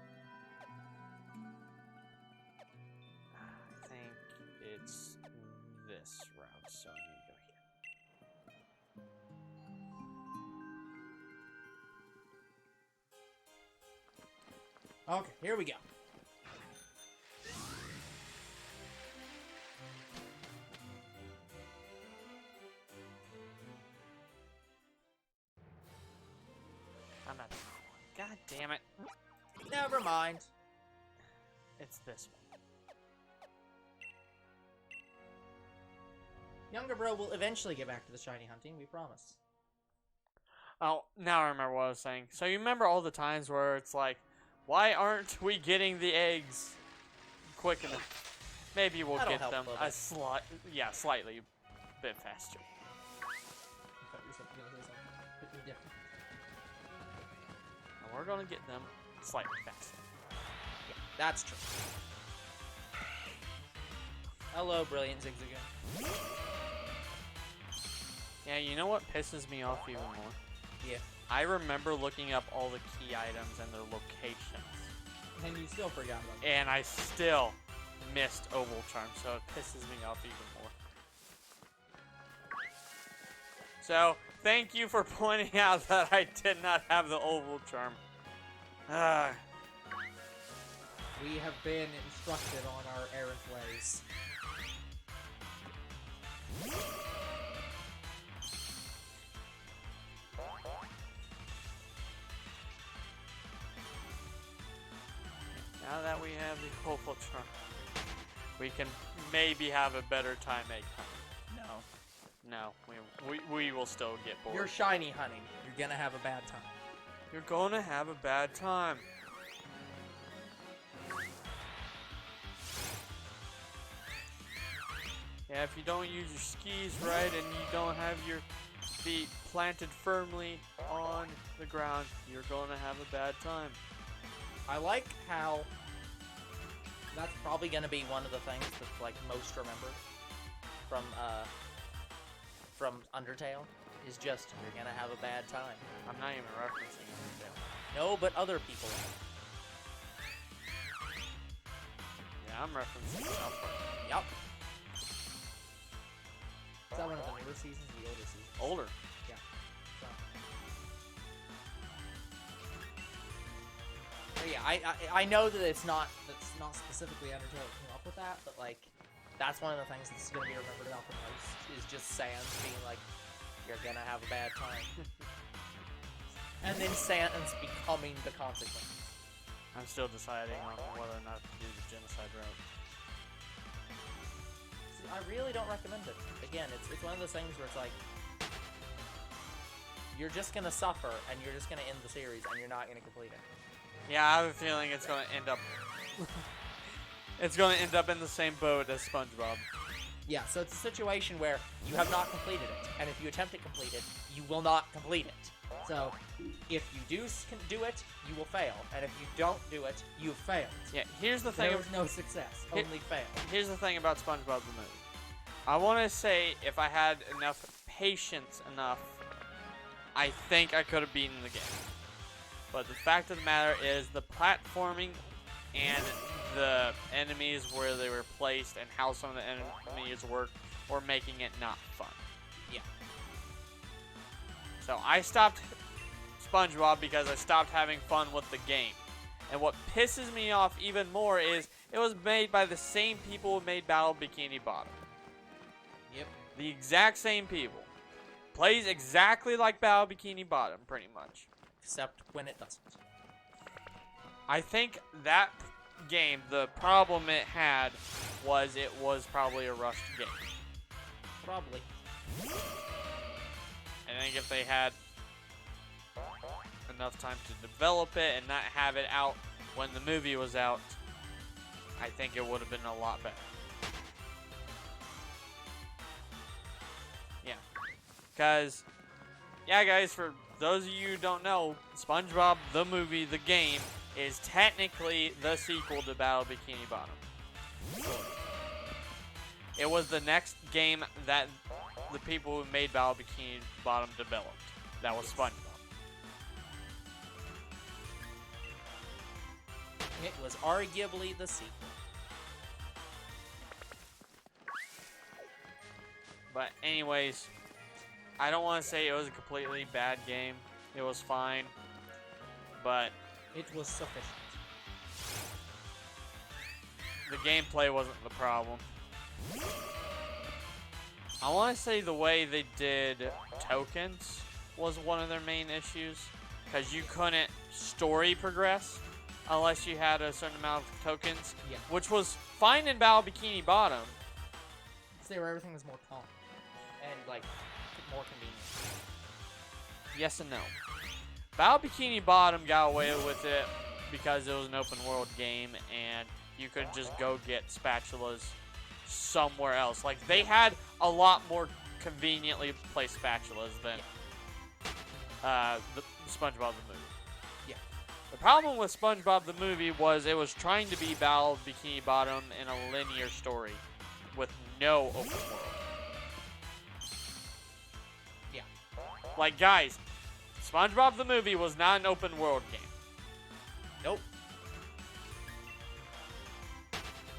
I think it's this route, so I need to go here. Okay, here we go. Never mind. It's this one. Younger bro will eventually get back to the shiny hunting, we promise. Oh, now I remember what I was saying. So you remember all the times where it's like, why aren't we getting the eggs quick enough? Maybe we'll That'll get help them a little bit. slightly bit faster. I thought you were gonna say something completely different. And we're gonna get them slightly faster. Yeah, that's true. Hello, brilliant Zigzagoon. Yeah, you know what pisses me off even more? Yeah. I remember looking up all the key items and their locations. And you still forgot about it. And I still missed Oval Charm, so it pisses me off even more. So, thank you for pointing out that I did not have the Oval Charm. We have been instructed on our errant ways. Now that we have the Oval Charm, we can maybe have a better time egg hunting. No, we will still get bored. You're shiny hunting. You're gonna have a bad time. You're gonna have a bad time. Yeah, if you don't use your skis right and you don't have your feet planted firmly on the ground, you're gonna have a bad time. I like how that's probably gonna be one of the things that's like most remembered from Undertale is just you're gonna have a bad time. I'm not even referencing Undertale. No, but other people are. Yeah, I'm referencing South Park. Yep. Is that one of the newer seasons or the older seasons? Older. Yeah. So, But yeah, I know that that's not specifically Undertale that came up with that, but like that's one of the things that's gonna be remembered about the most is just Sans being like, you're gonna have a bad time. And then Sans becoming the consequence. I'm still deciding on whether or not to do the genocide route. See, I really don't recommend it. Again, it's one of those things where it's like you're just gonna suffer and you're just gonna end the series and you're not gonna complete it. Yeah, I have a feeling it's gonna end up. It's gonna end up in the same boat as SpongeBob. Yeah, so it's a situation where you have not completed it, and if you attempt to complete it, you will not complete it. So, if you do it, you will fail, and if you don't do it, you failed. Yeah, here's the thing. there was no success, only fail. Here's the thing about SpongeBob the movie. I want to say if I had enough patience enough, I think I could have beaten the game. But the fact of the matter is the platforming and the enemies where they were placed and how some of the enemies work were making it not fun. Yeah. So I stopped SpongeBob because I stopped having fun with the game. And what pisses me off even more is it was made by the same people who made Battle Bikini Bottom. Yep. The exact same people. Plays exactly like Battle Bikini Bottom, pretty much. Except when it doesn't. I think that game, the problem it had was it was probably a rushed game. Probably. I think if they had enough time to develop it and not have it out when the movie was out, I think it would have been a lot better. Yeah. Because, yeah, guys, for those of you who don't know, SpongeBob the movie, the game, is technically the sequel to Battle Bikini Bottom. It was the next game that the people who made Battle Bikini Bottom developed. That was SpongeBob. It was arguably the sequel. But anyways, I don't want to say it was a completely bad game. It was fine. But It was sufficient. the gameplay wasn't the problem. I want to say the way they did tokens was one of their main issues. Because you couldn't story progress unless you had a certain amount of tokens, Yeah. which was fine in Battle Bikini Bottom. It's there where everything was more calm and like more convenient. Yes and no. Battle Bikini Bottom got away with it because it was an open world game and you could just go get spatulas somewhere else. Like, they had a lot more conveniently placed spatulas than the SpongeBob the movie. Yeah. The problem with SpongeBob the movie was it was trying to be Battle Bikini Bottom in a linear story with no open world. Yeah. Like, guys, SpongeBob the movie was not an open world game. Nope.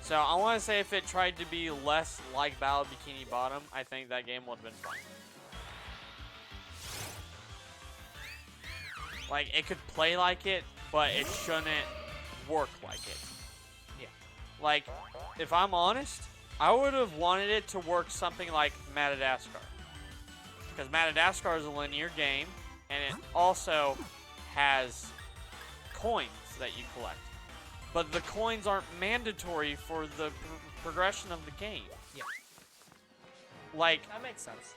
So I want to say if it tried to be less like Battle Bikini Bottom, I think that game would have been fun. Like, it could play like it, but it shouldn't work like it. Yeah. Like, if I'm honest, I would have wanted it to work something like Madagascar. Because Madagascar is a linear game, and it also has coins that you collect. But the coins aren't mandatory for the progression of the game. Yeah. Like, That makes sense.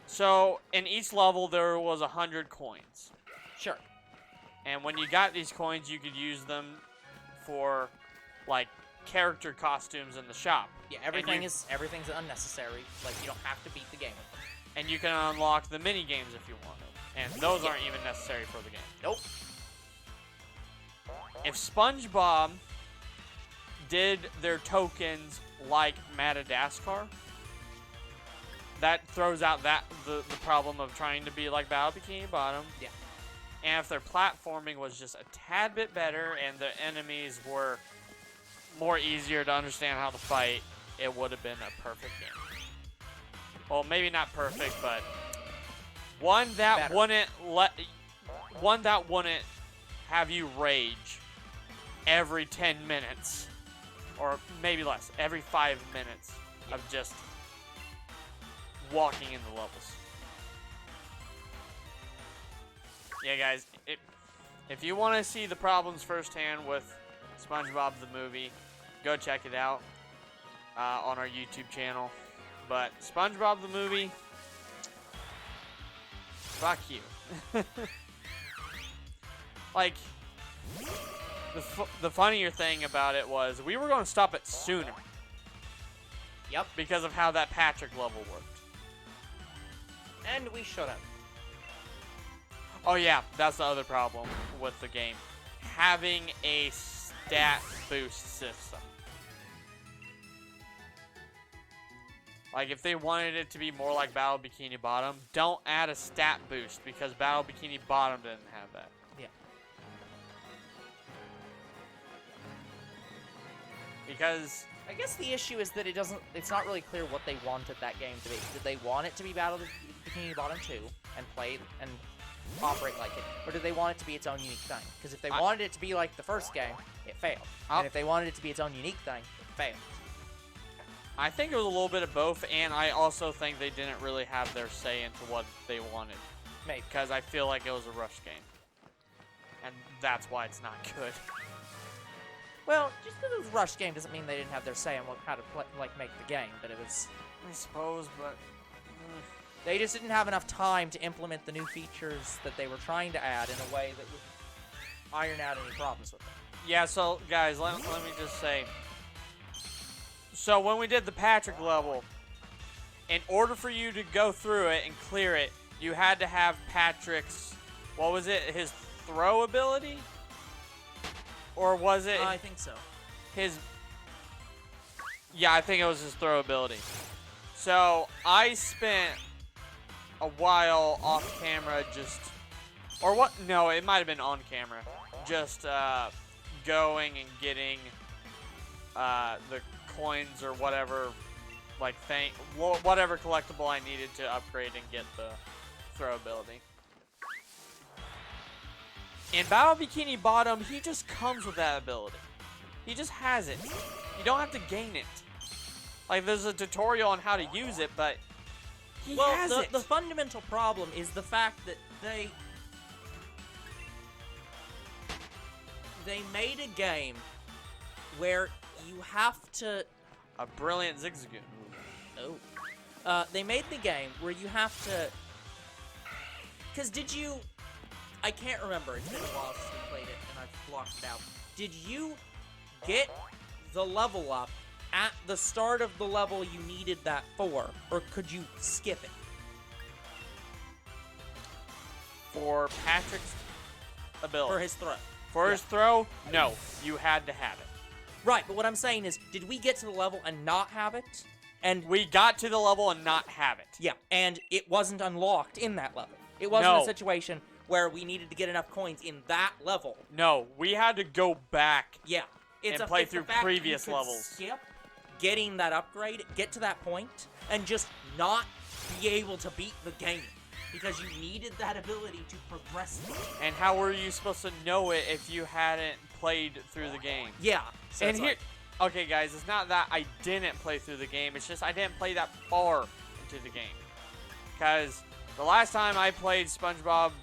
so in each level there was 100 coins. Sure. And when you got these coins, you could use them for, like, character costumes in the shop. Yeah, everything's unnecessary. Like, you don't have to beat the game with them. And you can unlock the mini games if you wanted. And those aren't even necessary for the game. Nope. If SpongeBob did their tokens like Madagascar, that throws out the problem of trying to be like Battle Bikini Bottom. Yeah. And if their platforming was just a tad bit better and the enemies were more easier to understand how to fight, it would have been a perfect game. Well, maybe not perfect, but one that wouldn't have you rage every 10 minutes, or maybe less, every 5 minutes of just walking in the levels. Yeah, guys, if you want to see the problems firsthand with SpongeBob the movie, go check it out on our YouTube channel. But SpongeBob the movie, fuck you. Like, the funnier thing about it was we were going to stop it sooner. Yep. Because of how that Patrick level worked. And we should have. Oh yeah, that's the other problem with the game. Having a stat boost system. Like, if they wanted it to be more like Battle Bikini Bottom, don't add a stat boost because Battle Bikini Bottom didn't have that. Yeah. Because I guess the issue is that it's not really clear what they wanted that game to be. Did they want it to be Battle Bikini Bottom 2 and play and operate like it? Or did they want it to be its own unique thing? Because if they wanted it to be like the first game, it failed. And if they wanted it to be its own unique thing, it failed. I think it was a little bit of both, and I also think they didn't really have their say into what they wanted. Maybe. Because I feel like it was a rush game. And that's why it's not good. Well, just because it was a rush game doesn't mean they didn't have their say on how to make the game, but it was... I suppose, but... They just didn't have enough time to implement the new features that they were trying to add in a way that would iron out any problems with them. Yeah, so, guys, let me just say... So, when we did the Patrick level, in order for you to go through it and clear it, you had to have Patrick's... What was it? His throw ability? Or was it... I think so. His... Yeah, I think it was his throw ability. So, I spent a while off camera just... Or what? No, it might have been on camera. Just going and getting the coins or whatever, like, whatever collectible I needed to upgrade and get the throw ability. In Battle Bikini Bottom, he just comes with that ability. He just has it. You don't have to gain it. Like, there's a tutorial on how to use it, but he has it. The fundamental problem is the fact that they made a game where you have to... A brilliant Zigzagoon move. Oh. They made the game where you have to... Because did you... I can't remember. It's been a while since we played it, and I've blocked it out. Did you get the level up at the start of the level you needed that for, or could you skip it? For Patrick's ability. For his throw. For his throw, no. You had to have it. Right, but what I'm saying is, did we get to the level and not have it? And We got to the level and not have it. yeah, and it wasn't unlocked in that level. It wasn't No. a situation where we needed to get enough coins in that level. No, we had to go back. Yeah. And It's play it's the through fact previous you could levels. Skip getting that upgrade, get to that point, and just not be able to beat the game. Because you needed that ability to progress through. And how were you supposed to know it if you hadn't played through the game? Yeah. So And it's here, like, okay, guys, it's not that I didn't play through the game. It's just I didn't play that far into the game. Because the last time I played SpongeBob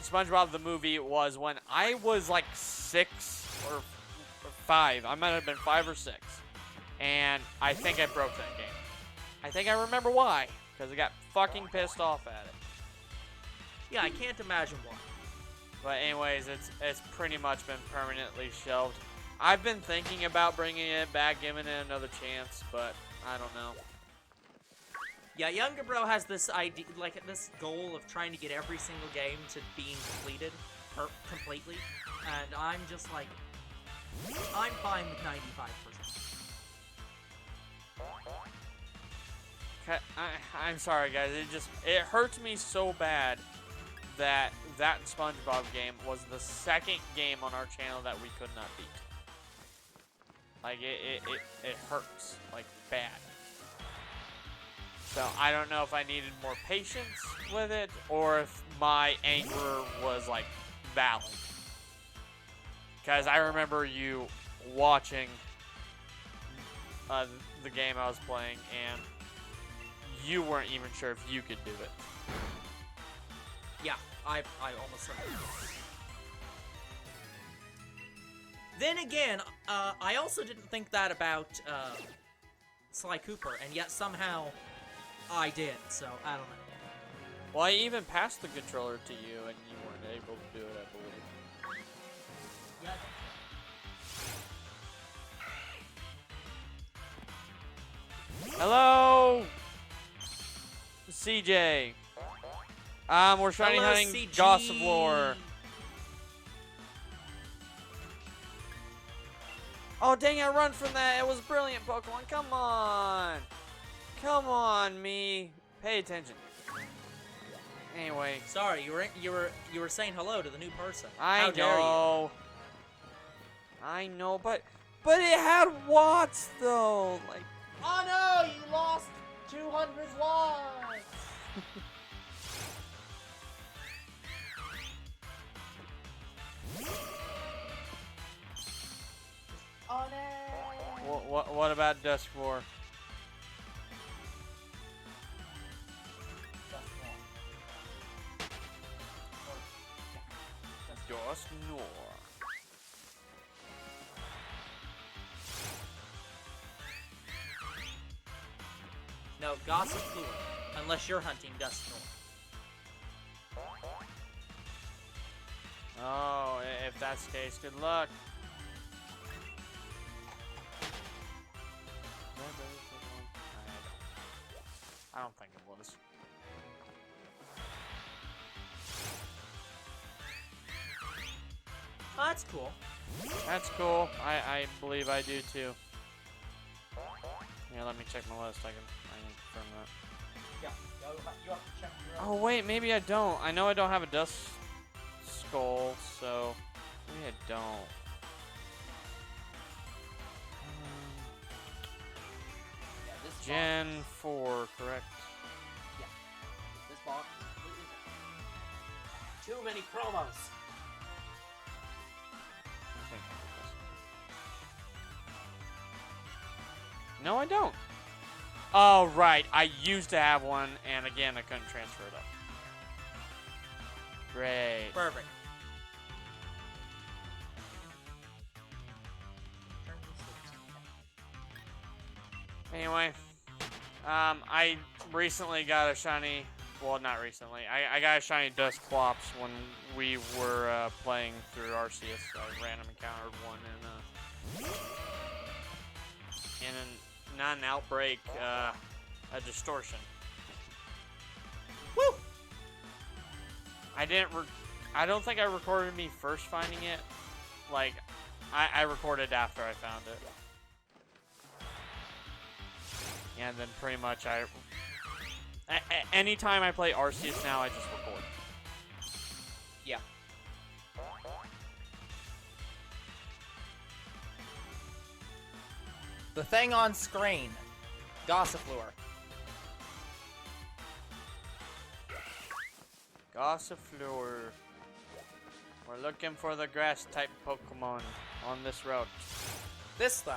SpongeBob the movie was when I was like 6 or 5. I might have been 5 or 6. And I think I broke that game. I think I remember why. Because I got fucking pissed off at it. yeah, I can't imagine why. But anyways, it's pretty much been permanently shelved. I've been thinking about bringing it back, giving it another chance, but I don't know. Yeah, Younger Bro has this idea, like this goal of trying to get every single game to being completed completely, and I'm just like, I'm fine with 95%. I'm sorry, guys. It hurts me so bad that SpongeBob game was the second game on our channel that we could not beat. Like it hurts like bad. So I don't know if I needed more patience with it or if my anger was like valid. Because I remember you watching the game I was playing and you weren't even sure if you could do it. Yeah, I almost said that. Then again, I also didn't think that about Sly Cooper, and yet somehow I did, so I don't know. Well, I even passed the controller to you and you weren't able to do it, I believe. Yeah. Hello, CJ. We're shiny Hello, hunting CG. Gossifleur. Oh dang! I run from that. It was brilliant, Pokemon. Come on, come on, me. Pay attention. Anyway, Sorry, you were saying hello to the new person. I How dare you? know. I know, but it had watts though. Like. Oh no, you lost 200 watts! Oh no! What about Duskmore? Duskmore. No, Gossifleur, unless you're hunting Duskmore. Oh, if that's the case, good luck. I don't think it was. Oh, that's cool. That's cool. I believe I do too. Yeah, let me check my list. I can confirm that. Yeah, you have to check your Oh wait, maybe I don't. I know I don't have a Dust Skull, so maybe I don't. Yeah, this Gen 4, correct? This box. Too many promos. I think I have this. No, I don't. Oh, right. I used to have one, and again, I couldn't transfer it up. Great. Perfect. Anyway, I recently got a shiny. Well, not recently. I got a shiny Dusclops when we were playing through RCS. I random encountered one in not an outbreak, a distortion. Woo! I don't think I recorded me first finding it. Like, I recorded after I found it. And then pretty much anytime I play Arceus now, I just record. Yeah. The thing on screen. Gossifleur. Gossifleur. We're looking for the grass type Pokemon on this route. This thing.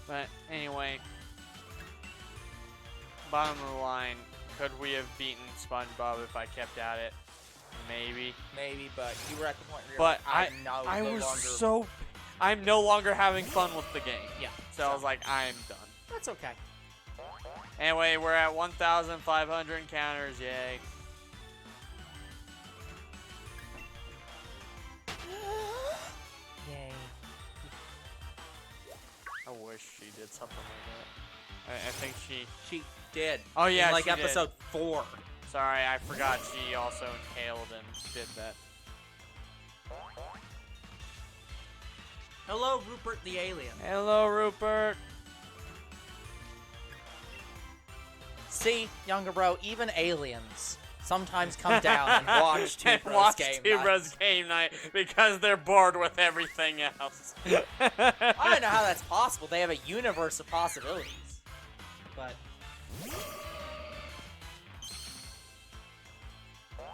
But anyway, bottom of the line, could we have beaten SpongeBob if I kept at it? Maybe. Maybe, but you were at the point where But I'm no longer having fun with the game. Yeah. So I was like, I'm done. That's okay. Anyway, we're at 1,500 encounters, yay. Yay. I wish she did something like that. I think She did. Oh yeah, in like she did. episode 4. Sorry, I forgot she also inhaled and did that. Hello, Rupert the alien. Hello, Rupert. See, younger bro, even aliens sometimes come down and watch Two Bros Game Two Night. Bros Game Night because they're bored with everything else. I don't know how that's possible. They have a universe of possibilities. But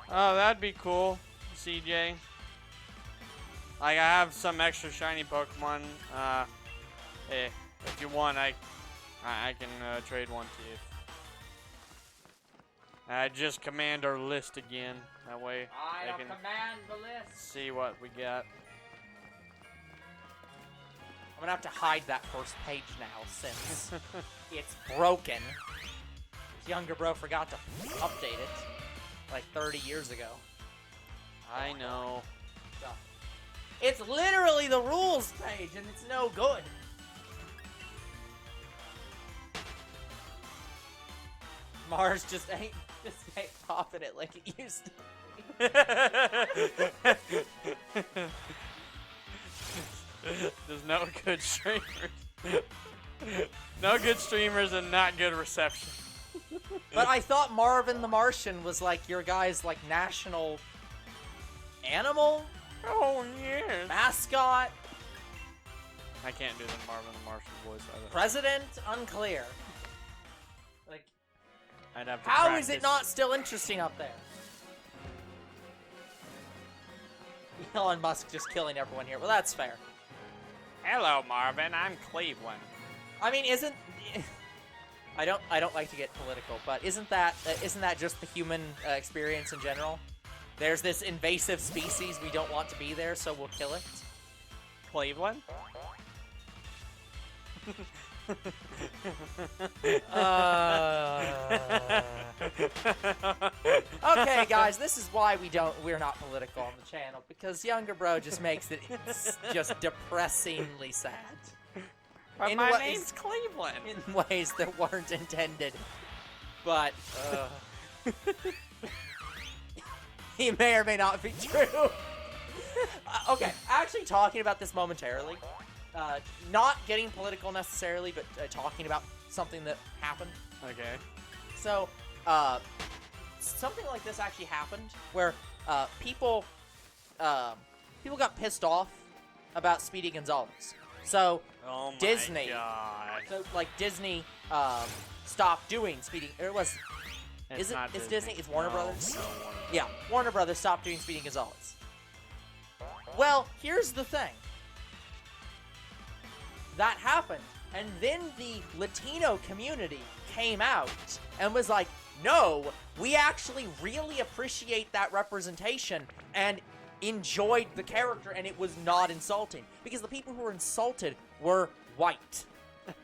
oh, that'd be cool, CJ. Like, I have some extra shiny Pokemon. If you want, I can trade one to you. Just command our list again. That way I can command the list. see what we got. I'm gonna have to hide that first page now since it's broken. This younger bro forgot to update it like 30 years ago. I know. So, it's literally the rules page and it's no good. Mars just ain't popping it like it used to. There's no good streamers. No good streamers and not good reception. But I thought Marvin the Martian was like your guy's like national animal Oh, yes. mascot, I can't do the Marvin the Martian voice either. president, unclear. Like, I'd have to how practice. is it not still interesting up there? Elon Musk just killing everyone here. Well, that's fair. Hello, Marvin. I'm Cleveland. I mean, isn't I don't like to get political, but isn't that just the human experience in general? There's this invasive species we don't want to be there, so we'll kill it. Cleveland? Okay, guys, this is why we're not political on the channel, because younger bro just makes it just depressingly sad. But In my ways- name's Cleveland. In ways that weren't intended. But he may or may not be true. Okay, actually talking about this momentarily. Not getting political necessarily, but talking about something that happened. Okay. So, something like this actually happened, where people got pissed off about Speedy Gonzales. So Oh my Disney. God. So like Disney stopped doing Speedy. Or it was It's not it's Disney? It's Warner Brothers? No, Warner Yeah, Warner Brothers stopped doing Speedy Gonzales. Well, here's the thing. That happened And then the Latino community came out and was like, no, we actually really appreciate that representation and enjoyed the character, and it was not insulting. Because the people who were insulted were white.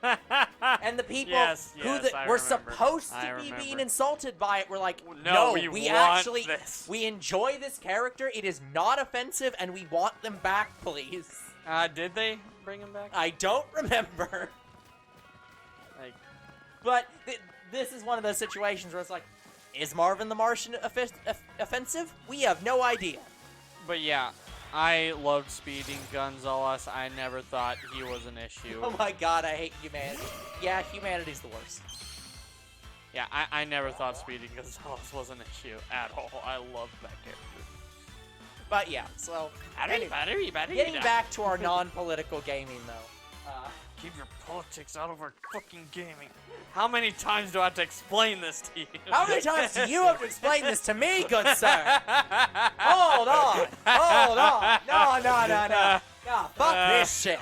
And the people I were remember. supposed I to be remember. being insulted by it were like, No, no, we we want actually, this." we enjoy this character, it is not offensive, and we want them back, please. Did they bring him back? I don't remember. Like, But this is one of those situations where it's like, is Marvin the Martian offensive? We have no idea. but yeah, I loved Speeding Gonzalez. I never thought he was an issue. Oh my god, I hate humanity. Yeah, humanity's the worst. Yeah, I never thought Speeding Gonzalez was an issue at all. I loved that character. But yeah, so anyway, getting Getting back to our non-political gaming though. Keep your politics out of our fucking gaming. How many times do I have to explain this to you? How many times do you have to explain this to me, good sir? Hold on. No. No, fuck this shit.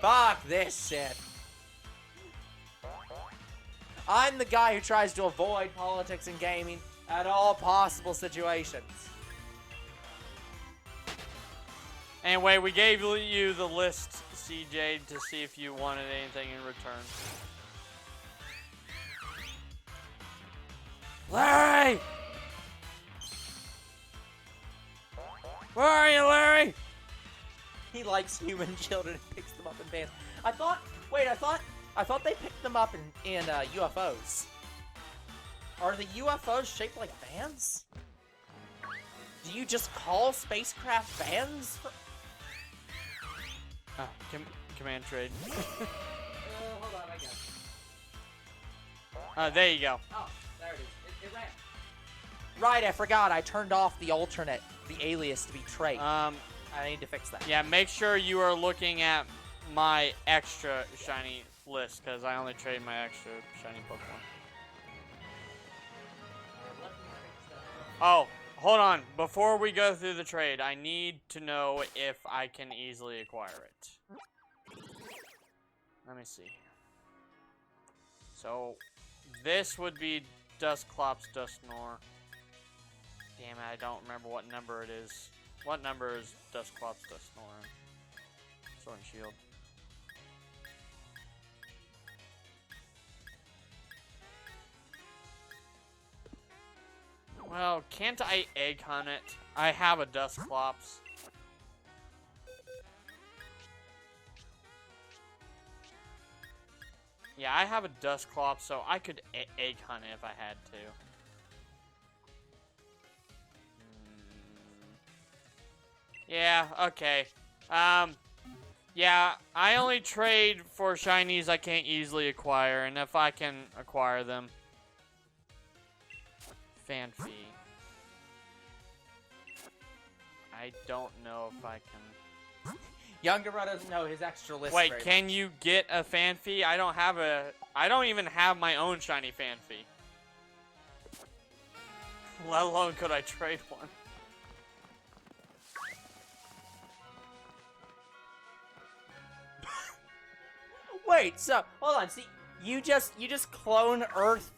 Fuck this shit. I'm the guy who tries to avoid politics and gaming at all possible situations. Anyway, we gave you the list, CJ, to see if you wanted anything in return. Larry! Where are you, Larry? He likes human children and picks them up in vans. I thought they picked them up in UFOs. Are the UFOs shaped like vans? Do you just call spacecraft vans? Oh, command trade. Hold on, I got it. There you go. Oh, there it is. It ran. Right, I forgot. I turned off the alternate, the alias to be trait. I need to fix that. Yeah, make sure you are looking at my extra shiny list, because I only trade my extra shiny Pokemon. Oh, hold on. Before we go through the trade, I need to know if I can easily acquire it. Let me see. So, this would be Dusclops Dusknoir. Damn it, I don't remember what number it is. What number is Dusclops Dusknoir? Sword and Shield. Well, can't I egg hunt it? I have a Dusclops. Yeah, I have a Dusclops, so I could egg hunt it if I had to. Yeah, okay. Yeah, I only trade for shinies I can't easily acquire, and if I can acquire them, Fanfy. I don't know if I can. Younger brother doesn't know his extra list. Wait, can you get a Fanfy? I don't even have my own shiny Fanfy. Let alone could I trade one. Wait, so hold on. See, you just clone Earth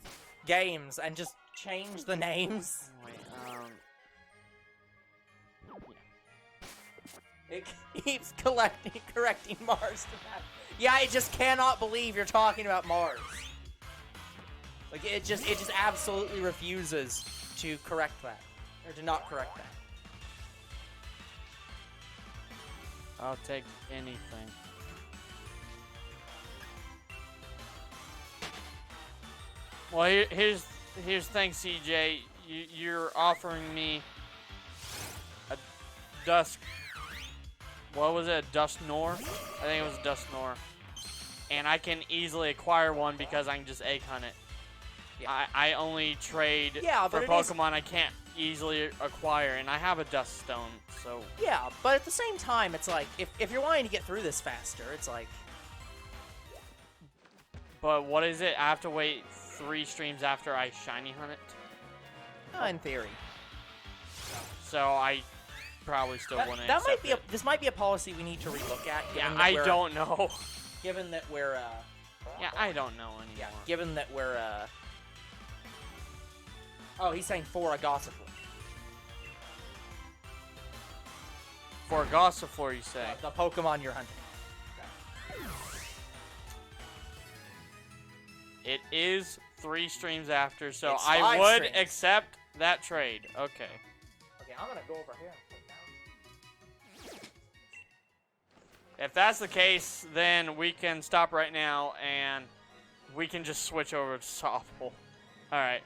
games and just change the names. Wait, It keeps correcting Mars to that. Yeah, I just cannot believe you're talking about Mars. Like it just absolutely refuses to correct that, or to not correct that. I'll take anything. Well, here's the thing, CJ. You're offering me a Dusk. What was it? A Dusknoir? I think it was a Dusknoir. And I can easily acquire one because I can just egg hunt it. Yeah. I only trade for Pokemon I can't easily acquire, and I have a Duststone, so... Yeah, but at the same time, it's like, if you're wanting to get through this faster, it's like... But what is it? I have to wait 3 streams after I shiny hunt it? In theory. So I probably still wouldn't That might accept be it. this might be a policy we need to relook at. Yeah, given that I we're- don't know. Given that we're Yeah, I don't know anymore. yeah, given that we're oh, he's saying for a Gossifleur. For Gossifleur, you say? The Pokemon you're hunting. It is 3 streams after, so It's I 5 would streams. accept that trade. Okay. Okay, I'm gonna go over here and put down. If that's the case, then we can stop right now and we can just switch over to Sobble. Alright.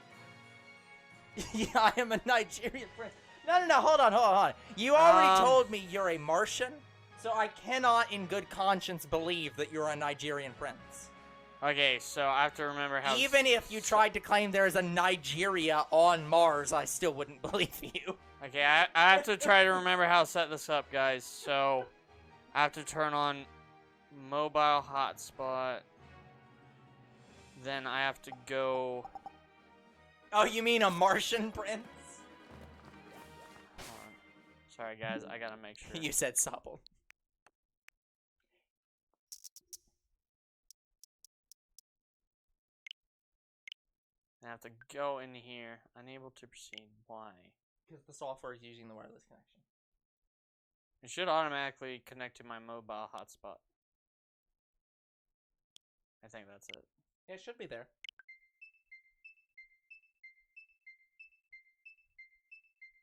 Yeah, I am a Nigerian prince. No, hold on. You already told me you're a Martian, so I cannot in good conscience believe that you're a Nigerian prince. Okay, so I have to remember how... Even if you tried to claim there is a Nigeria on Mars, I still wouldn't believe you. Okay, I have to try to remember how to set this up, guys. So, I have to turn on mobile hotspot. Then I have to go... Oh, you mean a Martian prince? Hold on. Sorry, guys, I gotta make sure. You said Sobble. I have to go in here. Unable to proceed. Why? Because the software is using the wireless connection. It should automatically connect to my mobile hotspot. I think that's it. Yeah, it should be there.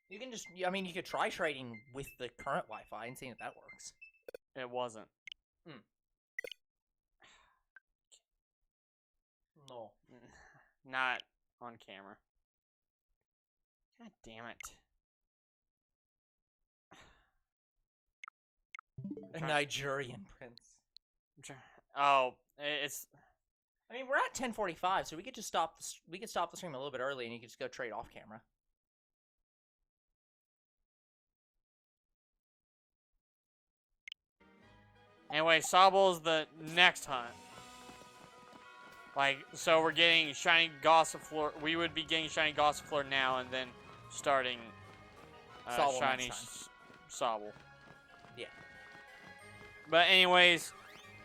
You can just, I mean, you could try trading with the current Wi-Fi and seeing if that works. It wasn't. No. Not on camera. God damn it. A Nigerian prince. Oh, it's... I mean, we're at 10:45, so we could just stop. We could stop the stream a little bit early, and you could just go trade off camera. Anyway, Sobble's the next hunt. Like, so we're getting Shiny Gossifleur. We would be getting Shiny Gossifleur now and then starting Sobble Shiny next Sobble. Yeah. But anyways,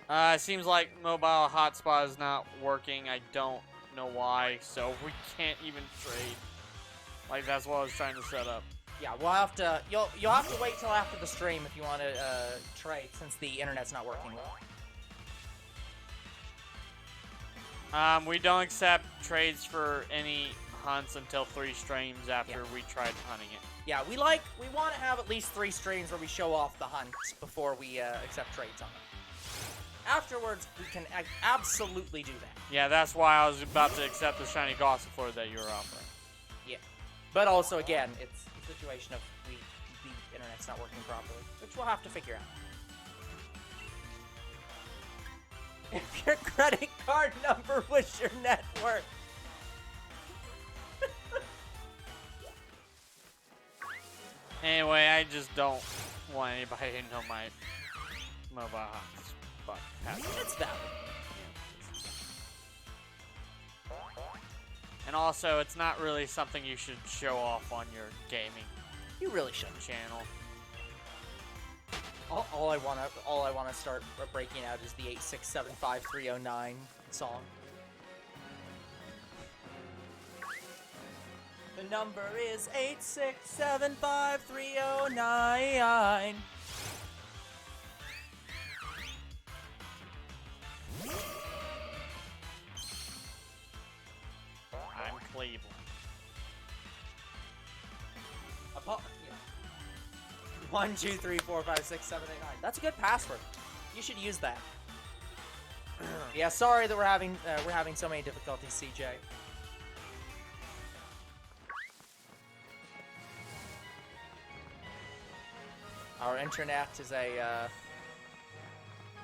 it seems like mobile hotspot is not working. I don't know why, so we can't even trade. Like, that's what I was trying to set up. Yeah, we'll have to. You'll have to wait till after the stream if you want to trade, since the internet's not working. We don't accept trades for any hunts until 3 streams after we tried hunting it. Yeah, we want to have at least 3 streams where we show off the hunts before we accept trades on them. Afterwards, we can absolutely do that. Yeah, that's why I was about to accept the Shiny Gossifleur that you were offering. Yeah, but also again, it's a situation of the internet's not working properly, which we'll have to figure out. If your credit card number was your net worth. Anyway, I just don't want anybody to know my mobile hotspot password. That's valid. And also, it's not really something you should show off on your gaming You really shouldn't. channel. All I wanna start breaking out is the 8675309 song. The number is 8675309. I'm Cleveland. Yeah. 1, 2, 3, 4, 5, 6, 7, 8, 9. That's a good password. You should use that. Yeah, sorry that we're having so many difficulties, CJ. Our internet is a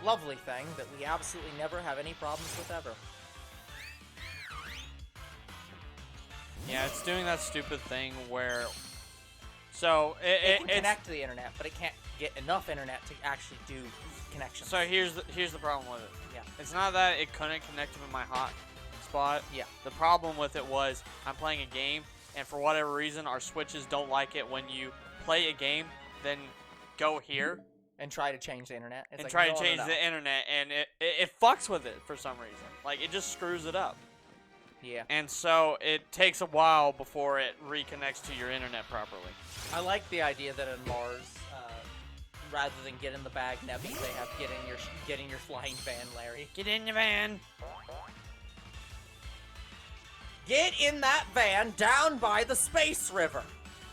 lovely thing that we absolutely never have any problems with ever. Yeah, it's doing that stupid thing where... So, It can connect to the internet, but it can't get enough internet to actually do connections. So here's the problem with it. Yeah. It's not that it couldn't connect to my hotspot. Yeah. The problem with it was I'm playing a game, and for whatever reason, our switches don't like it when you play a game then go here And try to change the internet. It's and like, try no, to no, change no. the internet, and it fucks with it for some reason. Like, it just screws it up. Yeah. And so it takes a while before it reconnects to your internet properly. I like the idea that in Mars, rather than get in the bag, Nebby, they have get in your flying van, Larry. Get in the van. Get in that van down by the space river.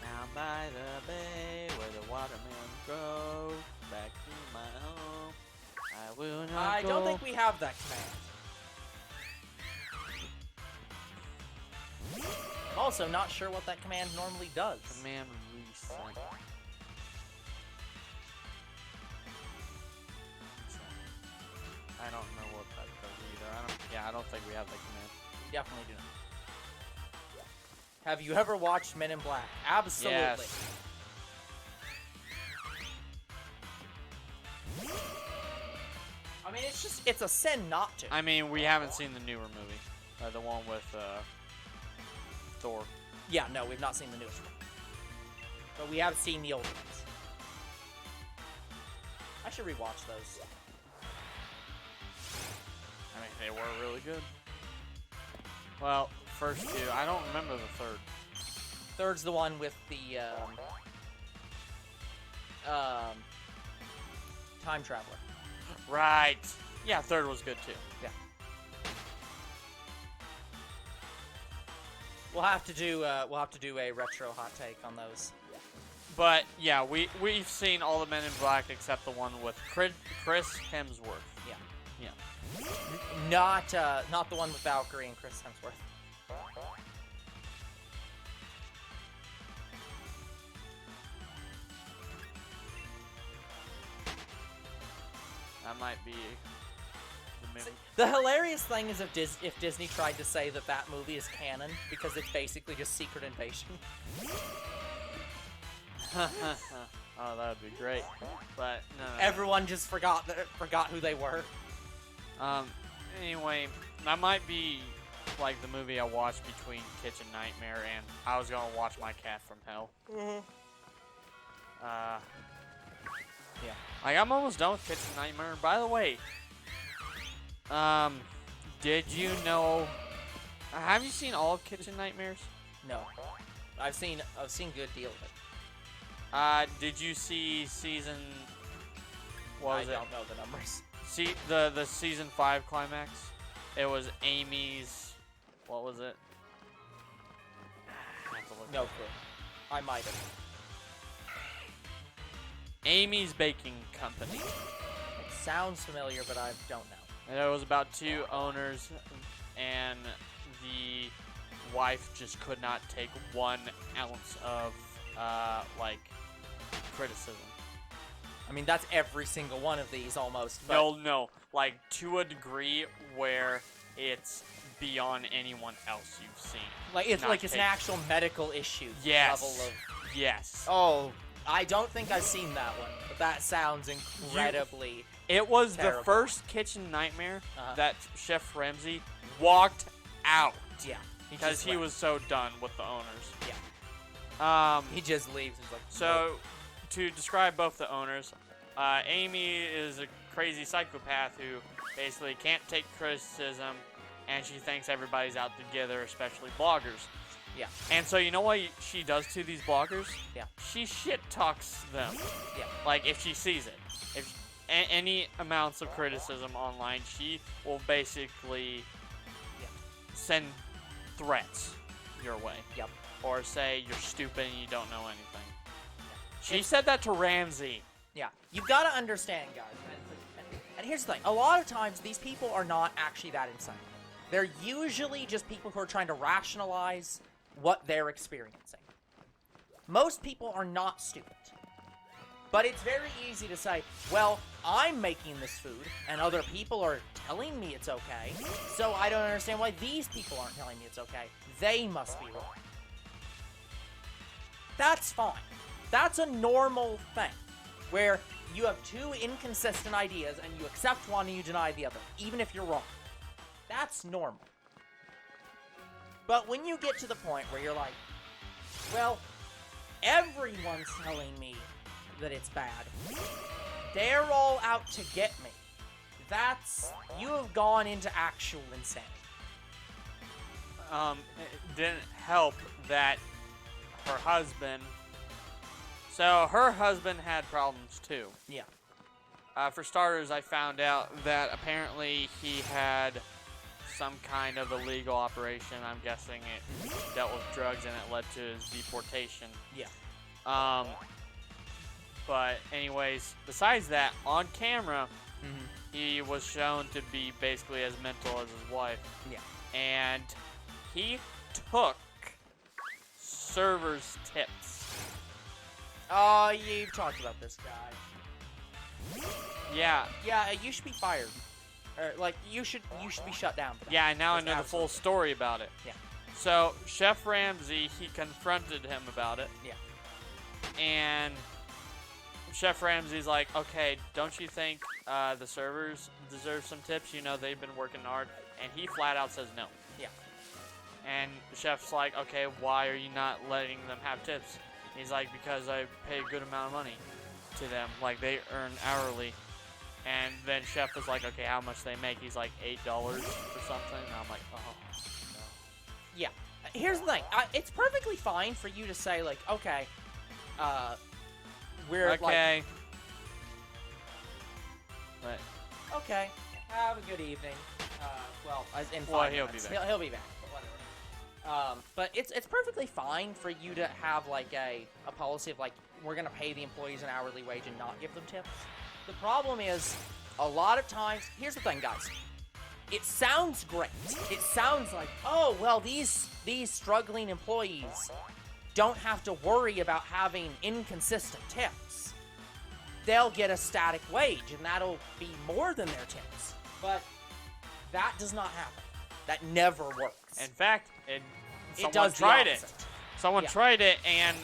Down by the bay where the watermelon grows. Back to my home. I will not I go. don't think we have that command. I'm also not sure what that command normally does. Command reset. I don't know what that does either. I don't think we have that command. We definitely do not. Have you ever watched Men in Black? Absolutely. Yes. I mean, it's a sin not to. I mean, we haven't seen the newer movie. The one with Thor. Yeah, no, we've not seen the newest one. But we have seen the older ones. I should rewatch those. I mean, they were really good. Well, first two. I don't remember the third. Third's the one with the time traveler. Right. Yeah, third was good too. Yeah. We'll have to do a retro hot take on those. But yeah, we've seen all the Men in Black except the one with Chris Hemsworth. Yeah. Yeah. Not the one with Valkyrie and Chris Hemsworth. That might be the movie. The hilarious thing is if Disney tried to say that movie is canon because it's basically just Secret Invasion. Oh, that would be great. But no. Everyone just forgot who they were. Anyway, that might be like the movie I watched between Kitchen Nightmare and I Was Gonna Watch My Cat from Hell. Yeah. Like, I'm almost done with Kitchen Nightmare. By the way, did you know? Have you seen all of Kitchen Nightmares? No, I've seen a good deal of it. Did you see season? What was I it? don't know the numbers. See the season 5 climax. It was Amy's. What was it? I have to look No it up. clue. I might have. Amy's Baking Company. It sounds familiar, but I don't know. And it was about 2 owners, and the wife just could not take 1 ounce of like criticism. I mean, that's every single one of these almost. But No, like to a degree where it's beyond anyone else you've seen. like it's Not like it's an take- actual medical issue Yes. level of. Yes. Oh, I don't think I've seen that one, but that sounds incredibly. It was Terrible. the first Kitchen Nightmare Uh-huh. that Chef Ramsay walked out Yeah, because just he left. was so done with the owners. Yeah, he just leaves. He's like, So, to describe both the owners, Amy is a crazy psychopath who basically can't take criticism, and she thinks everybody's out together, especially bloggers. Yeah. And so, you know what she does to these bloggers? Yeah. She shit talks them. Yeah. Like, if she sees it. If any amounts of criticism online, she will basically send threats your way. Yep. Or say you're stupid and you don't know anything. She said that to Ramsay. Yeah, you've got to understand, guys. And here's the thing: a lot of times these people are not actually that insane. They're usually just people who are trying to rationalize what they're experiencing. Most people are not stupid. But it's very easy to say, well, I'm making this food, and other people are telling me it's okay, so I don't understand why these people aren't telling me it's okay. They must be wrong. That's fine. That's a normal thing, where you have 2 inconsistent ideas, and you accept one and you deny the other, even if you're wrong. That's normal. But when you get to the point where you're like, well, everyone's telling me that it's bad. They're all out to get me. You have gone into actual insanity. It didn't help that her husband. So her husband had problems too. Yeah. For starters, I found out that apparently he had some kind of illegal operation. I'm guessing it dealt with drugs and it led to his deportation. Yeah. But anyways, besides that, on camera, he was shown to be basically as mental as his wife. Yeah. And he took servers' tips. Oh, you've talked about this guy. Yeah. Yeah, you should be fired. Or, like, you should be shut down for that. Yeah, and now I That's know the full absolutely- story about it. Yeah. So, Chef Ramsay, he confronted him about it. Yeah. And Chef Ramsay's like, okay, don't you think the servers deserve some tips? You know, they've been working hard. And he flat out says no. Yeah. And the chef's like, okay, why are you not letting them have tips? He's like, because I pay a good amount of money to them. Like, they earn hourly. And then Chef was like, okay, how much they make? He's like, $8 or something. And I'm like, oh, no. Yeah. Here's the thing. It's perfectly fine for you to say, like, okay, we're like, Okay. But, okay, have a good evening. Well, in 5 Well, he'll minutes. be back. He'll be back, but whatever. But it's perfectly fine for you to have, like, a policy of, like, we're going to pay the employees an hourly wage and not give them tips. The problem is, a lot of times, here's the thing, guys. It sounds great. It sounds like, oh, well, these struggling employees don't have to worry about having inconsistent tips. They'll get a static wage, and that'll be more than their tips. But that does not happen. That never works. in fact, someone does the tried it. opposite. Someone Yeah. tried it, and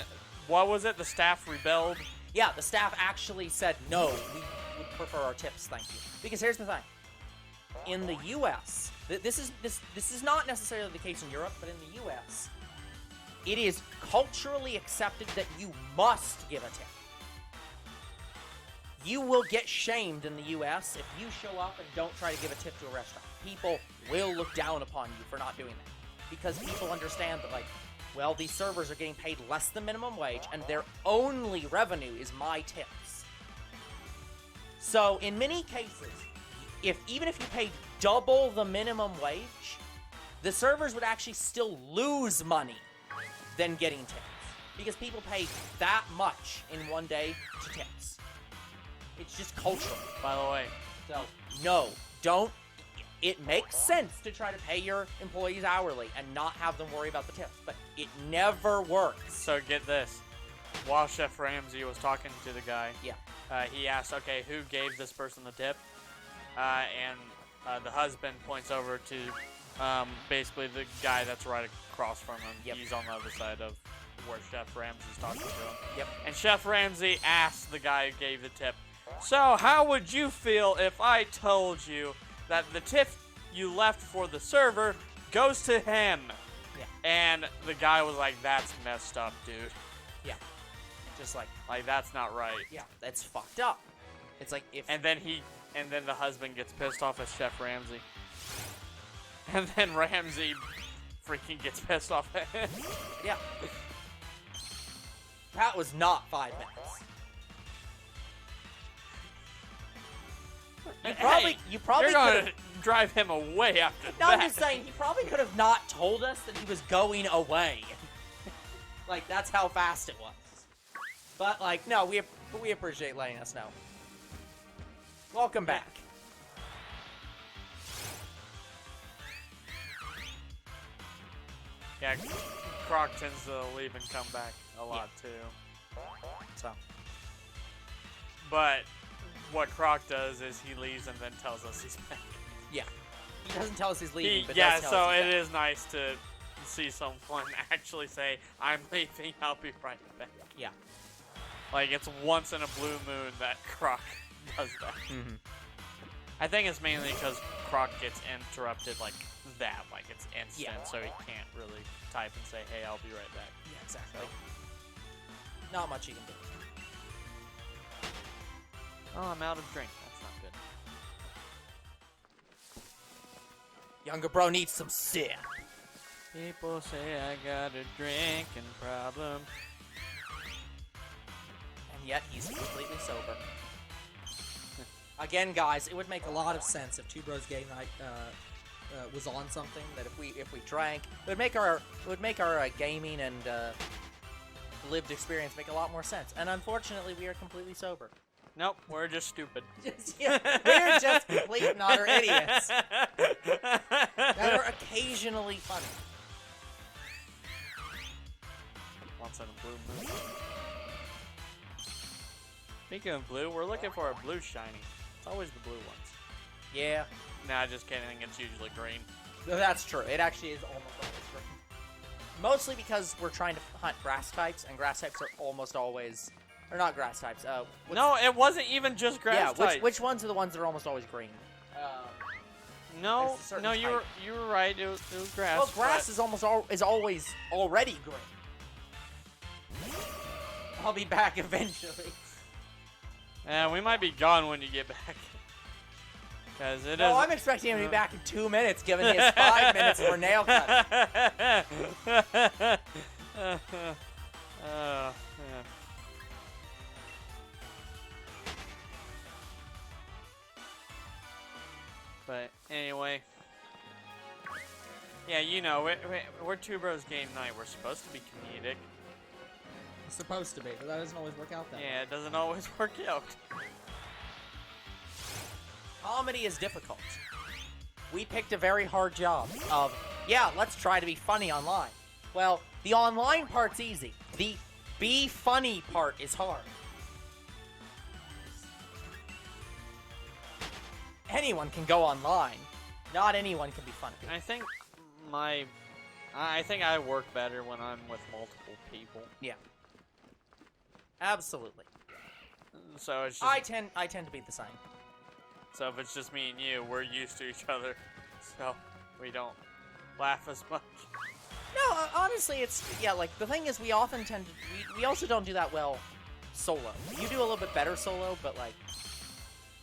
what was it? The staff rebelled. Yeah, the staff actually said, no, we would prefer our tips, thank you. Because here's the thing. In the U.S., this is not necessarily the case in Europe, but in the U.S., it is culturally accepted that you must give a tip. You will get shamed in the U.S. if you show up and don't try to give a tip to a restaurant. People will look down upon you for not doing that. Because people understand that, like, well, these servers are getting paid less than minimum wage, and their only revenue is my tips. So, in many cases, even if you paid double the minimum wage, the servers would actually still lose money than getting tips. Because people pay that much in one day to tips. It's just cultural. By the way, So, no, don't. It makes sense to try to pay your employees hourly and not have them worry about the tips, but it never works. so get this. While Chef Ramsay was talking to the guy, Yeah. he asked, okay, who gave this person the tip? And the husband points over to basically the guy that's right across from him. Yep. He's on the other side of where Chef Ramsay's talking to him. Yep. And Chef Ramsay asked the guy who gave the tip, so how would you feel if I told you that the tip you left for the server goes to him? Yeah. And the guy was like, that's messed up, dude. Yeah. Just like, That's not right. yeah, that's fucked up. It's like if And then the husband gets pissed off at Chef Ramsay. And then Ramsay freaking gets pissed off at him. yeah. That was not 5 minutes. You probably You're gonna could have. drive him away after No, that. I'm just saying he probably could have not told us that he was going away. Like that's how fast it was. But like, no, we appreciate letting us know. Welcome back. Yeah, Croc tends to leave and come back a lot too. So But what Croc does is he leaves and then tells us he's back. yeah, he doesn't tell us he's leaving. But Yeah, does tell so us he's it back. is nice to see someone actually say, I'm leaving, I'll be right back. Yeah. Like, it's once in a blue moon that Croc does that. Mm-hmm. I think it's mainly because Croc gets interrupted like that. Like, it's instant, Yeah. so he can't really type and say, hey, I'll be right back. Yeah, exactly. Not much you can do. Oh, I'm out of drink. That's not good. Younger bro needs some sip. People say I got a drinking problem. And yet he's completely sober. Again, guys, it would make a lot of sense if Two Bros Game Night was on something. That if we drank, it would make our gaming and lived experience make a lot more sense. And unfortunately, we are completely sober. Nope, we're just stupid. Yeah, we're just complete and utter idiots that are occasionally funny. Once in a blue moon. Speaking of blue, we're looking for a blue shiny. It's always the blue ones. Yeah, Nah, just kidding. It's usually green. that's true. It actually is almost always green. Mostly because we're trying to hunt grass types, and grass types are almost always, or not grass types. No, it wasn't even just grass types. which ones are the ones that are almost always green? No, There's a certain no, you were type. right. It was grass. Well, grass but- is always already green. I'll be back eventually. Yeah, we might be gone when you get back. Because it is. No, I'm expecting him to be back in 2 minutes, given his 5 minutes for nail cutting. Yeah. But anyway, yeah, you know, we're Two Bros Game Night. We're supposed to be comedic. It's supposed to be, but that doesn't always work out that way. Yeah, it doesn't always work out. Comedy is difficult. We picked a very hard job of, yeah, let's try to be funny online. Well, the online part's easy. The be funny part is hard. Anyone can go online. Not anyone can be funny. I think I think I work better when I'm with multiple people. Yeah. Absolutely. So it's just, I tend to be the same. so if it's just me and you, we're used to each other, so we don't laugh as much. No, honestly, it's, yeah, like, the thing is, we often tend to, we also don't do that well solo. You do a little bit better solo, but, like,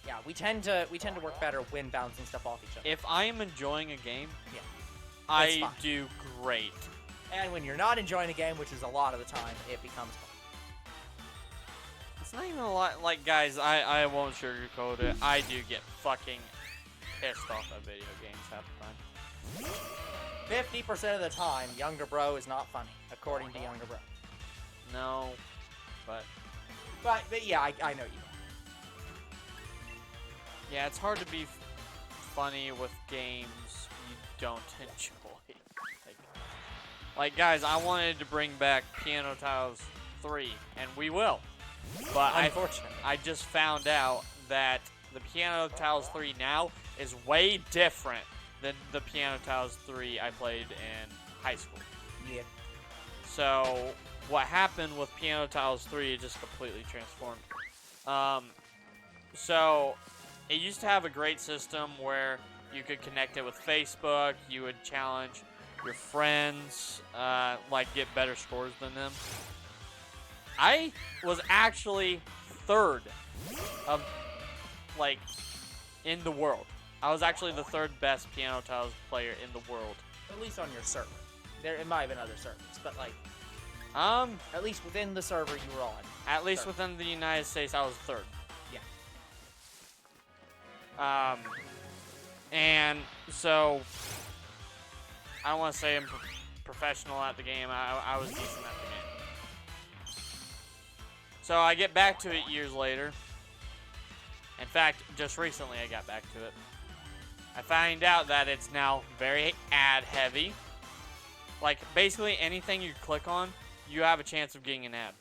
yeah, we tend to work better when bouncing stuff off each other. If I am enjoying a game, Yeah, I fine. do great. And when you're not enjoying a game, which is a lot of the time, it becomes fun. It's not even a lot, like, guys, I won't sugarcoat it. I do get fucking pissed off at video games half the time. 50% of the time, Younger Bro is not funny, according to Younger Bro. No, but But yeah, I know you. yeah, it's hard to be funny with games you don't enjoy. Like, guys, I wanted to bring back Piano Tiles 3, and we will. But Unfortunately. I just found out that the Piano Tiles 3 now is way different than the Piano Tiles 3 I played in high school. Yeah. So what happened with Piano Tiles 3, it just completely transformed. So it used to have a great system where you could connect it with Facebook, you would challenge your friends, like get better scores than them. I was actually third of, like, in the world. I was actually the third best Piano Tiles player in the world. At least on your server. It might have been other servers, but, like, Um, at least within the server you were on. at least Third. within the United States, I was third. Yeah. And so I don't want to say I'm professional at the game. I was decent at the game. So I get back to it years later. In fact, just recently I got back to it. I find out that it's now very ad heavy. Like, basically anything you click on, you have a chance of getting an ad.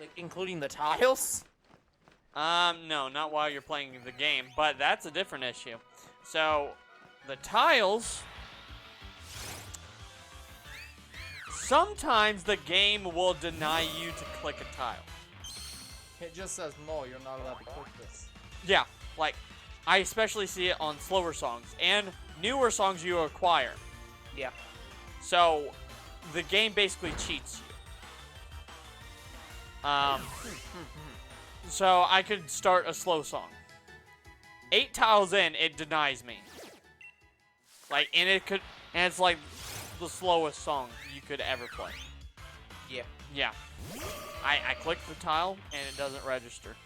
Like, including the tiles? No, not while you're playing the game, but that's a different issue. So, the tiles, sometimes the game will deny you to click a tile. It just says, no, you're not allowed to click this. Yeah, like, I especially see it on slower songs and newer songs you acquire. Yeah. So, the game basically cheats you. So I could start a slow song. 8 tiles in, it denies me. Like, and it's like the slowest song you could ever play. Yeah. Yeah. I click the tile and it doesn't register.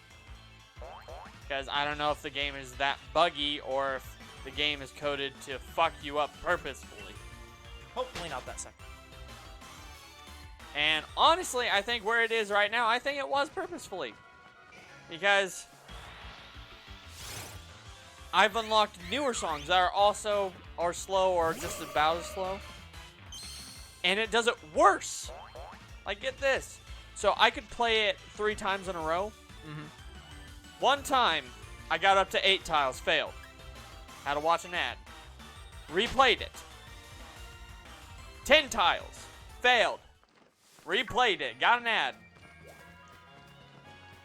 Because I don't know if the game is that buggy or if the game is coded to fuck you up purposefully. Hopefully not that second. And honestly, I think where it is right now, I think it was purposefully. Because I've unlocked newer songs that are slow or just about as slow. And it does it worse. Like, get this. So I could play it 3 times in a row. Mm-hmm. One time, I got up to 8 tiles, failed. Had to watch an ad. Replayed it. 10 tiles, failed. Replayed it, got an ad.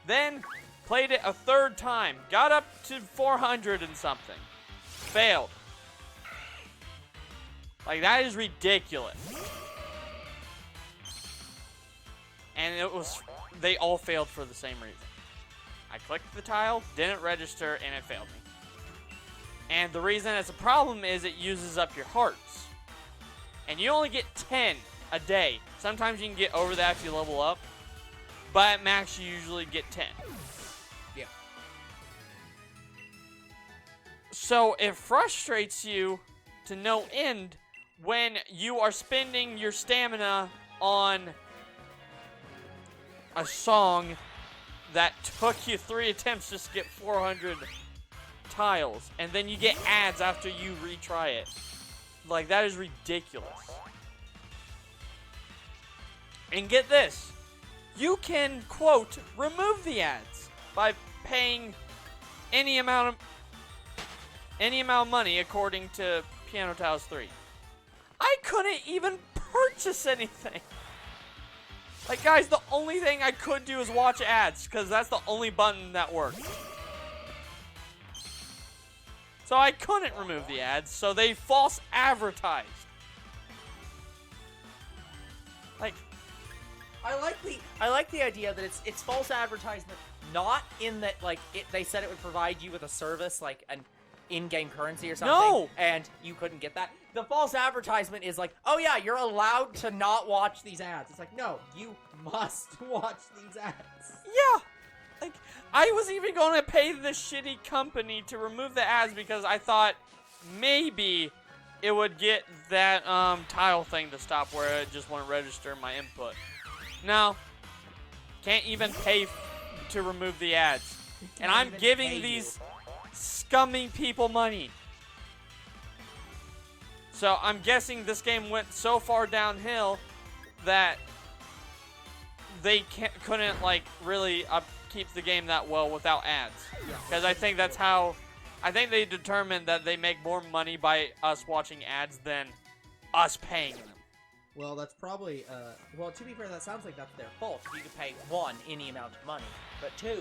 Then, played it a 3rd time. Got up to 400 and something. Failed. Like, that is ridiculous. And they all failed for the same reason. I clicked the tile, didn't register, and it failed me. And the reason it's a problem is it uses up your hearts. And you only get 10 a day. Sometimes you can get over that if you level up. But at max, you usually get 10. Yeah. So it frustrates you to no end when you are spending your stamina on a song that took you 3 attempts just to get 400 tiles, and then you get ads after you retry it. Like, that is ridiculous. And get this, you can, quote, remove the ads by paying any amount of money according to Piano Tiles 3. I couldn't even purchase anything. Like, guys, the only thing I could do is watch ads, because that's the only button that worked. So I couldn't remove the ads, so they false advertised. Like, I like the idea that it's false advertisement, not in that like they said it would provide you with a service like an in-game currency or something. No! And you couldn't get that. The false advertisement is like, oh yeah, you're allowed to not watch these ads. It's like, no, you must watch these ads. yeah. Like, I was even going to pay the shitty company to remove the ads because I thought maybe it would get that tile thing to stop where it just wouldn't register my input. No. Can't even pay to remove the ads. And I'm giving these scumming people money. So I'm guessing this game went so far downhill that they couldn't like really upkeep the game that well without ads. Because I think that's how, I think they determined that they make more money by us watching ads than us paying them. Well, that's probably, well, to be fair, that sounds like that's their fault. You could pay 1, any amount of money. But 2,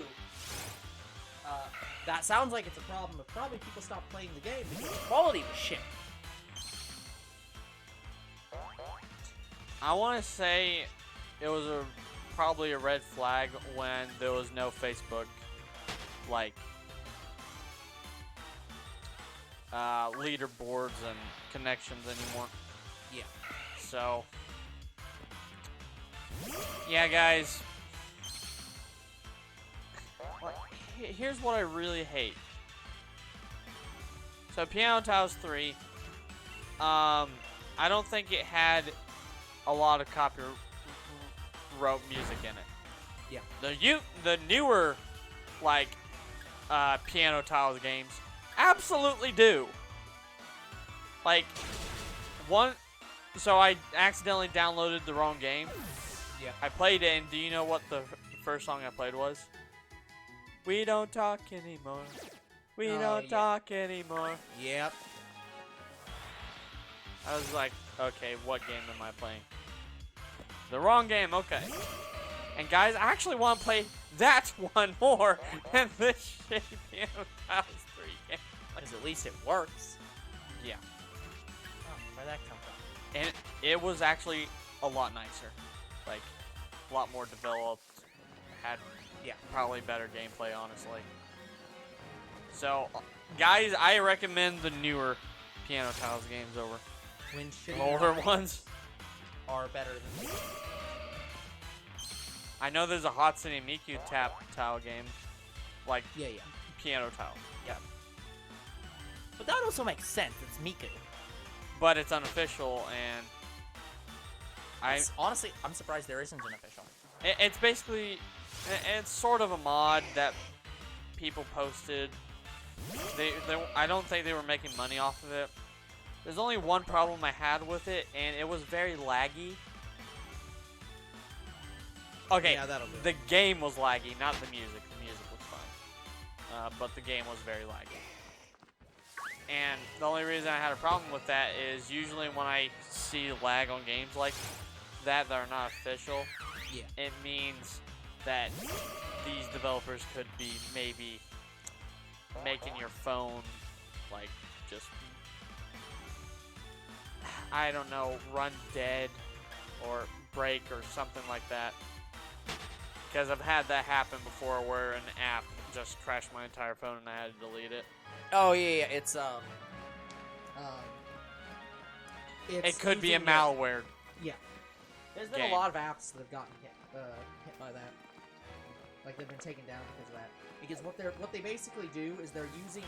that sounds like it's a problem of Probably people stopped playing the game because the quality was shit. I want to say it was probably a red flag when there was no Facebook, like, leaderboards and connections anymore. Yeah. So, yeah, guys. Here's what I really hate. So, Piano Tiles 3, I don't think it had a lot of copyright music in it. Yeah. The newer, like, Piano Tiles games absolutely do. Like, so I accidentally downloaded the wrong game. Yeah. I played it, and do you know what the first song I played was? We don't talk anymore. We don't talk anymore. Yep. I was like, okay, what game am I playing? The wrong game, okay. And guys, I actually want to play that one more than this shitty Piano Tiles 3 game. Because at least it works. Yeah. Oh, where'd that come from? And it was actually a lot nicer. Like, a lot more developed. Had Yeah. Probably better gameplay, honestly. So, guys, I recommend the newer Piano Tiles games over When the shitty older ones ones. are better than these. I know there's a Hatsune Miku tap tile game, like Yeah, yeah. Piano Tile. But that also makes sense. It's Miku. But it's unofficial, and Honestly, I'm surprised there isn't an official. it's basically, it's sort of a mod that people posted. I don't think they were making money off of it. There's only one problem I had with it, and it was very laggy. Okay, Yeah, that'll do. the game was laggy, not the music. The music was fine. But the game was very laggy. And the only reason I had a problem with that is usually when I see lag on games like that are not official, Yeah. it means that these developers could be maybe making your phone like just, I don't know, run dead or break or something like that. Because I've had that happen before where an app just crashed my entire phone and I had to delete it. Oh yeah, it's It's It could be a using the- malware. Yeah. There's been game. a lot of apps that have gotten hit by that. Like they've been taken down because of that. Because what they basically do is they're using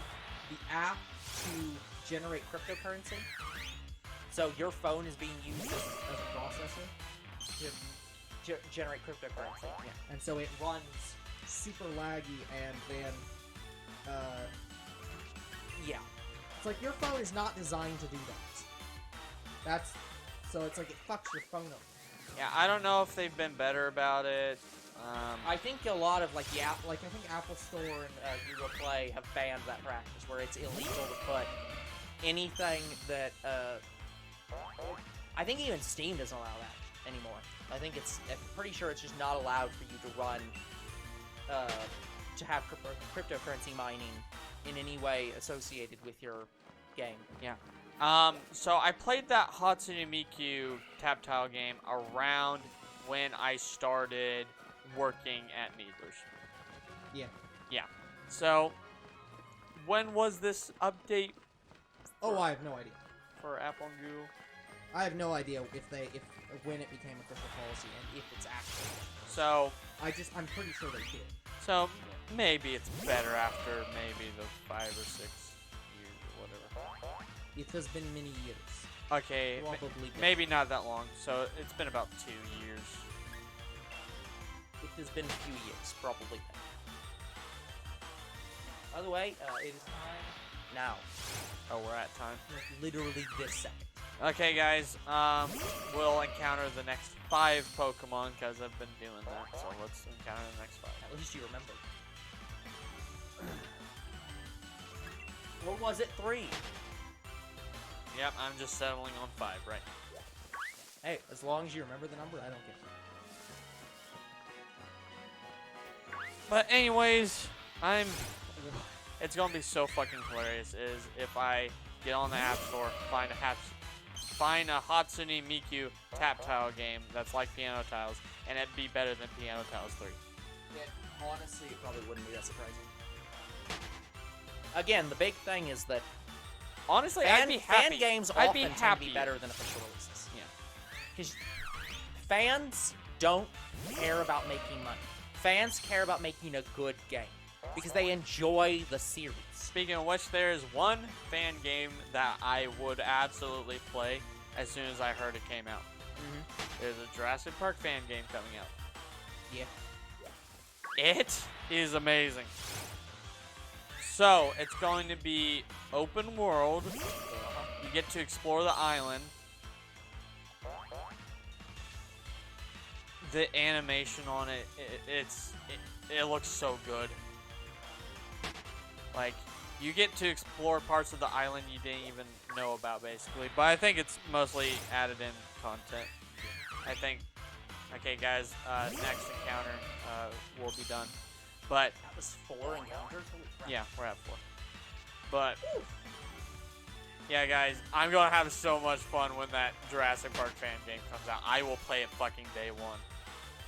the app to generate cryptocurrency. So your phone is being used as a processor to generate cryptocurrency. Yeah. And so it runs super laggy, and then yeah, it's like your phone is not designed to do that. So it's like it fucks your phone up. Yeah, I don't know if they've been better about it. I think a lot of I think Apple Store and Google Play have banned that practice where it's illegal to put anything that I think even Steam doesn't allow that anymore. I'm pretty sure it's just not allowed for you to run, to have cryptocurrency mining in any way associated with your game. Yeah. So I played that Hatsune Miku tap tile game around when I started working at Needlers. Yeah. Yeah. So, when was this update Oh, I have no idea. for Apple and Google? I have no idea when it became official policy and if it's actually. So, I'm pretty sure they did. so maybe it's better after maybe the 5 or 6 years or whatever. It has been many years. Okay, Probably been. maybe not that long. So it's been about 2 years. It has been a few years, probably. By the way, it is time now. Oh, we're at time. Like, literally this second. Okay, guys. We'll encounter the next 5 Pokemon because I've been doing that. So let's encounter the next 5. At least you remember. Or was it 3? Yep, I'm just settling on 5 right now. Hey, as long as you remember the number, I don't care. But anyways, it's gonna be so fucking hilarious is if I get on the App Store, find a Hatsune Miku tap tile game that's like Piano Tiles, and it'd be better than Piano Tiles 3. Honestly, it probably wouldn't be that surprising. Again, the big thing is that Honestly, I'd be happy. fan games I'd often be tend to happy. be better than official releases. Yeah. Because fans don't care about making money. Fans care about making a good game because they enjoy the series. Speaking of which, there is one fan game that I would absolutely play as soon as I heard it came out. There's a Jurassic Park fan game coming out. Yeah. It is amazing. So, it's going to be open world. You get to explore the island. The animation on it, it looks so good. Like, you get to explore parts of the island you didn't even know about, basically. But I think it's mostly added in content. I think. Okay, guys, next encounter will be done. But That was 4 encounters? Holy crap. yeah, we're at 4. But yeah, guys, I'm gonna have so much fun when that Jurassic Park fan game comes out. I will play it fucking day 1.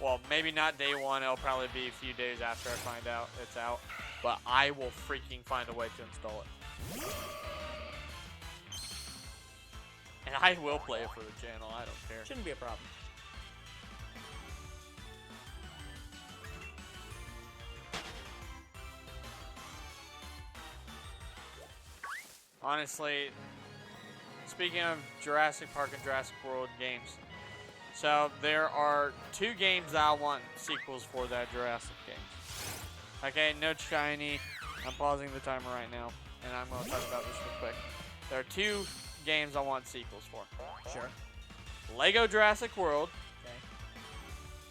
Well, maybe not day one. It'll probably be a few days after I find out it's out. But I will freaking find a way to install it. And I will play it for the channel. I don't care. Shouldn't be a problem. Honestly, speaking of Jurassic Park and Jurassic World games, so there are 2 games that I want sequels for that are Jurassic games. Okay, no Shiny. I'm pausing the timer right now, and I'm going to talk about this real quick. There are 2 games I want sequels for. Sure. Lego Jurassic World. Okay.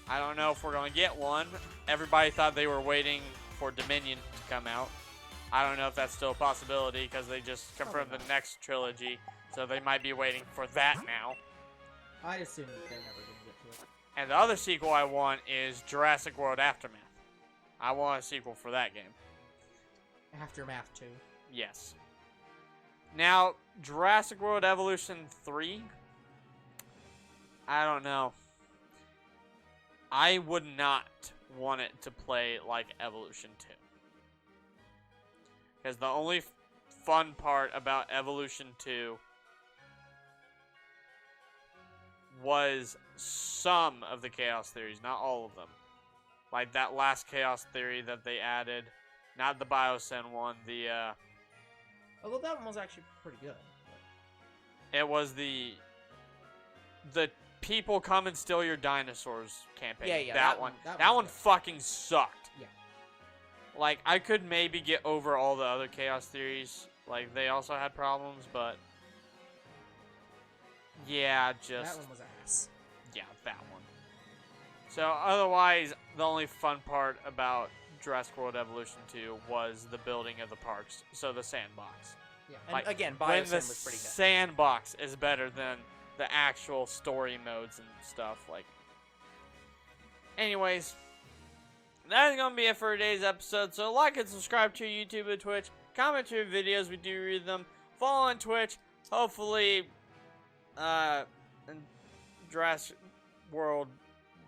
I don't know if we're going to get one. Everybody thought they were waiting for Dominion to come out. I don't know if that's still a possibility because they just confirmed the next trilogy, so they might be waiting for that now. I assume that they're never going to get to it. And the other sequel I want is Jurassic World Aftermath. I want a sequel for that game. Aftermath 2. Yes. Now, Jurassic World Evolution 3, I don't know. I would not want it to play like Evolution 2. Because the only fun part about Evolution 2 was some of the Chaos Theories, not all of them. Like that last Chaos Theory that they added, not the Biosyn one, Although that one was actually pretty good. it was the people come and steal your dinosaurs campaign. Yeah, that one. that That was one good. fucking sucked. Yeah. Like, I could maybe get over all the other Chaos Theories. Like, they also had problems, but yeah, just That one was ass. yeah, that one. So otherwise, the only fun part about Jurassic World Evolution 2 was the building of the parks. So the sandbox. Yeah. And Like, again, when Biosyn the was pretty good. sandbox is better than the actual story modes and stuff. Like, anyways, that's gonna be it for today's episode. So like and subscribe to YouTube and Twitch. Comment to your videos. We do read them. Follow on Twitch. Hopefully, and Jurassic World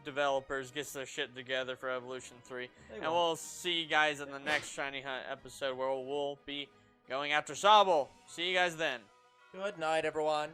developers gets their shit together for Evolution 3. And we'll see you guys in the next Shiny Hunt episode where we'll be going after Sobble. See you guys then. Good night, everyone.